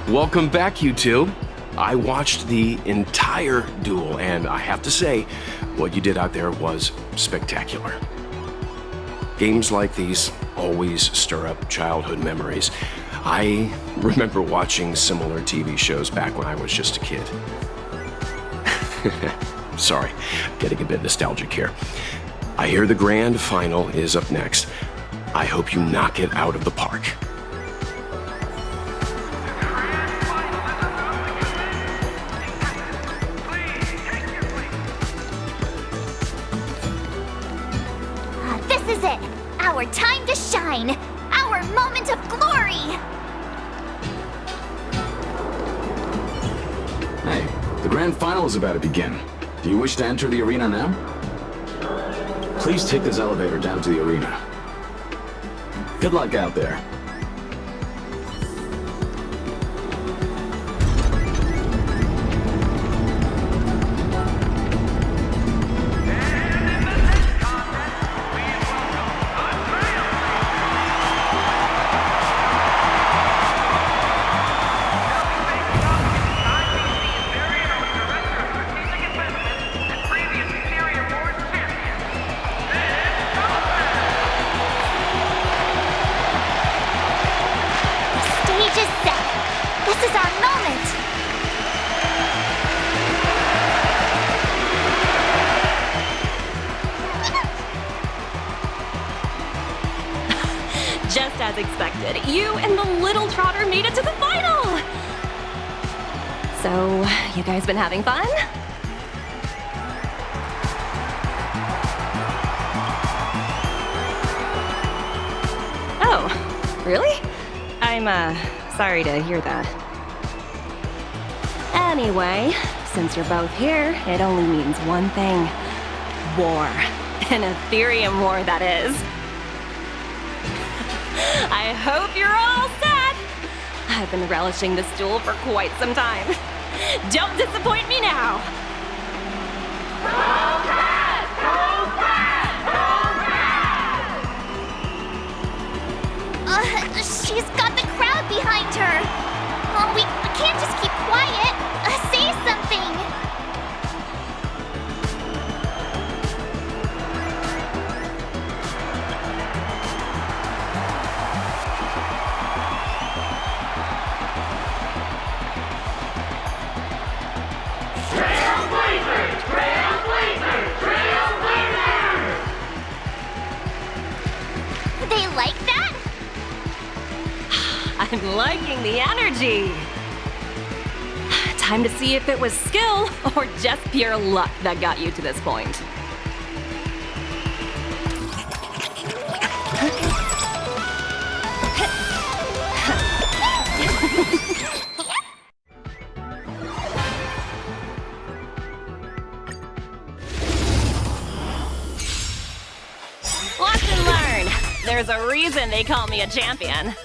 Welcome back, you two. I watched the entire duel, and I have to say, what you did out there was spectacular. Games like these always stir up childhood memories. I remember watching similar TV shows back when I was just a kid. Sorry, getting a bit nostalgic here. I hear the grand final is up next. I hope you knock it out of the park. This is it! Our time to shine! Our moment of glory! Hey, the grand final is about to begin. Do you wish to enter the arena now? Please take this elevator down to the arena. Good luck out there. Just as expected, you and the little trotter made it to the final! So, you guys been having fun? Oh, really? I'm, sorry to hear that. Anyway, since you're both here, it only means one thing. War. An Aetherium war, that is. I hope you're all set! I've been relishing this duel for quite some time. Don't disappoint me now! She's got the crowd behind her! Oh, we can't just keep quiet! Say something! They like that? I'm liking the energy! Time to see if it was skill or just pure luck that got you to this point. Watch and learn! There's a reason they call me a champion.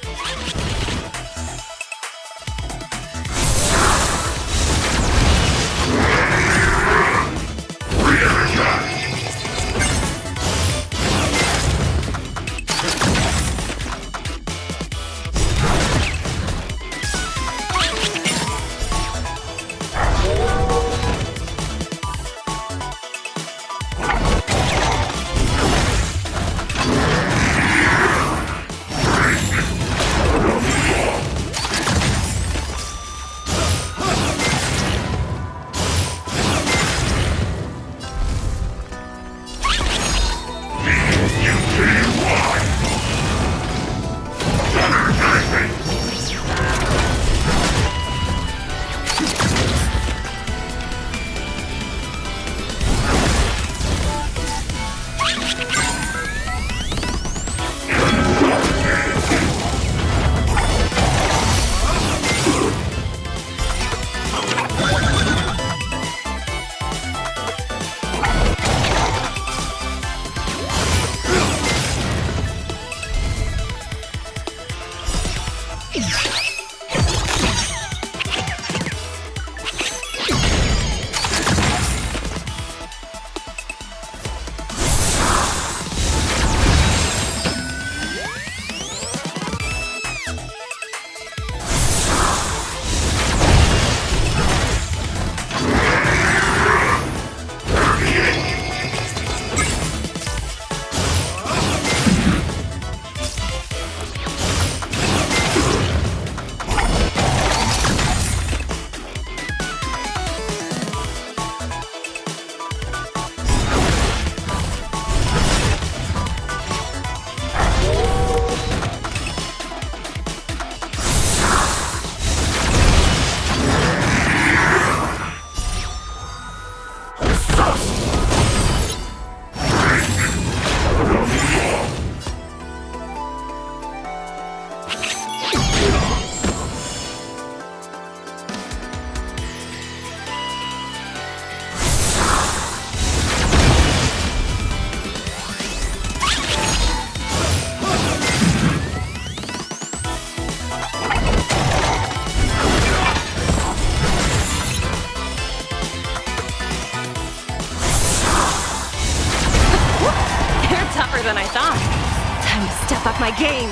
Time to step up my game.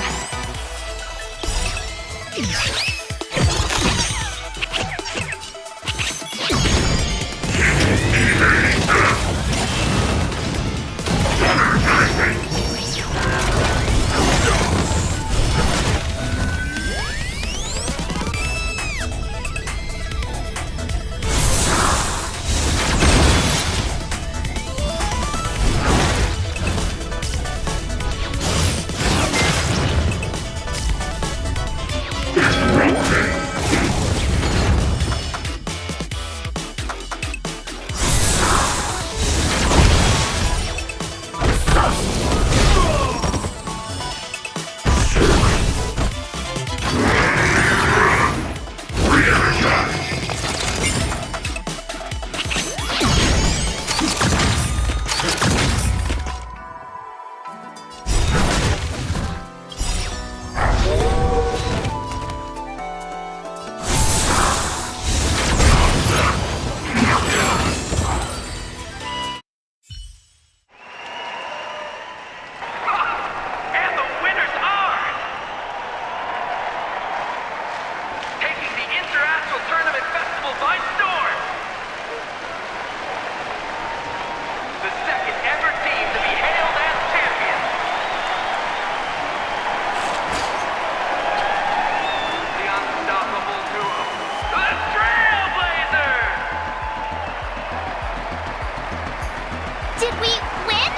Did we win?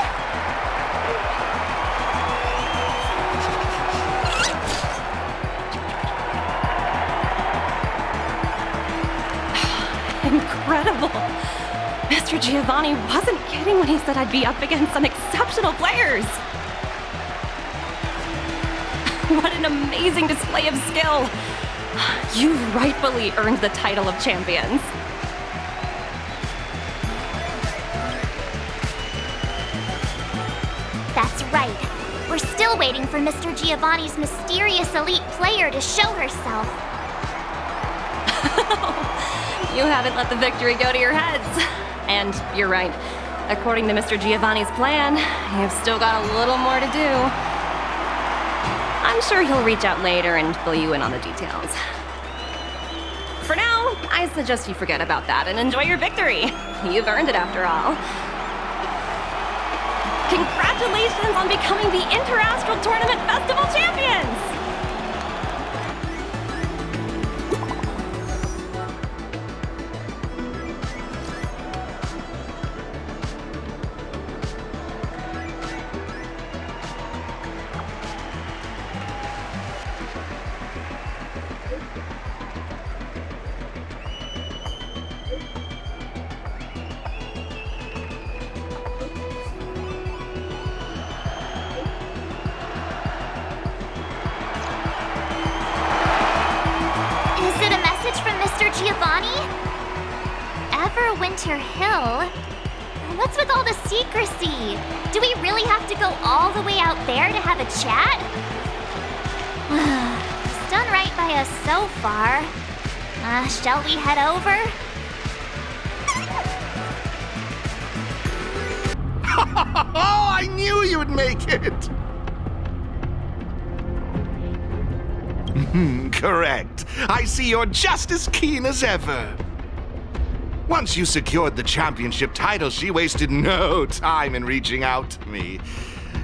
Incredible! Mr. Giovani wasn't kidding when he said I'd be up against some exceptional players. What an amazing display of skill! You've rightfully earned the title of champions. That's right. We're still waiting for Mr. Giovani's mysterious elite player to show herself. You haven't let the victory go to your heads. And you're right. According to Mr. Giovani's plan, you've still got a little more to do. I'm sure he'll reach out later and fill you in on the details. For now, I suggest you forget about that and enjoy your victory. You've earned it after all. Congratulations on becoming the Interastral Tournament Festival champions! Giovani? Everwinter Hill? What's with all the secrecy? Do we really have to go all the way out there to have a chat? It's done right by us so far. Shall we head over? Oh, I knew you'd make it! Correct. I see you're just as keen as ever. Once you secured the championship title, she wasted no time in reaching out to me.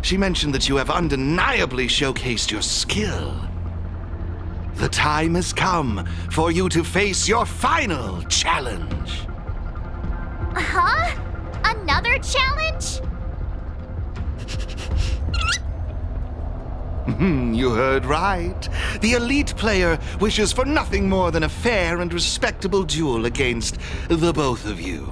She mentioned that you have undeniably showcased your skill. The time has come for you to face your final challenge. Huh? Another challenge? You heard right. The elite player wishes for nothing more than a fair and respectable duel against the both of you.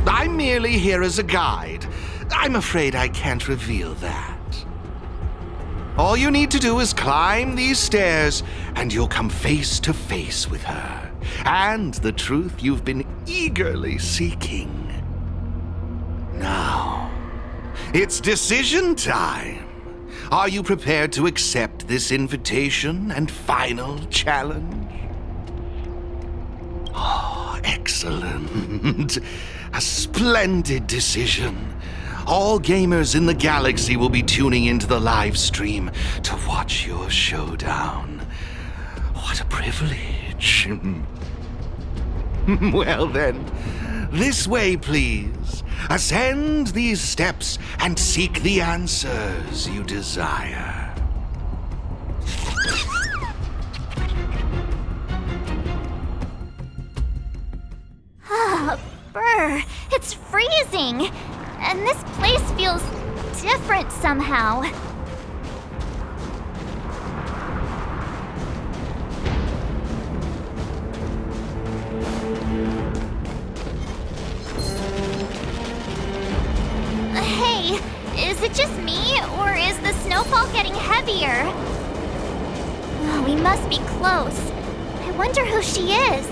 I'm merely here as a guide. I'm afraid I can't reveal that. All you need to do is climb these stairs, and you'll come face to face with her, and the truth you've been eagerly seeking. Now, it's decision time. Are you prepared to accept this invitation and final challenge? Oh, excellent. A splendid decision. All gamers in the galaxy will be tuning into the live stream to watch your showdown. What a privilege. Well then, this way please. Ascend these steps and seek the answers you desire. Ah, brr, it's freezing. And this place feels different somehow. Hey, is it just me, or is the snowfall getting heavier? Oh, we must be close. I wonder who she is.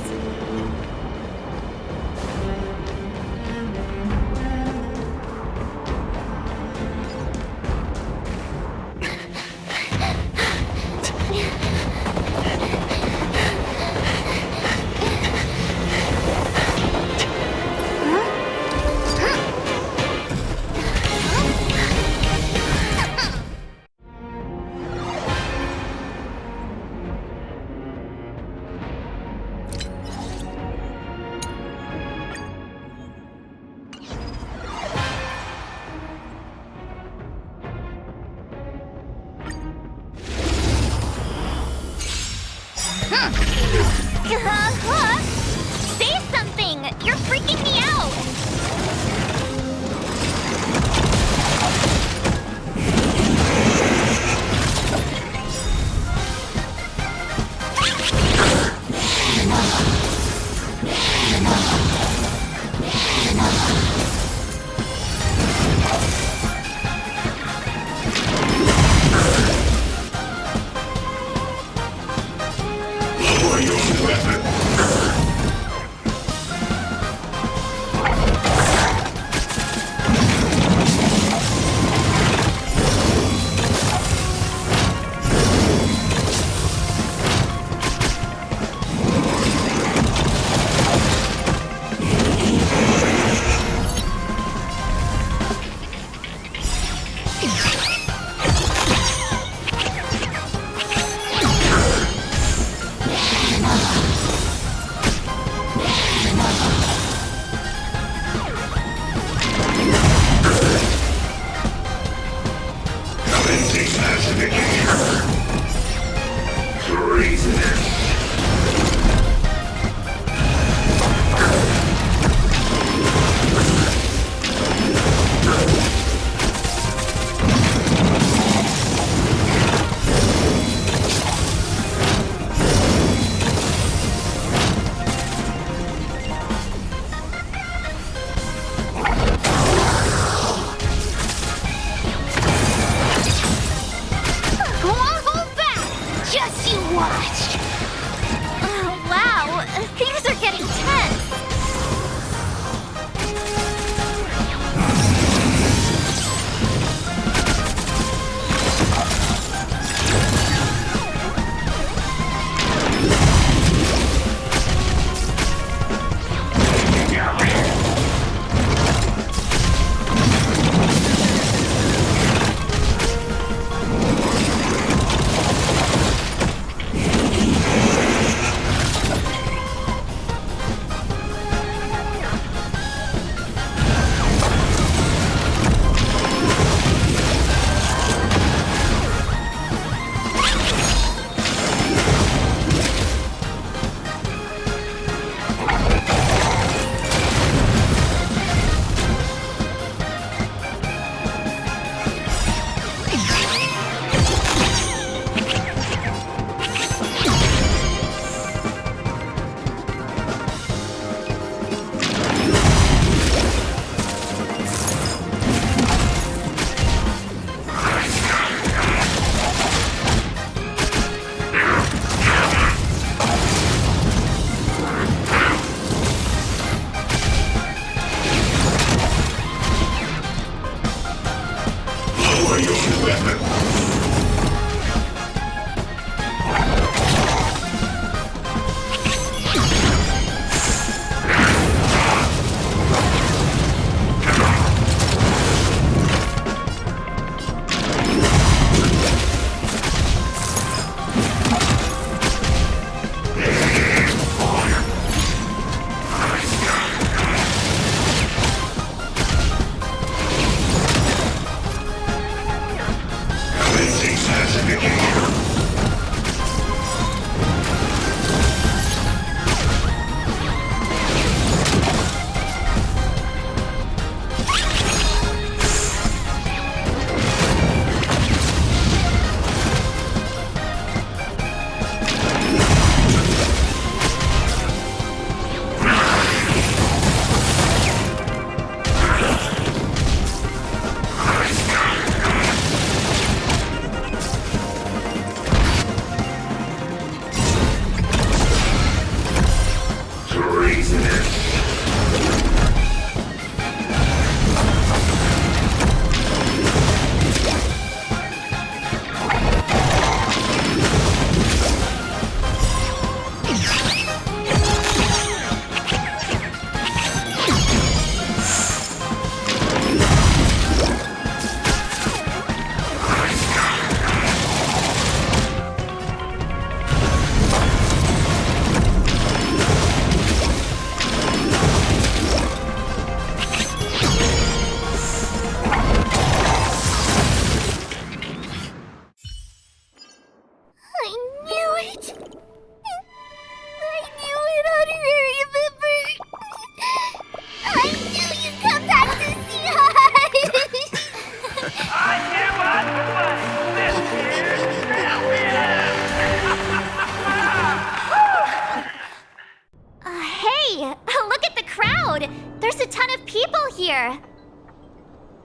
Say something! You're freaking me out!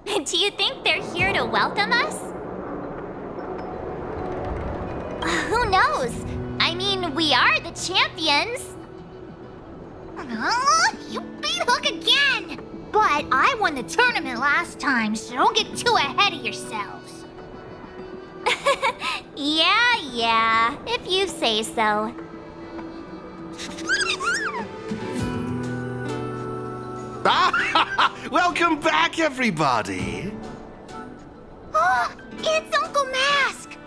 Do you think they're here to welcome us? Who knows? I mean, we are the champions. You beat Hook again! But I won the tournament last time, so don't get too ahead of yourselves. Yeah, if you say so. Welcome back, everybody. Oh, it's Uncle Mask!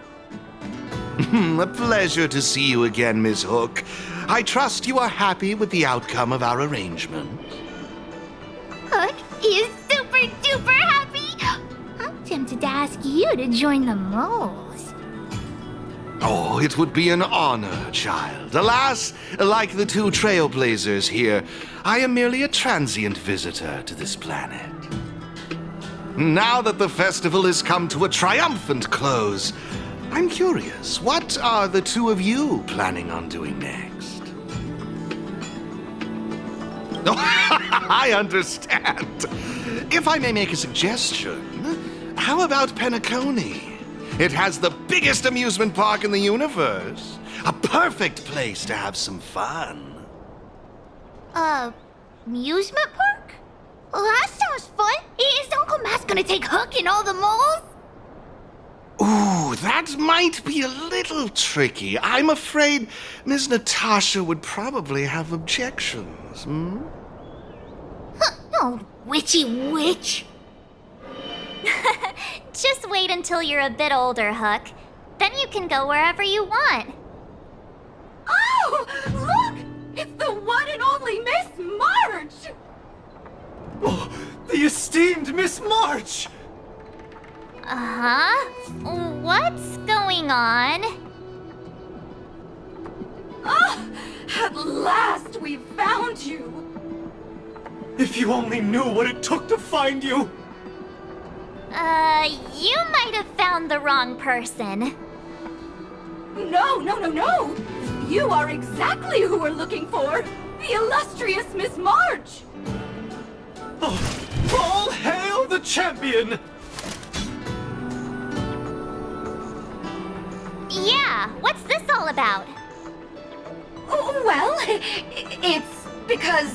A pleasure to see you again, Miss Hook. I trust you are happy with the outcome of our arrangement. Hook is super duper happy! I'm tempted to ask you to join the moles. Oh, it would be an honor, child. Alas, like the two trailblazers here, I am merely a transient visitor to this planet. Now that the festival has come to a triumphant close, I'm curious, what are the two of you planning on doing next? Oh, I understand. If I may make a suggestion, how about Penacony? It has the biggest amusement park in the universe. A perfect place to have some fun. Amusement park? Well, that sounds fun. Is Uncle Mask gonna take Hook and all the moles? Ooh, that might be a little tricky. I'm afraid Ms. Natasha would probably have objections, Oh, witchy witch. Just wait until you're a bit older, Hook. Then you can go wherever you want. Oh, look! It's the one and only Miss March! Oh, the esteemed Miss March! Uh-huh? What's going on? Ah, at last we found you! If you only knew what it took to find you! You might have found the wrong person. No! You are exactly who we're looking for! The illustrious Miss March! Oh, all hail the champion! Yeah, what's this all about? Oh, well, it's because,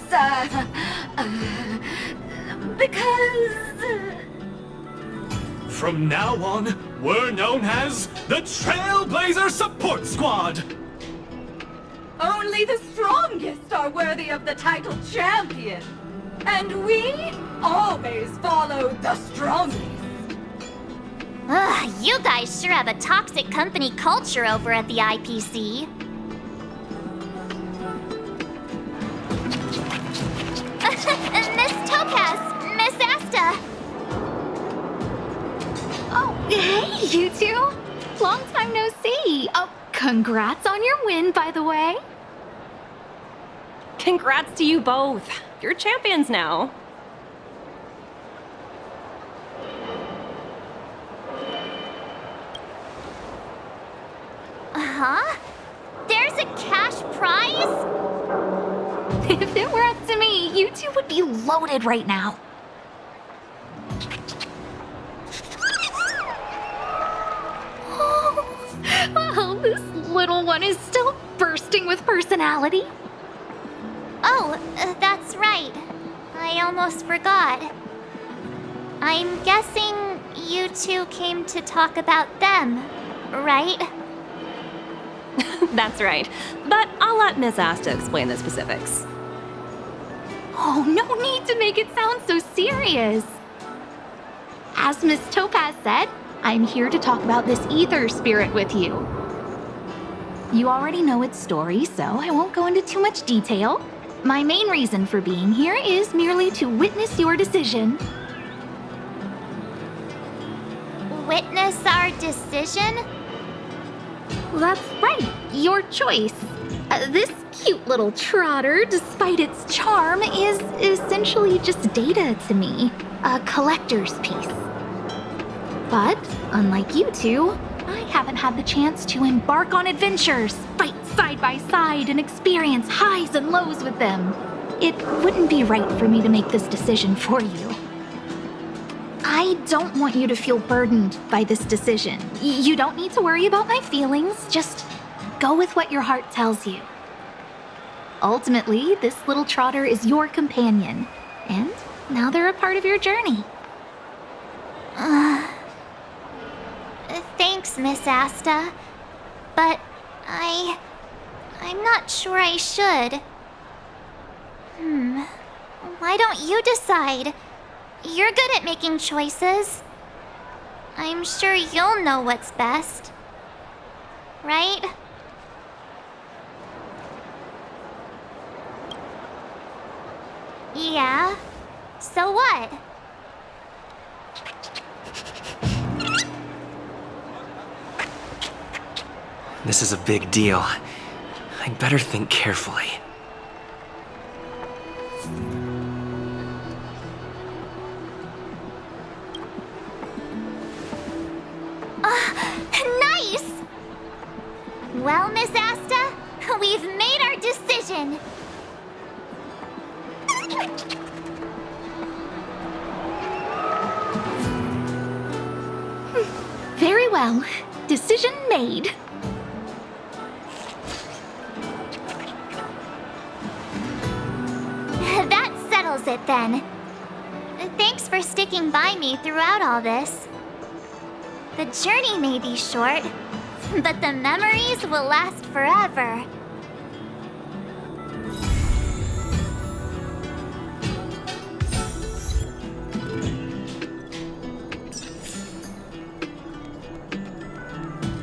From now on, we're known as the Trailblazer Support Squad! only the strongest are worthy of the title champion. And we always follow the strongest. Ugh, you guys sure have a toxic company culture over at the IPC. Miss Topaz, Miss Asta. Oh, hey, you two. Long time no see. Oh, congrats on your win, by the way. Congrats to you both. You're champions now. Huh? There's a cash prize? If it were up to me, you two would be loaded right now. Oh, this little one is still bursting with personality. Oh, that's right. I almost forgot. I'm guessing you two came to talk about them, right? That's right. But I'll let Miss Asta explain the specifics. Oh, no need to make it sound so serious. As Miss Topaz said, I'm here to talk about this ether spirit with you. You already know its story, so I won't go into too much detail. My main reason for being here is merely to witness your decision. Witness our decision? That's right, your choice. This cute little trotter, despite its charm, is essentially just data to me. A collector's piece. But, unlike you two, I haven't had the chance to embark on adventures, fight side by side, and experience highs and lows with them. It wouldn't be right for me to make this decision for you. I don't want you to feel burdened by this decision. You don't need to worry about my feelings. Just go with what your heart tells you. Ultimately, this little trotter is your companion, and now they're a part of your journey. Thanks, Miss Asta. But I'm not sure I should. Why don't you decide? You're good at making choices. I'm sure you'll know what's best. Right? Yeah? So what? This is a big deal. I'd better think carefully. Nice! Well, Miss Asta, we've made our decision. Very well. Decision made. That settles it then. Thanks for sticking by me throughout all this. The journey may be short, but the memories will last forever.